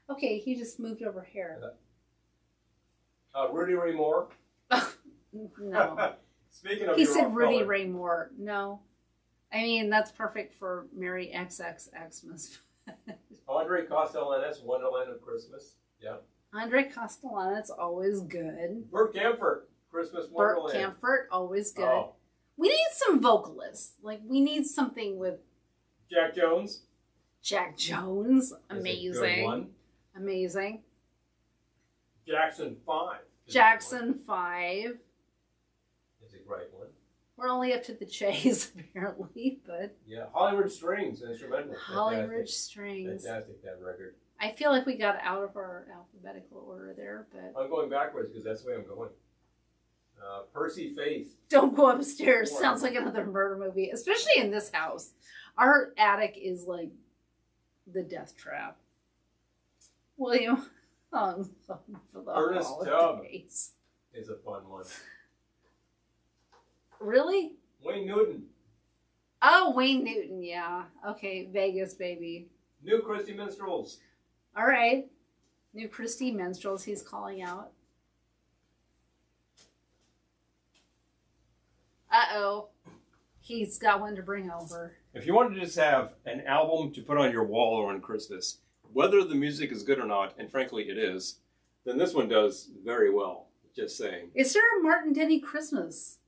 But, okay, he just moved over here. Rudy Ray Moore. No. Speaking of he your said Rudy color. Ray Moore. No. I mean, that's perfect for Merry XXXmas. Andre Castellanos, Wonderland of Christmas. Yeah. Andre Castellana's always good. Burt Camford, Christmas Burt Wonderland. Camford, always good. Oh. We need some vocalists. Like, we need something with Jack Jones. Jack Jones. Is a Amazing. good one. Amazing. Jackson 5. Jackson 5. Is a great one. We're only up to the chase, apparently, but Yeah, Hollywood Strings, instrumental. Hollywood Strings. Fantastic, that record. I feel like we got out of our alphabetical order there, but I'm going backwards because that's the way I'm going. Percy Faith. don't go upstairs. Wow. Sounds like another murder movie, especially in this house. Our attic is like the death trap. William hung for the Ernest holidays. Is a fun one. Really? Wayne Newton. Oh, Wayne Newton, yeah. Okay, Vegas, baby. New Christy Minstrels. All right. New Christy Minstrels, he's calling out. Uh-oh. He's got one to bring over. If you wanted to just have an album to put on your wall or on Christmas, whether the music is good or not, and frankly it is, then this one does very well. Just saying. Is there a Martin Denny Christmas?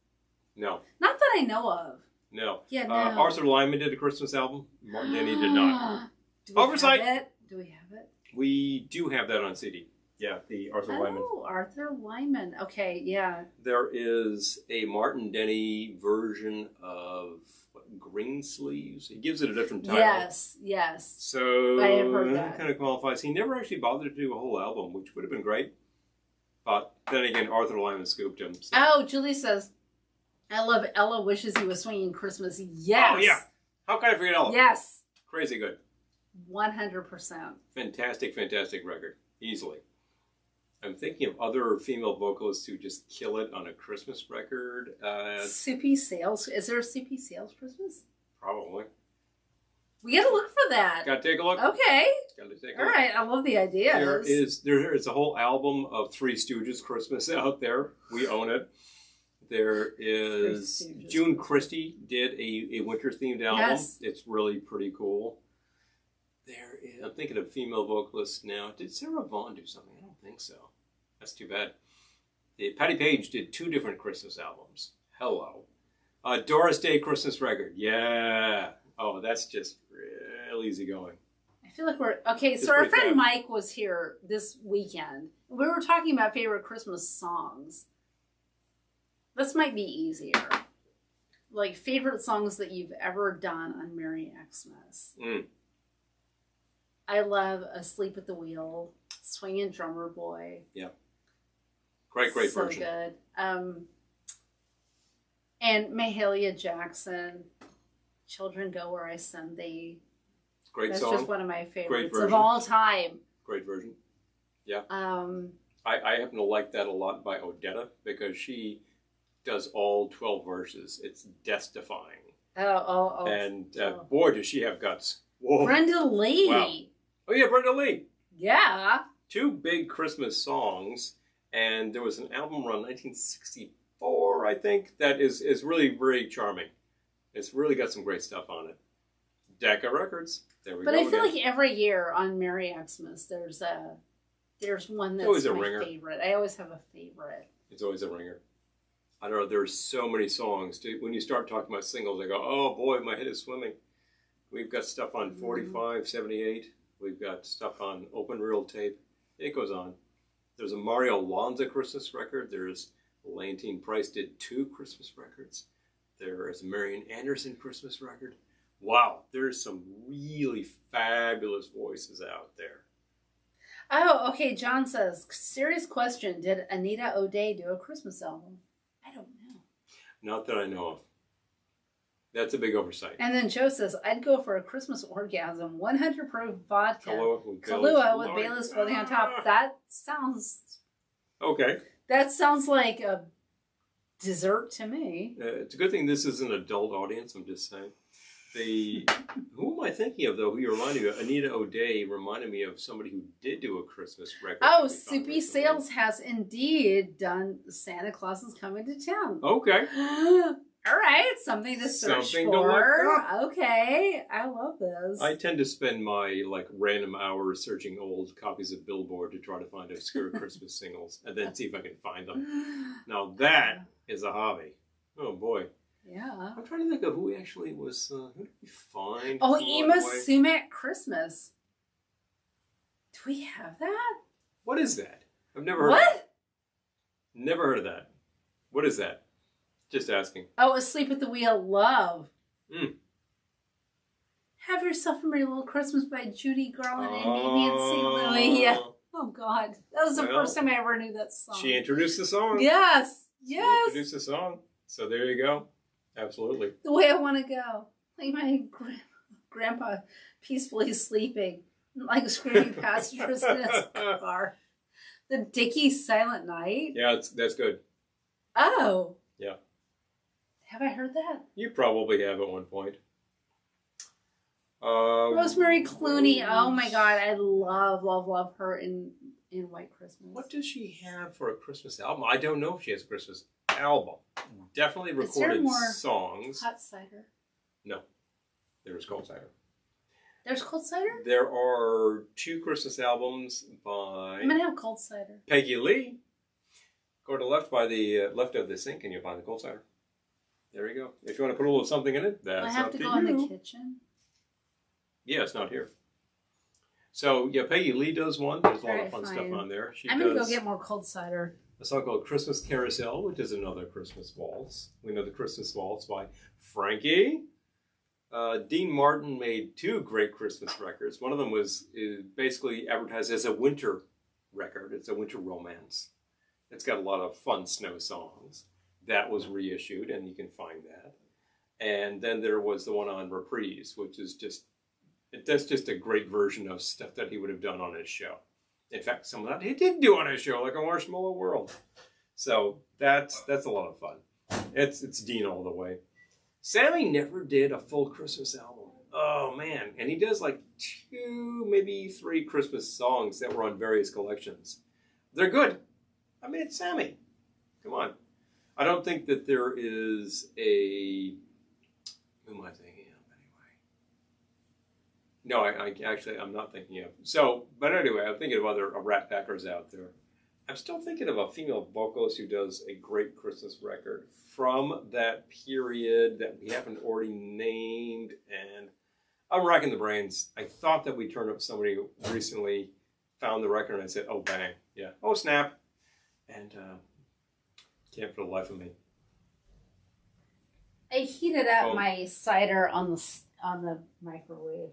No. Not that I know of. No. Yeah, no. Arthur Lyman did a Christmas album. Martin Denny did not. Do we Oversight. have it? Do we have it? We do have that on CD. Yeah, the Arthur Lyman. Oh, Arthur Lyman. Okay, yeah. There is a Martin Denny version of Greensleeves. He gives it a different title. Yes, yes. So I have heard that. kind of qualifies. He never actually bothered to do a whole album, which would have been great. But then again, Arthur Lyman scooped him. So. Oh, Julie says, I love Ella Wishes He Was Swinging Christmas. Yes. Oh, yeah. How can I forget Ella? Yes. Crazy good. 100%. Fantastic, fantastic record. Easily. I'm thinking of other female vocalists who just kill it on a Christmas record. Soupy Sales. Is there a Soupy Sales Christmas? Probably. We got to look for that. Got to take a look. Okay. Got to take a All look. right. I love the ideas. There is a whole album of Three Stooges Christmas out there. We own it. There is June Christie did a winter themed album. Yes. It's really pretty cool. There is, I'm thinking of female vocalists now. Did Sarah Vaughan do something? I don't think so. That's too bad. Patty Page did 2 different Christmas albums. Hello. Doris Day Christmas record. Yeah. Oh, that's just real easy going. I feel like we're... Okay, It's so our pretty friend fab. Mike was here this weekend. We were talking about favorite Christmas songs. This might be easier. Like, favorite songs that you've ever done on Merry Xmas. I love Asleep at the Wheel, Swingin' Drummer Boy. Yeah. Great version. So good. And Mahalia Jackson, Children Go Where I Send Thee. Great That's song. just one of my favorites version. of all time. Great version. Yeah. I happen to like that a lot by Odetta because she does all 12 verses. It's death-defying. And boy, does she have guts. Whoa. Brenda Lee. Wow. Oh, yeah, Brenda Lee. Yeah. 2 big Christmas songs. And there was an album around 1964, I think, that is really very charming. It's really got some great stuff on it. Decca Records. There we go. But I feel again. like every year on Merry Xmas, there's one that's always a my ringer. favorite. I always have a favorite. It's always a ringer. I don't know, there's so many songs. When you start talking about singles, I go, oh boy, my head is swimming. We've got stuff on 45, 78. We've got stuff on open reel tape. It goes on. There's a Mario Lanza Christmas record. There's Leontine Price did 2 Christmas records. There is a Marian Anderson Christmas record. Wow, there's some really fabulous voices out there. Oh, okay. John says, serious question. Did Anita O'Day do a Christmas album? I don't know. Not that I know of. That's a big oversight. And then Joe says, I'd go for a Christmas orgasm. 100 proof vodka. Kahlua with Baileys floating on top. That sounds... Okay. That sounds like a dessert to me. It's a good thing this is an adult audience, I'm just saying. Who am I thinking of, though? Who you reminded me of? Anita O'Day reminded me of somebody who did do a Christmas record. Oh, Soupy Sales has indeed done Santa Claus is Coming to Town. Okay. All right, something to search something for. To look up. Okay, I love this. I tend to spend my random hours searching old copies of Billboard to try to find obscure Christmas singles and then see if I can find them. Now that is a hobby. Oh boy. Yeah. I'm trying to think of who actually was. Who did we find? Oh, Ema Sumac Christmas. Do we have that? What is that? I've never heard of that. Never heard of that. What is that? Just asking. Oh, Asleep at the Wheel, Love. Mm. Have Yourself a Merry Little Christmas by Judy Garland and Nancy Louie. Yeah. Oh, God. That was the first time I ever knew that song. She introduced the song. Yes. She introduced the song. So there you go. Absolutely. The Way I Want to Go. Like my grandpa peacefully sleeping, like screaming passengers in his car. The Dickies Silent Night. Yeah, that's good. Oh. Yeah. Have I heard that? You probably have at one point. Rosemary Clooney. Oh my God, I love her in White Christmas. What does she have for a Christmas album? I don't know if she has a Christmas album. Definitely recorded songs. Hot cider? No. There's cold cider. There's cold cider? There are 2 Christmas albums by... I'm going to have cold cider. Peggy Lee. Go to the left by the left of the sink and you'll find the cold cider. There you go. If you want to put a little something in it, that's I have up to to go in you. the kitchen. Yeah, it's not here. So, yeah, Peggy Lee does one. There's a lot of fun stuff on there. I'm going to go get more cold cider. A song called Christmas Carousel, which is another Christmas waltz. We know the Christmas waltz by Frankie. Dean Martin made 2 great Christmas records. One of them was basically advertised as a winter record. It's a winter romance. It's got a lot of fun snow songs. That was reissued, and you can find that. And then there was the one on Reprise, which is that's just a great version of stuff that he would have done on his show. In fact, some of that he did do on his show, like a Marshmallow World. So that's a lot of fun. It's Dean all the way. Sammy never did a full Christmas album. Oh man, and he does like 2, maybe 3 Christmas songs that were on various collections. They're good. I mean, it's Sammy. Come on. I don't think that there is a... Who am I thinking of anyway? No, I'm not thinking of. So, but anyway, I'm thinking of other Rat Packers out there. I'm still thinking of a female vocalist who does a great Christmas record from that period that we haven't already named, and I'm racking the brains. I thought that we turned up somebody who recently found the record, and I said, oh, bang. Yeah. Oh, snap. And can't for the life of me. I heated up my cider on the microwave.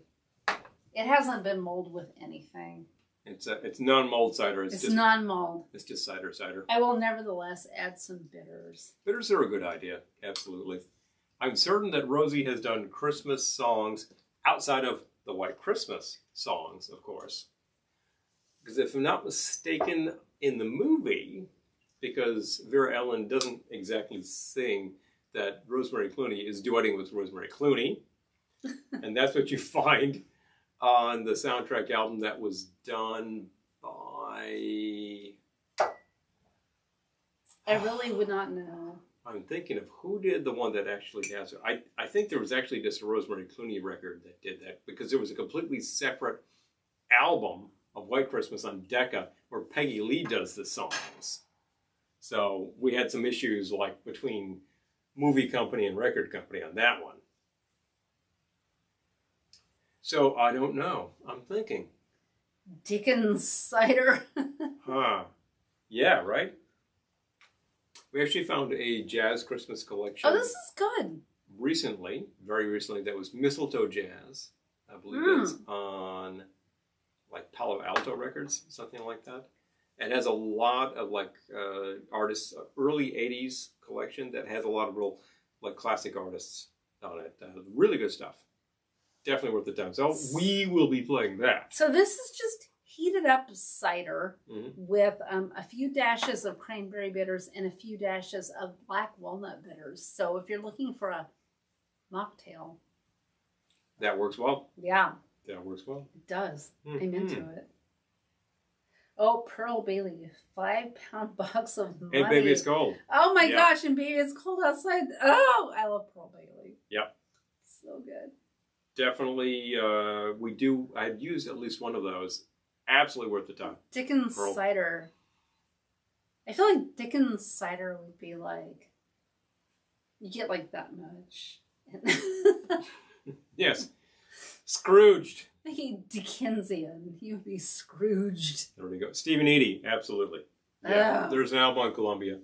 It hasn't been mulled with anything. It's non-mulled cider. It's non-mulled. It's just cider. I will nevertheless add some bitters. Bitters are a good idea. Absolutely. I'm certain that Rosie has done Christmas songs outside of the White Christmas songs, of course. Because if I'm not mistaken, in the movie, because Vera Ellen doesn't exactly sing, that Rosemary Clooney is duetting with Rosemary Clooney. And that's what you find on the soundtrack album that was done by... I really would not know. I'm thinking of who did the one that actually has it. I think there was actually just a Rosemary Clooney record that did that, because there was a completely separate album of White Christmas on Decca where Peggy Lee does the songs. So we had some issues like between movie company and record company on that one. So I don't know. I'm thinking. Dickens cider. Huh. Yeah, right? We actually found a jazz Christmas collection. Oh, this is good. Recently, very recently, that was Mistletoe Jazz. I believe that's on like Palo Alto Records, something like that. And has a lot of like artists, early 80s collection that has a lot of real like classic artists on it. Really good stuff. Definitely worth the time. So we will be playing that. So this is just heated up cider with a few dashes of cranberry bitters and a few dashes of black walnut bitters. So if you're looking for a mocktail. That works well. Yeah. That works well. It does. I'm into it. Oh, Pearl Bailey, 5-pound box of money. And baby, it's cold. Oh my gosh, and baby, it's cold outside. Oh, I love Pearl Bailey. Yep. So good. Definitely, I've used at least one of those. Absolutely worth the time. Dickens cider. I feel like Dickens cider would be like, you get like that much. Yes. Scrooged. Thinking Dickensian. He would be Scrooged. There we go. Stephen Eady, absolutely. Yeah, there's an album on Columbia.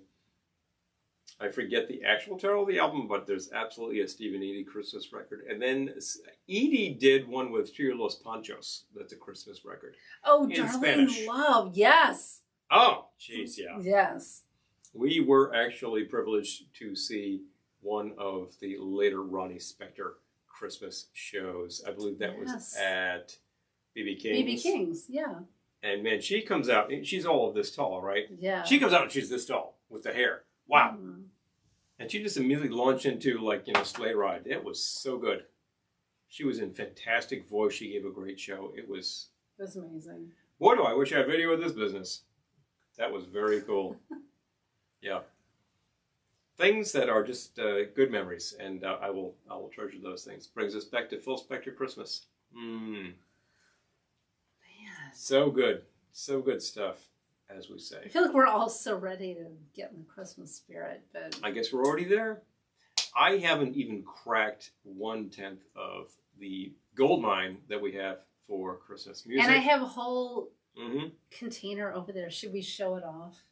I forget the actual title of the album, but there's absolutely a Stephen Eady Christmas record. And then Eady did one with Trio Los Panchos. That's a Christmas record. Oh, in Darling Spanish. Love. Yes. Oh, jeez, yeah. Yes. We were actually privileged to see one of the later Ronnie Spector Christmas shows. I believe that was at B.B. King's. B.B. King's, yeah. And man, she comes out, she's all of this tall, right? Yeah. She comes out and she's this tall with the hair. Wow. And she just immediately launched into Sleigh Ride. It was so good. She was in fantastic voice. She gave a great show. It was amazing. Boy, do I wish I had video of this business. That was very cool. Yeah. Things that are just good memories, and I will treasure those things. Brings us back to Phil Spector Christmas. Man. So good stuff, as we say. I feel like we're all so ready to get in the Christmas spirit, but I guess we're already there. I haven't even cracked 1/10 of the gold mine that we have for Christmas music. And I have a whole container over there. Should we show it off?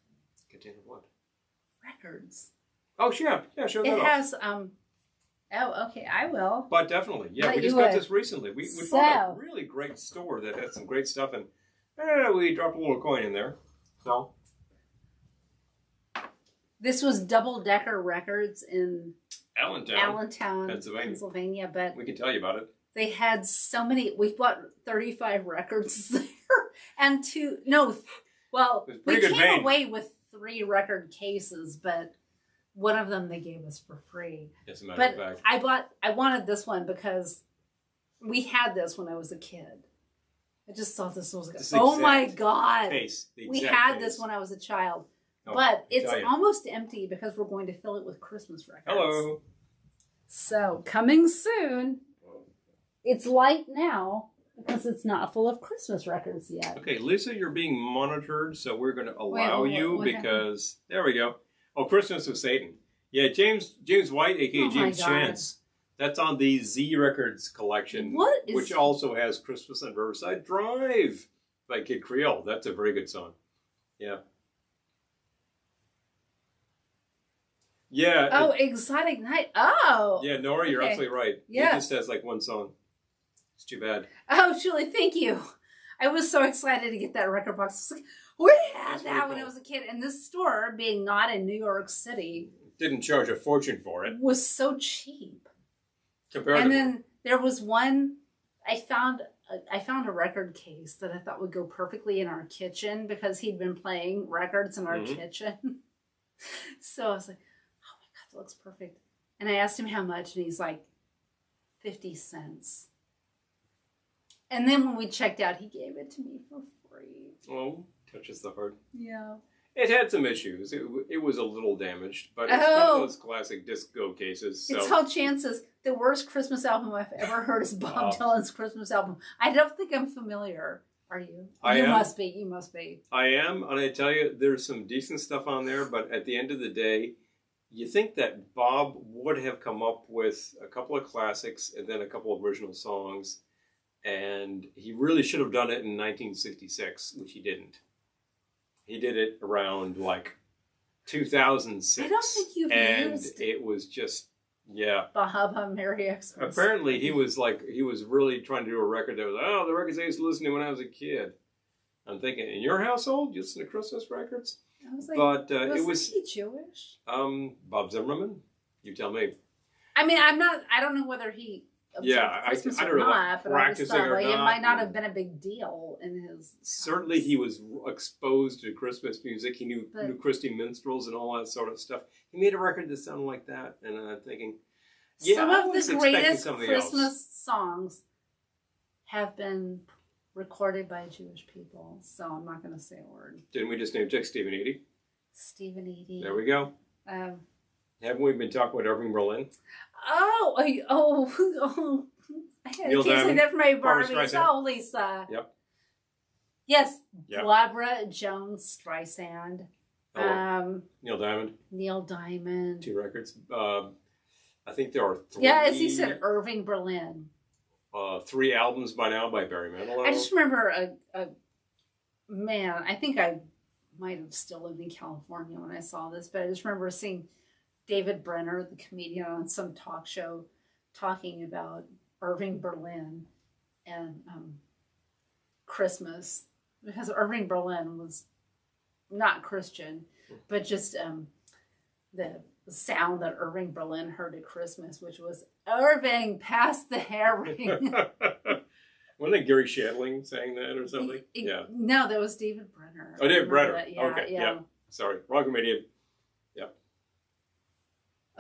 Container what? Records. Oh, yeah, show that off. It has, oh, okay, I will. But definitely, yeah, we just got this recently. We found a really great store that had some great stuff, and we dropped a little coin in there. So. This was Double Decker Records in Allentown, Pennsylvania, but we can tell you about it. They had so many. We bought 35 records there, and we came away with 3 record cases, but one of them they gave us for free. As a matter of fact. I wanted this one because we had this when I was a kid. I just thought this was good. Oh my God. We had this when I was a child. Oh, but it's almost empty because we're going to fill it with Christmas records. Hello. So, coming soon. It's light now because it's not full of Christmas records yet. Okay, Lisa, you're being monitored, so we're going to allow you because... There we go. Oh, Christmas with Satan. Yeah, James White, a.k.a. James Chance. That's on the Z Records collection, which also has Christmas on Riverside Drive by Kid Creole. That's a very good song. Yeah. Yeah. Oh, Exotic Night. Oh. Yeah, Nora, you're absolutely right. Yeah. It just has like one song. It's too bad. Oh, Julie, thank you. I was so excited to get that record box. I was like, we had that when I was a kid. And this store, being not in New York City, didn't charge a fortune for it. Was so cheap. Comparatively. And then there was one, I found a record case that I thought would go perfectly in our kitchen because he'd been playing records in our kitchen. So I was like, oh my God, that looks perfect. And I asked him how much, and he's like, 50 cents. And then when we checked out, he gave it to me for free. Oh, touches the heart. Yeah. It had some issues. It was a little damaged, but it's one of those classic disco cases. So. It's all chances. The worst Christmas album I've ever heard is Bob Dylan's Christmas album. I don't think I'm familiar. Are you? You must be. You must be. I am, and I tell you, there's some decent stuff on there, but at the end of the day, you think that Bob would have come up with a couple of classics and then a couple of original songs. And he really should have done it in 1966, which he didn't. He did it around like 2006. I don't think you've used. And it was just, yeah. Bahama Merry Xmas. Apparently, he was really trying to do a record that was, the records I used to listen to when I was a kid. I'm thinking, in your household, you listen to Christmas records? I was like, but it was he Jewish? Bob Zimmerman. You tell me. I mean, I don't know whether he. I don't know about practicing or not. It might not have been a big deal in his. Certainly, he was exposed to Christmas music. He knew Christy minstrels and all that sort of stuff. He made a record that sounded like that, and I'm thinking, some of the greatest Christmas songs have been recorded by Jewish people, so I'm not going to say a word. Didn't we just name check Stephen Eady? Stephen Eady. There we go. Haven't we been talking about Irving Berlin? I had to say that for my Barbies. Oh, Lisa. Yep. Yes, Barbara Jones Streisand. Neil Diamond. Neil Diamond. 2 records. I think there are 3. Yeah, as he said, Irving Berlin. 3 albums by now by Barry Manilow. I just remember man, I think I might have still lived in California when I saw this, but I just remember seeing David Brenner, the comedian, on some talk show talking about Irving Berlin and Christmas, because Irving Berlin was not Christian, but just the sound that Irving Berlin heard at Christmas, which was, Irving, pass the herring. Wasn't it Gary Shandling saying that or something? Yeah. No, that was David Brenner. Oh, David Brenner. Yeah, okay, yeah. Sorry, wrong comedian.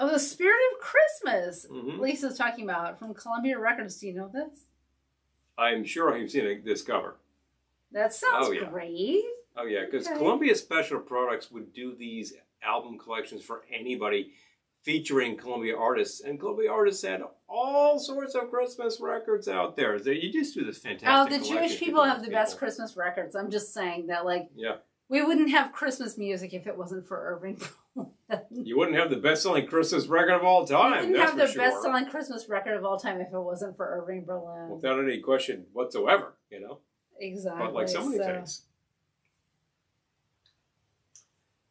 Oh, The Spirit of Christmas. Mm-hmm. Lisa's talking about from Columbia Records. Do you know this? I'm sure I've seen this cover. That sounds great. Oh, yeah, because Columbia Special Products would do these album collections for anybody featuring Columbia artists. And Columbia artists had all sorts of Christmas records out there. You just do this fantastic the Jewish people have the best Christmas records. I'm just saying that, we wouldn't have Christmas music if it wasn't for Irving Berlin. You wouldn't have the best-selling Christmas record of all time. You wouldn't have the best-selling Christmas record of all time if it wasn't for Irving Berlin. Without any question whatsoever, Exactly. But like so many things.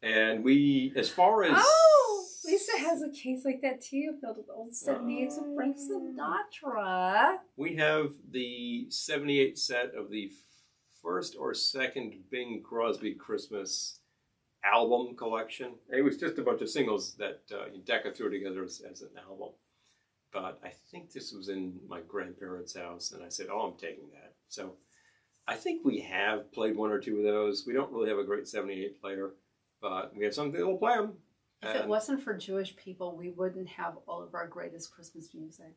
And we, as far as... Oh, Lisa has a case like that too, filled with old 78s of Frank Sinatra. We have the 78 set of the first or second Bing Crosby Christmas album collection. It was just a bunch of singles that Decca threw together as an album. But I think this was in my grandparents' house, and I said, I'm taking that. So I think we have played 1 or 2 of those. We don't really have a great 78 player, but we have something that will play them. If it wasn't for Jewish people, we wouldn't have all of our greatest Christmas music.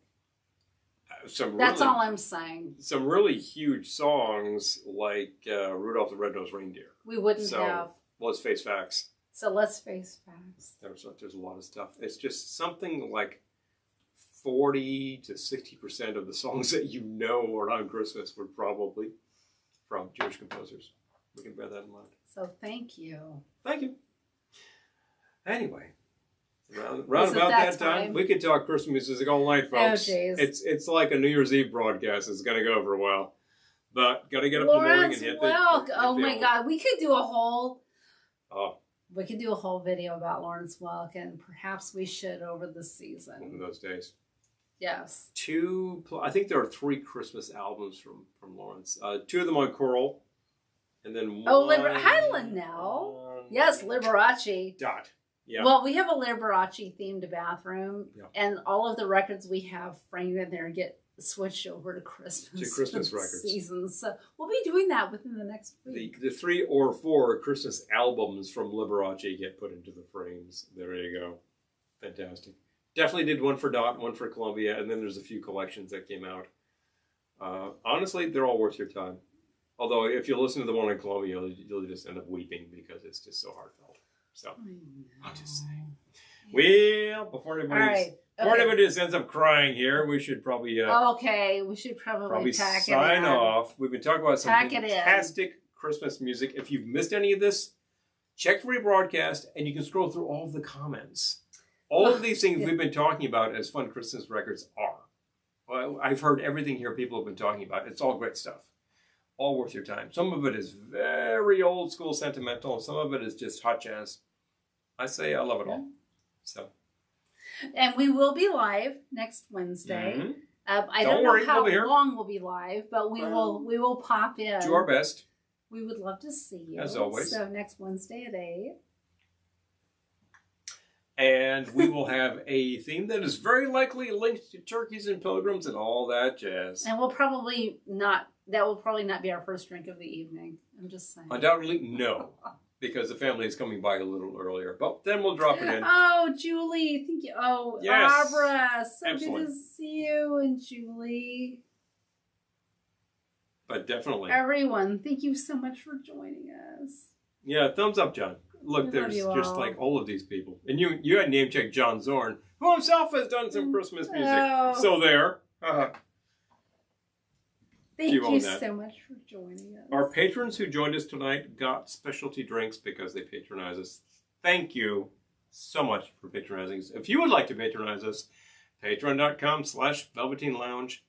That's all I'm saying. Some really huge songs like Rudolph the Red-Nosed Reindeer. We wouldn't have. Let's face facts. So let's face facts. There's a lot of stuff. It's just something like 40 to 60% of the songs that around Christmas were probably from Jewish composers. We can bear that in mind. So thank you. Thank you. Anyway, round about that time, we could talk Christmas music all night, folks. Oh, jeez. It's like a New Year's Eve broadcast. It's going to go for a while. But got to get up in the morning and hit oh my God. We could do a whole... We could do a whole video about Lawrence Welk, and perhaps we should over the season. One of those days. Yes. I think there are 3 Christmas albums from Lawrence. 2 of them on choral, and then one... Highland now. Yes, Liberace. Yeah. Well, we have a Liberace themed bathroom, and all of the records we have framed in there get switched over to Christmas records seasons. So we'll be doing that within the next week. The 3 or 4 Christmas albums from Liberace get put into the frames. There you go. Fantastic. Definitely did one for Dot, one for Columbia, and then there's a few collections that came out. Honestly, they're all worth your time. Although if you listen to the one in Columbia, you'll just end up weeping because it's just so heartfelt. So I'll just say. Well, before anybody just ends up crying here, we should probably we should probably sign off. We've been talking about some fantastic Christmas music. If you've missed any of this, check the rebroadcast, and you can scroll through all of the comments. All of these things we've been talking about as fun Christmas records are. Well, I've heard everything here people have been talking about. It's all great stuff. All worth your time. Some of it is very old school sentimental. Some of it is just hot jazz. I say I love it all. So. And we will be live next Wednesday. Mm-hmm. I don't know how long we'll be live, but we will pop in. Do our best. We would love to see you. As always. So next Wednesday at 8. And we will have a theme that is very likely linked to turkeys and pilgrims and all that jazz. And that will probably not be our first drink of the evening. I'm just saying. Undoubtedly, no. Because the family is coming by a little earlier. But then we'll drop it in. Oh, Julie. Thank you. Oh, yes. Barbara. So Excellent. good to see you and Julie. But definitely. Everyone, thank you so much for joining us. Yeah, thumbs up, John. Look, there's just like all of these people. And you had name checked John Zorn, who himself has done some Christmas music. Oh. So there. Thank you so much for joining us. Our patrons who joined us tonight got specialty drinks because they patronize us. Thank you so much for patronizing us. If you would like to patronize us, patreon.com/Velveteen Lounge.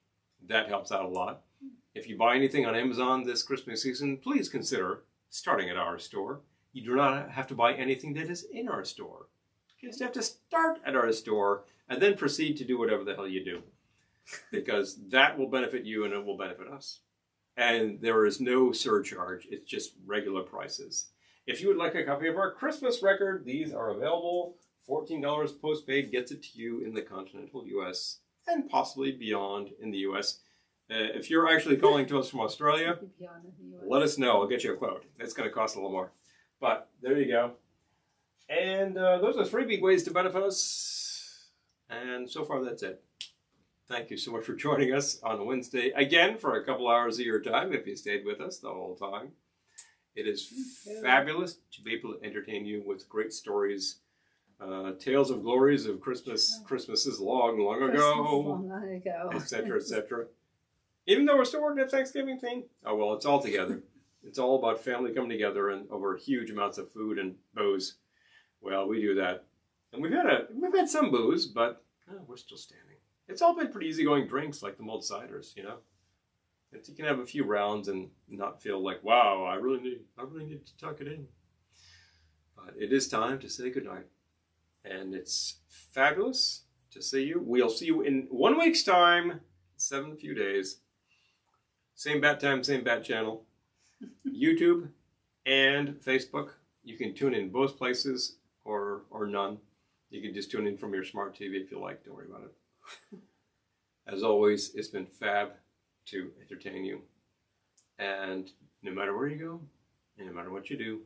That helps out a lot. If you buy anything on Amazon this Christmas season, please consider starting at our store. You do not have to buy anything that is in our store. You just have to start at our store and then proceed to do whatever the hell you do. Because that will benefit you and it will benefit us. And there is no surcharge. It's just regular prices. If you would like a copy of our Christmas record, these are available. $14 postpaid gets it to you in the continental U.S. and possibly beyond in the U.S. If you're actually calling to us from Australia, let us know. I'll get you a quote. It's going to cost a little more. But there you go. And those are 3 big ways to benefit us. And so far, that's it. Thank you so much for joining us on Wednesday again for a couple hours of your time if you stayed with us the whole time. It is fabulous to be able to entertain you with great stories, tales of glories of Christmases long ago, etc., etc. Even though we're still working at Thanksgiving thing, oh well, it's all together. It's all about family coming together and over huge amounts of food and booze. Well, we do that, and we've had some booze, but we're still standing. It's all been pretty easygoing drinks like the mulled ciders, you know. You can have a few rounds and not feel like, wow, I really need to tuck it in. But it is time to say goodnight, and it's fabulous to see you. We'll see you in 1 week's time, 7 few days. Same bat time, same bat channel. YouTube and Facebook. You can tune in both places or none. You can just tune in from your smart TV if you like. Don't worry about it. As always, it's been fab to entertain you. And no matter where you go, and no matter what you do,